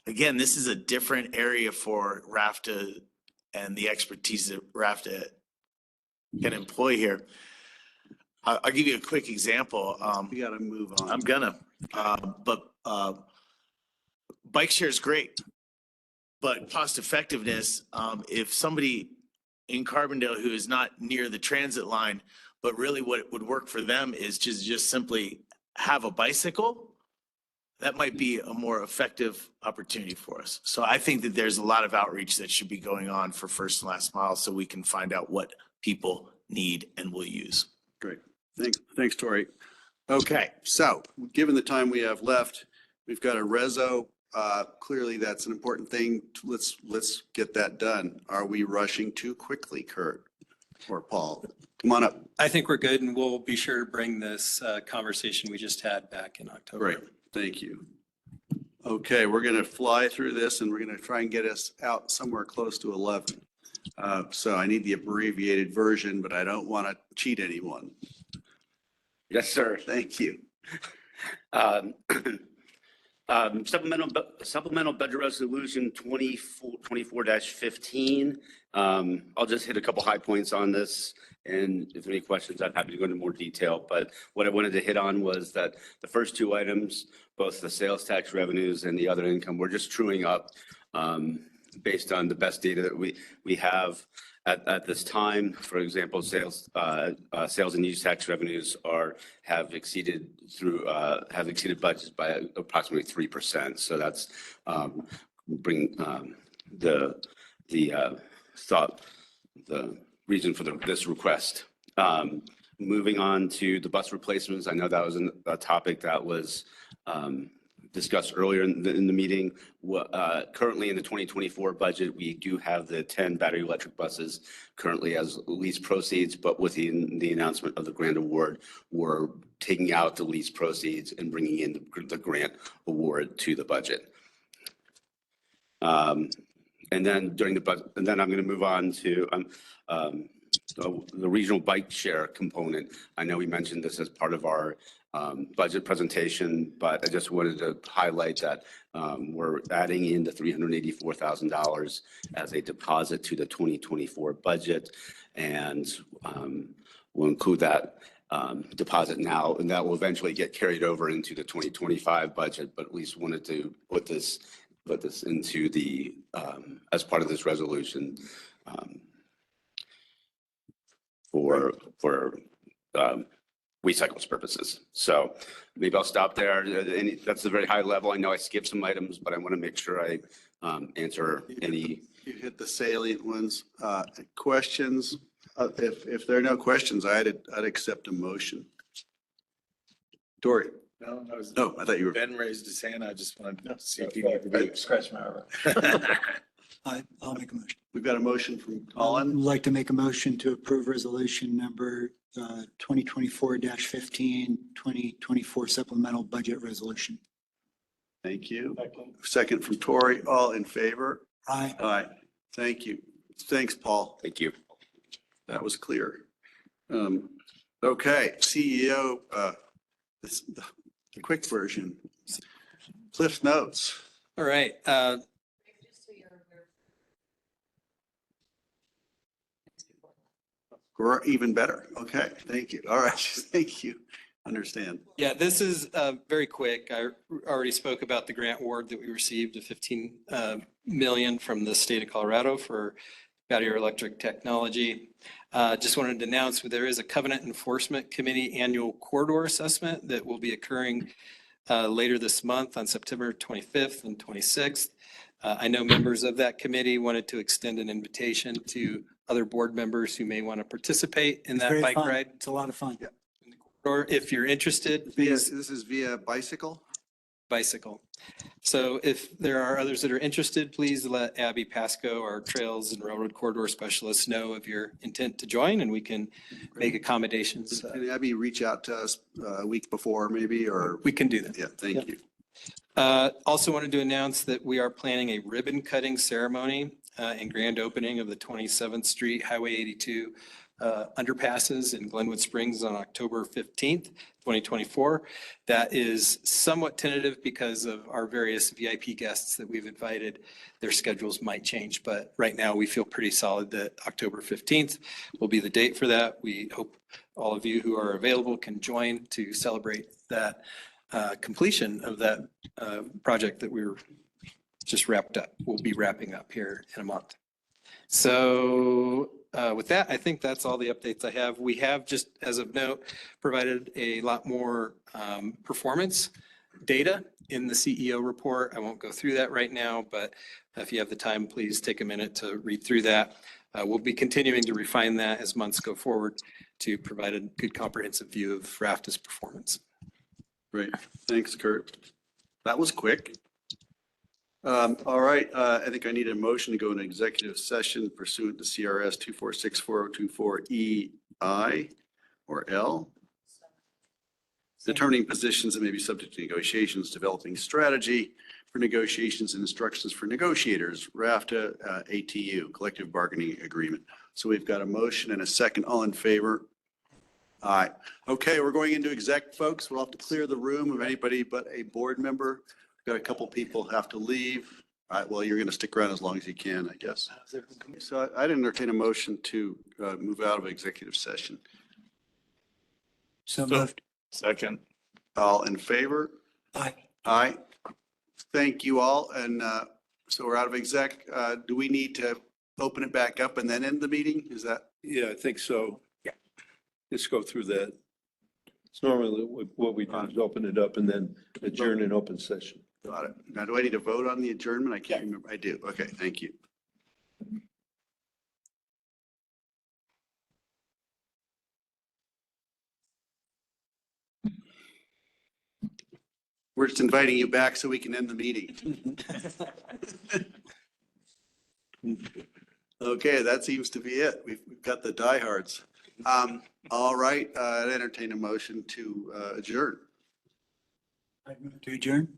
Again, this is a different area for RFTA and the expertise that RFTA can employ here. I'll give you a quick example. We got to move on. I'm gonna, but bike share is great, but cost effectiveness, if somebody in Carbondale who is not near the transit line, but really what would work for them is just simply have a bicycle, that might be a more effective opportunity for us. So I think that there's a lot of outreach that should be going on for first and last mile so we can find out what people need and will use. Great. Thanks, Tori. Okay, so given the time we have left, we've got a reso. Clearly, that's an important thing. Let's get that done. Are we rushing too quickly, Kurt or Paul? Come on up. I think we're good, and we'll be sure to bring this conversation we just had back in October. Great, thank you. Okay, we're going to fly through this, and we're going to try and get us out somewhere close to 11. So I need the abbreviated version, but I don't want to cheat anyone. Yes, sir. Thank you. Supplemental budget resolution 24-15. I'll just hit a couple high points on this, and if any questions, I'm happy to go into more detail. But what I wanted to hit on was that the first two items, both the sales tax revenues and the other income, we're just truing up based on the best data that we have at this time. For example, sales and use tax revenues have exceeded budgets by approximately 3%. So that's bring the reason for this request. Moving on to the bus replacements, I know that was a topic that was discussed earlier in the meeting. Currently in the 2024 budget, we do have the 10 battery electric buses currently as lease proceeds, but with the announcement of the grant award, we're taking out the lease proceeds and bringing in the grant award to the budget. And then I'm going to move on to the regional bike share component. I know we mentioned this as part of our budget presentation, but I just wanted to highlight that we're adding in the $384,000 as a deposit to the 2024 budget, and we'll include that deposit now, and that will eventually get carried over into the 2025 budget. But at least wanted to put this into the as part of this resolution for recycles purposes. So maybe I'll stop there. That's a very high level. I know I skipped some items, but I want to make sure I answer any. You hit the salient ones. Questions? If there are no questions, I'd accept a motion. Dory? No, I thought you were. Ben raised his hand. I just wanted to see if he needed to be. Scratch my arm. I'll make a motion. We've got a motion from I'd Colin. like to make a motion to approve resolution number 2024-15, 2024 supplemental budget resolution. Thank you. Second from Tori. All in favor? Aye. Aye. Thank you. Thanks, Paul. Thank you. That was clear. Okay, CEO, the quick version. Cliff Notes. All right. Even better. Okay, thank you. All right, thank you. Understand. Yeah, this is very quick. I already spoke about the grant award that we received of 15 million from the state of Colorado for battery electric technology. Just wanted to announce there is a Covenant Enforcement Committee annual corridor assessment that will be occurring later this month on September 25th and 26th. I know members of that committee wanted to extend an invitation to other board members who may want to participate in that bike ride. It's a lot of fun. Or if you're interested, please. This is via bicycle? bicycle. So if there are others that are interested, please let Abby Pasco, our Trails and Railroad Corridor Specialist, know of your intent to join, and we can make accommodations. Can Abby reach out to us a week before maybe, or? We can do that. Yeah, thank you. Also wanted to announce that we are planning a ribbon cutting ceremony and grand opening of the 27th Street Highway 82 underpasses in Glenwood Springs on October 15th, 2024. That is somewhat tentative because of our various VIP guests that we've invited. Their schedules might change, but right now we feel pretty solid that October 15th will be the date for that. We hope all of you who are available can join to celebrate that completion of that project that we were just wrapped up. We'll be wrapping up here in a month. So with that, I think that's all the updates I have. We have, just as of note, provided a lot more performance data in the CEO report. I won't go through that right now, but if you have the time, please take a minute to read through that. We'll be continuing to refine that as months go forward to provide a good comprehensive view of RFTA's performance. Great. Thanks, Kurt. That was quick. All right. I think I need a motion to go into executive session pursuant to CRS 2464024EI or L. Determining positions that may be subject to negotiations, developing strategy for negotiations and instructions for negotiators, RFTA ATU, collective bargaining agreement. So we've got a motion and a second. All in favor? Aye. Okay, we're going into exec, folks. We'll have to clear the room of anybody but a board member. Got a couple people have to leave. All right, well, you're going to stick around as long as you can, I guess. So I'd entertain a motion to move out of executive session. So moved. Second. All in favor? Aye. Aye. Thank you all. And so we're out of exec. Do we need to open it back up and then end the meeting? Is that? Yeah, I think so. Yeah. Let's go through that. It's normally what we do is open it up and then adjourn in open session. Got it. Now, do I need to vote on the adjournment? I can't remember. I do. Okay, thank you. We're just inviting you back so we can end the meeting. Okay, that seems to be it. We've got the diehards. All right, I'd entertain a motion to adjourn. To adjourn?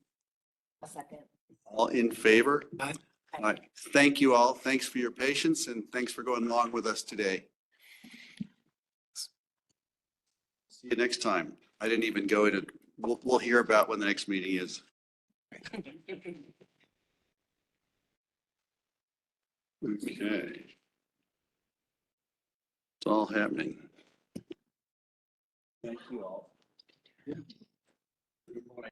A second. All in favor? Aye. All right. Thank you all. Thanks for your patience and thanks for going along with us today. See you next time. I didn't even go into, we'll hear about when the next meeting is. Okay. It's all happening. Thank you all. Good morning.